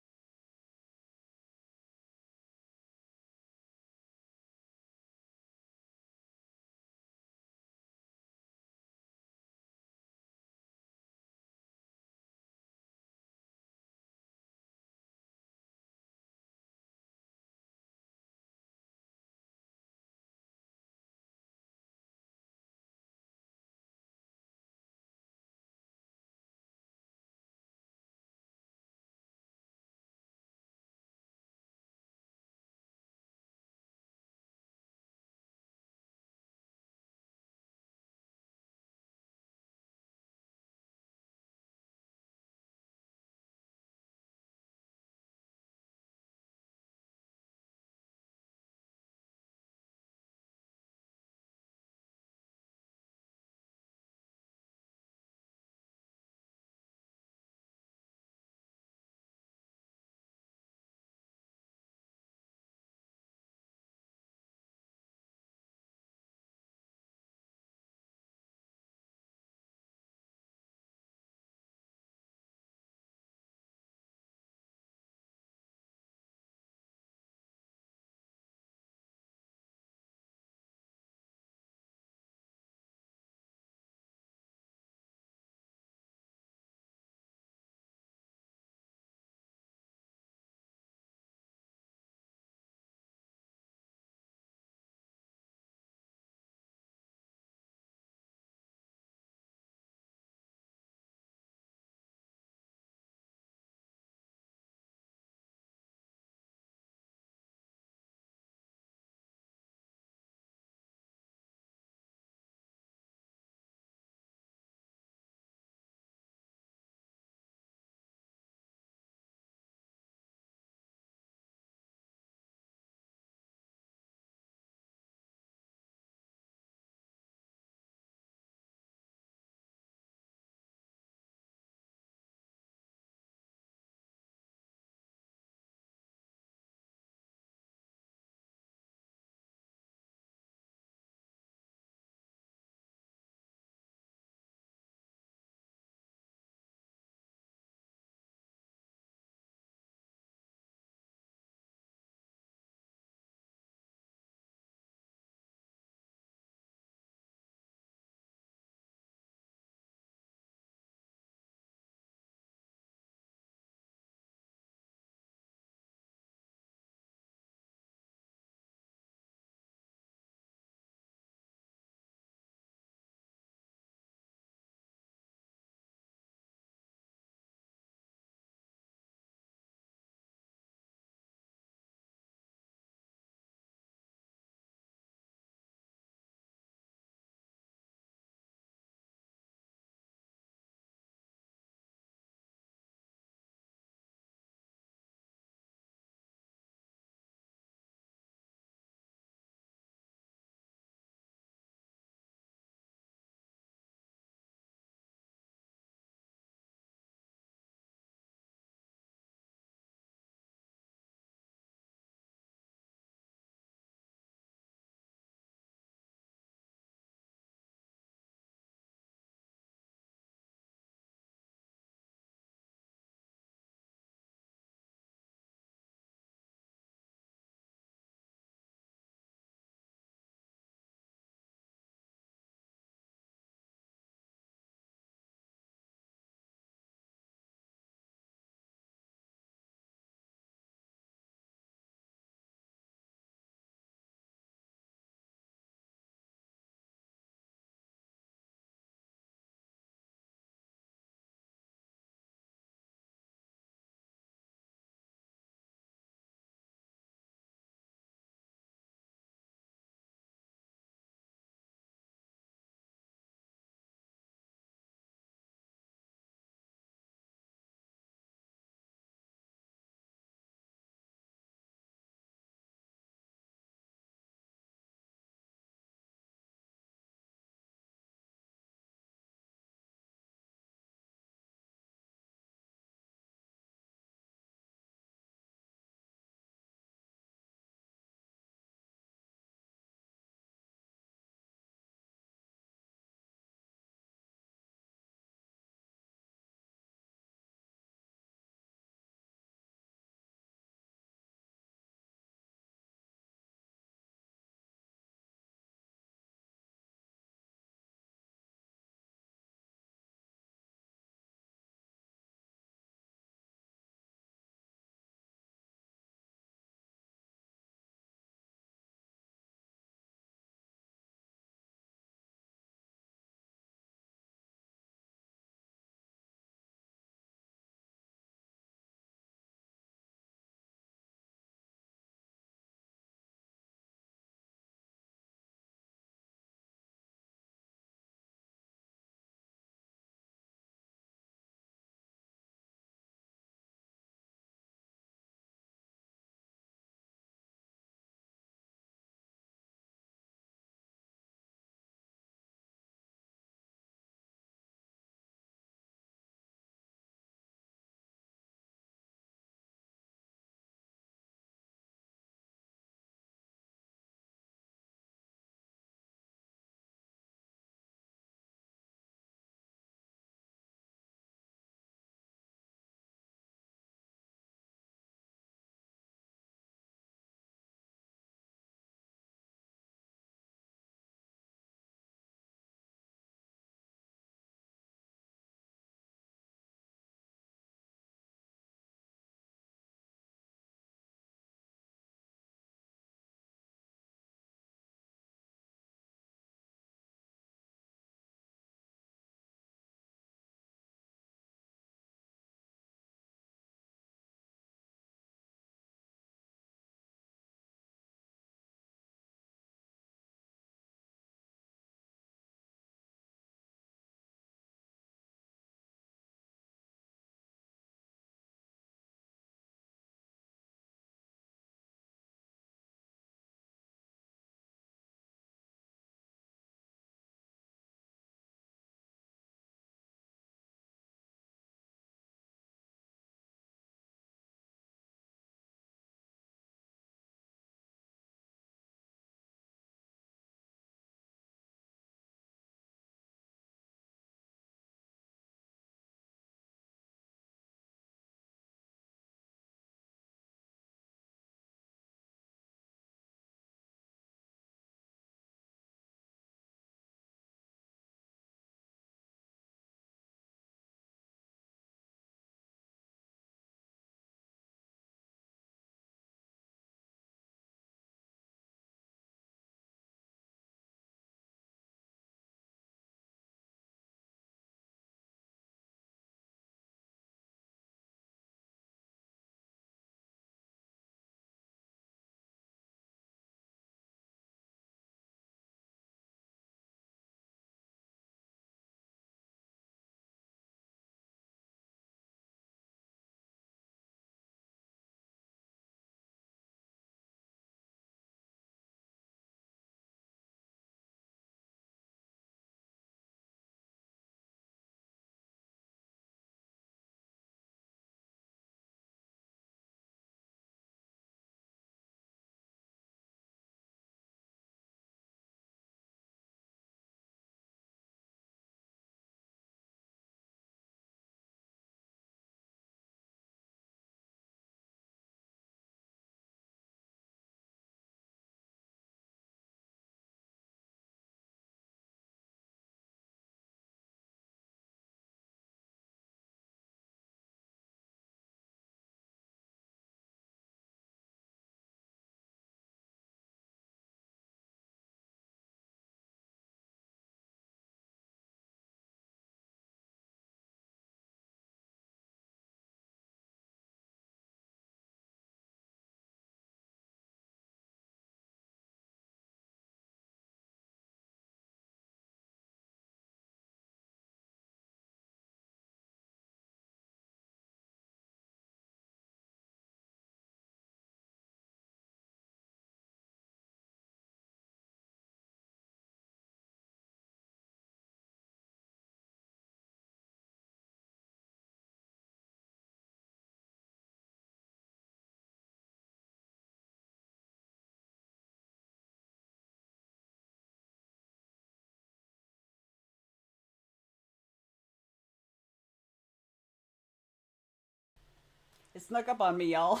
[SPEAKER 1] It snuck up on me, y'all.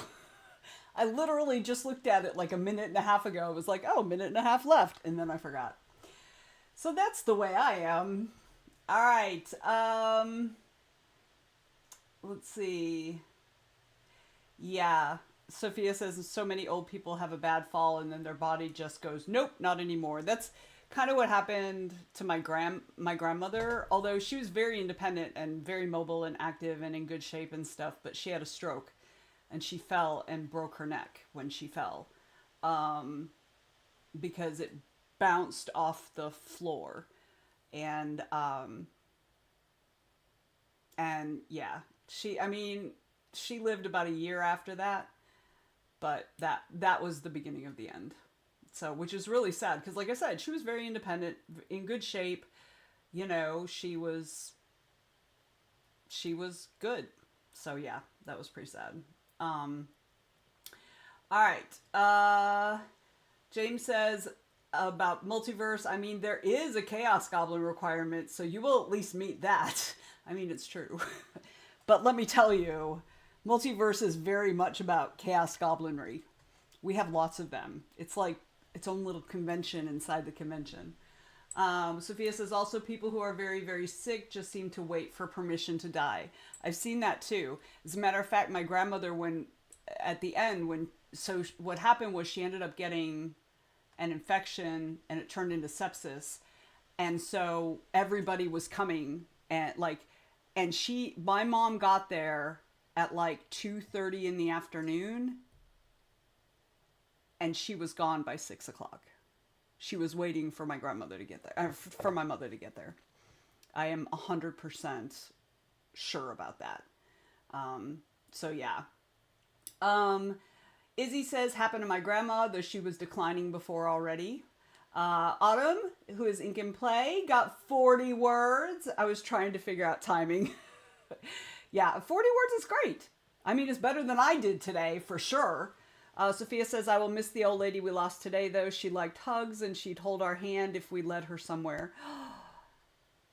[SPEAKER 1] I literally just looked at it like a minute and a half ago. It was like, oh, minute and a half left. And then I forgot. So that's the way I am. All right. Let's see. Yeah. Sophia says so many old people have a bad fall and then their body just goes, nope, not anymore. That's kind of what happened to my grandmother, although she was very independent and very mobile and active and in good shape and stuff, but she had a stroke and she fell and broke her neck when she fell, because it bounced off the floor. And yeah, she lived about a year after that, but that was the beginning of the end. So, which is really sad because, like I said, she was very independent, in good shape. You know, she was good. So yeah, that was pretty sad. All right. James says about multiverse. I mean, there is a Chaos Goblin requirement, so you will at least meet that. I mean, it's true. But let me tell you, multiverse is very much about Chaos Goblinry. We have lots of them. It's like its own little convention inside the convention. Sophia says also people who are very, very sick just seem to wait for permission to die. I've seen that too. As a matter of fact, my grandmother, what happened was she ended up getting an infection and it turned into sepsis. And so everybody was coming my mom got there at like 2:30 in the afternoon and she was gone by 6 o'clock. She was waiting for my grandmother to get there, for my mother to get there. I am 100% sure about that. So yeah. Izzy says, happened to my grandma, though she was declining before already. Autumn, who is Ink and Play, got 40 words. I was trying to figure out timing. Yeah, 40 words is great. I mean, it's better than I did today, for sure. Sophia says, I will miss the old lady we lost today, though. She liked hugs, and she'd hold our hand if we led her somewhere.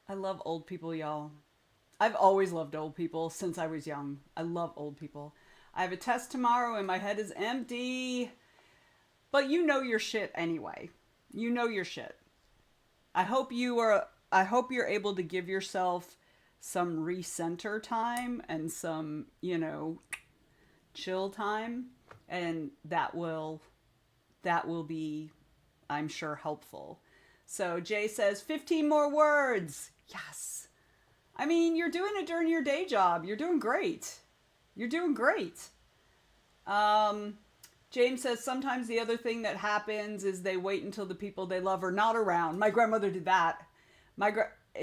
[SPEAKER 1] I love old people, y'all. I've always loved old people since I was young. I love old people. I have a test tomorrow, and my head is empty. But you know your shit anyway. You know your shit. I hope you're able to give yourself some recenter time and some, chill time. And that will be, I'm sure, helpful. So Jay says, 15 more words. Yes. I mean, you're doing it during your day job. You're doing great. You're doing great. James says, sometimes the other thing that happens is they wait until the people they love are not around. My grandmother did that.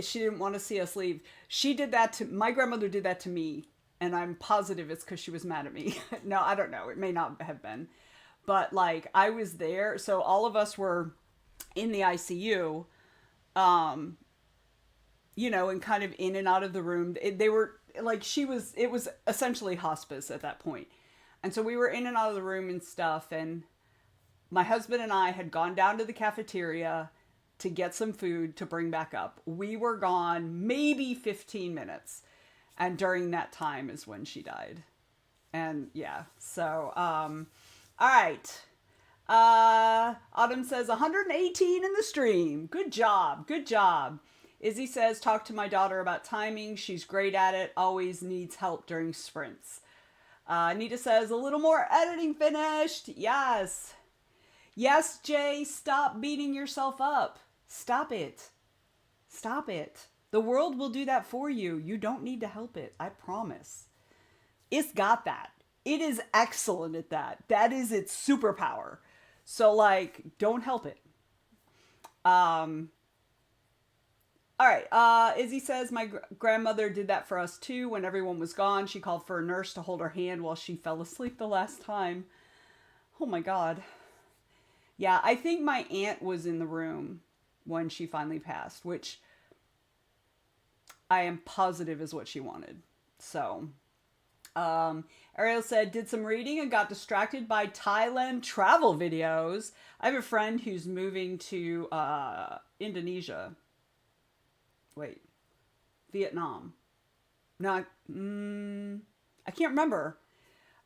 [SPEAKER 1] She didn't want to see us leave. My grandmother did that to me. And I'm positive it's because she was mad at me. No, I don't know. It may not have been. But, I was there. So all of us were in the ICU, and kind of in and out of the room. It was essentially hospice at that point. And so we were in and out of the room and stuff. And my husband and I had gone down to the cafeteria to get some food to bring back up. We were gone maybe 15 minutes. And during that time is when she died. And yeah, so, all right. Autumn says 118 in the stream. Good job. Good job. Izzy says, talk to my daughter about timing. She's great at it. Always needs help during sprints. Anita says, a little more editing finished. Yes. Yes, Jay, stop beating yourself up. Stop it. Stop it. The world will do that for you. You don't need to help it. I promise. It's got that. It is excellent at that. That is its superpower. So, don't help it. All right. Izzy says, my grandmother did that for us too. When everyone was gone, she called for a nurse to hold her hand while she fell asleep the last time. Oh my God. Yeah, I think my aunt was in the room when she finally passed, which I am positive is what she wanted. So, Ariel said, did some reading and got distracted by Thailand travel videos. I have a friend who's moving to Indonesia. Wait, Vietnam. No, I can't remember.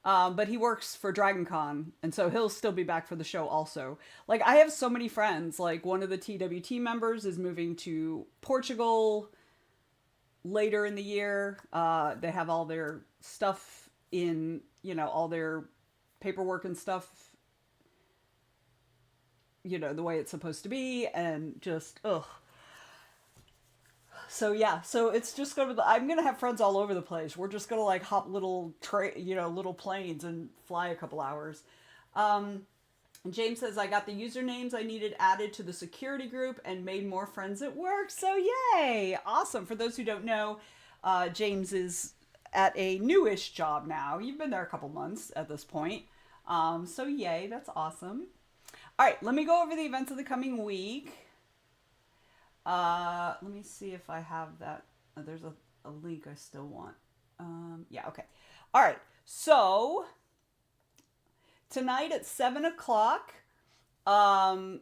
[SPEAKER 1] But he works for Dragon Con, and so he'll still be back for the show also. Like, I have so many friends. Like, one of the TWT members is moving to Portugal later in the year. They have all their stuff in, all their paperwork and stuff, the way it's supposed to be, and just, ugh. So yeah, so it's just I'm gonna have friends all over the place. We're just gonna like hop little little planes and fly a couple hours. James says, I got the usernames I needed added to the security group and made more friends at work. So yay! Awesome. For those who don't know, James is at a newish job now. You've been there a couple months at this point. So yay, that's awesome. All right, let me go over the events of the coming week. Let me see if I have that. There's a link I still want. Yeah, okay. All right, so tonight at 7 o'clock, Amelia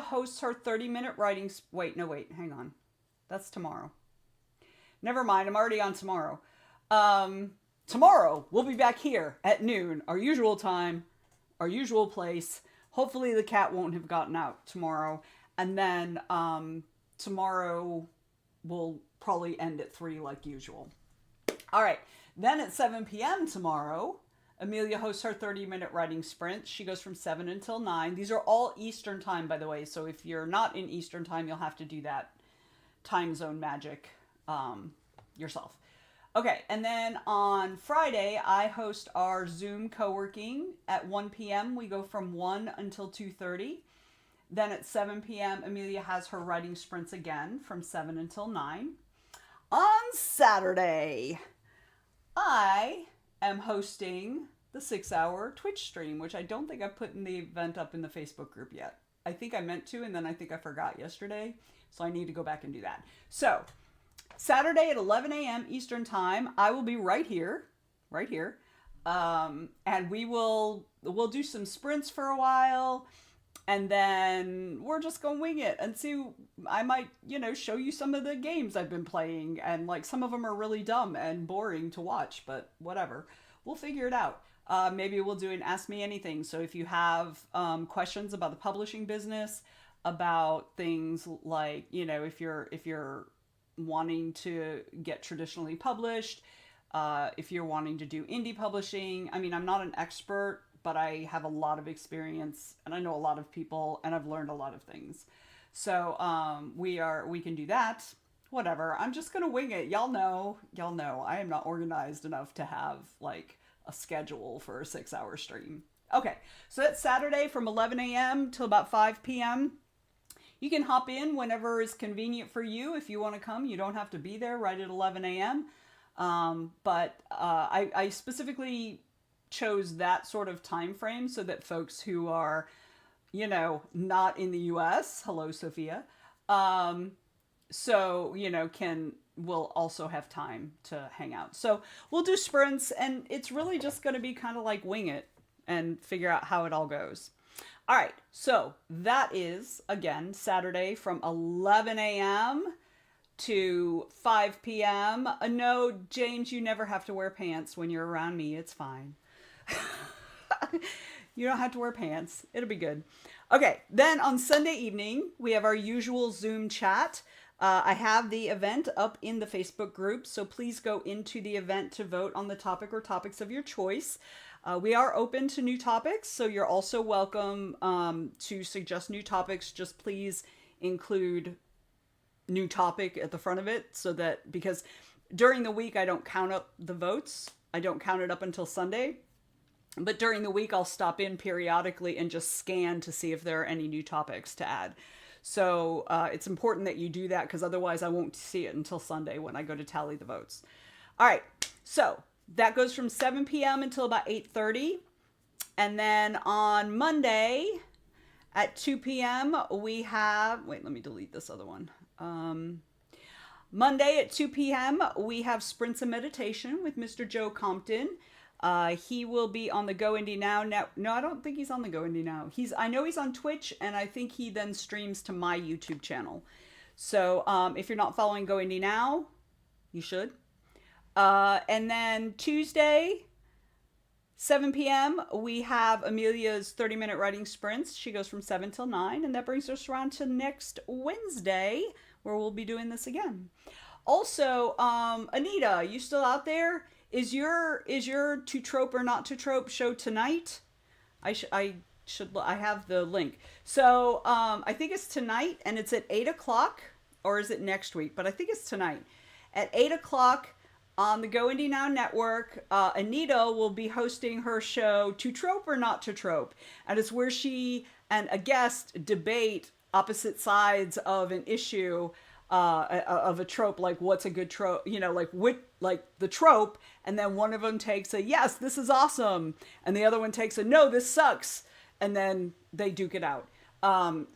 [SPEAKER 1] hosts her 30-minute writing... Wait, hang on. That's tomorrow. Never mind, I'm already on tomorrow. Tomorrow, we'll be back here at noon, our usual time, our usual place. Hopefully the cat won't have gotten out tomorrow. And then tomorrow will probably end at 3 like usual. All right. Then at 7 p.m. tomorrow, Amelia hosts her 30-minute writing sprint. She goes from 7 until 9. These are all Eastern time, by the way. So if you're not in Eastern time, you'll have to do that time zone magic yourself. Okay. And then on Friday, I host our Zoom co-working at 1 p.m. We go from 1 until 2:30. Then at 7 p.m., Amelia has her writing sprints again from 7 until 9. On Saturday, I am hosting the 6-hour Twitch stream, which I don't think I've put in the event up in the Facebook group yet. I think I meant to, and then I think I forgot yesterday, so I need to go back and do that. So, Saturday at 11 a.m. Eastern Time, I will be right here, and we'll do some sprints for a while. And then we're just going to wing it and see. I might, show you some of the games I've been playing. And like some of them are really dumb and boring to watch, but whatever. We'll figure it out. Maybe we'll do an Ask Me Anything. So if you have questions about the publishing business, about things like, if you're wanting to get traditionally published, if you're wanting to do indie publishing. I mean, I'm not an expert, but I have a lot of experience and I know a lot of people and I've learned a lot of things. So we can do that. Whatever. I'm just going to wing it. Y'all know, I am not organized enough to have like a schedule for a 6-hour stream. Okay. So that's Saturday from 11 a.m. till about 5 p.m. You can hop in whenever is convenient for you. If you want to come, you don't have to be there right at 11 a.m. But I specifically chose that sort of time frame so that folks who are, not in the US, hello Sophia, will also have time to hang out. So we'll do sprints and it's really just going to be kind of like wing it and figure out how it all goes. All right. So that is again, Saturday from 11 a.m. to 5 p.m. No, James, you never have to wear pants when you're around me. It's fine. You don't have to wear pants. It'll be good. Okay, then on Sunday evening, we have our usual Zoom chat. I have the event up in the Facebook group, so please go into the event to vote on the topic or topics of your choice. We are open to new topics, so you're also welcome to suggest new topics. Just please include new topic at the front of it because during the week, I don't count up the votes. I don't count it up until Sunday. But during the week, I'll stop in periodically and just scan to see if there are any new topics to add. So it's important that you do that because otherwise I won't see it until Sunday when I go to tally the votes. All right. So that goes from 7 p.m. until about 8:30. And then on Monday at 2 p.m. we have... Wait, let me delete this other one. Monday at 2 p.m. we have Sprints and Meditation with Mr. Joe Compton. He will be on the Go Indie Now. No, I don't think he's on the Go Indie Now. I know he's on Twitch, and I think he then streams to my YouTube channel. So if you're not following Go Indie Now, you should. And then Tuesday, 7 p.m., we have Amelia's 30-minute writing sprints. She goes from 7 till 9, and that brings us around to next Wednesday, where we'll be doing this again. Also, Anita, you still out there? Is your to trope or not to trope show tonight? I have the link. So I think it's tonight, and it's at 8 o'clock, or is it next week? But I think it's tonight at 8 o'clock on the Go Indie Now network. Anita will be hosting her show To Trope or Not to Trope, and it's where she and a guest debate opposite sides of an issue, of a trope, like what's a good trope, like the trope, and then one of them takes a yes, this is awesome, and the other one takes a no, this sucks, and then they duke it out.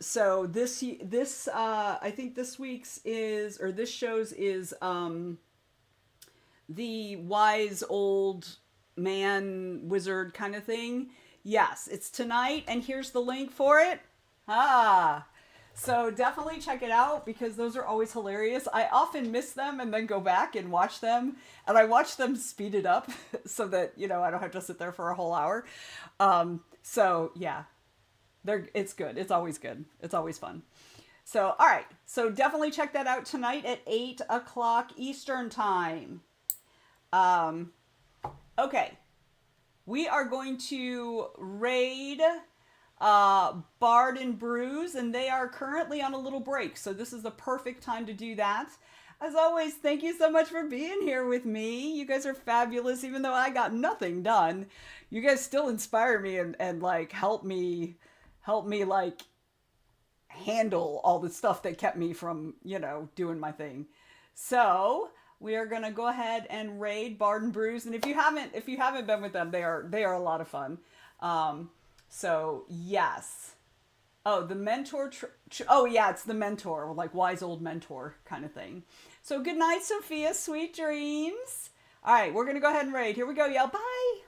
[SPEAKER 1] So this I think this week's is, or this show's is, the wise old man wizard kind of thing. Yes, it's tonight, and here's the link for it. So definitely check it out, because those are always hilarious. I often miss them and then go back and watch them, and I watch them speeded up so that, I don't have to sit there for a whole hour. So yeah, it's good. It's always good. It's always fun. So, all right. So definitely check that out tonight at 8 o'clock Eastern time. Okay. We are going to raid Bard and Brews, and they are currently on a little break, so this is the perfect time to do that. As always, thank you so much for being here with me. You guys are fabulous. Even though I got nothing done, you guys still inspire me and like help me like handle all the stuff that kept me from, doing my thing. So we are gonna go ahead and raid Bard and Brews, and if you haven't been with them, they are a lot of fun. So yes. Oh, the mentor. Oh yeah, it's the mentor, like wise old mentor kind of thing. So good night, Sophia. Sweet dreams. All right, we're gonna go ahead and raid. Here we go, y'all. Bye.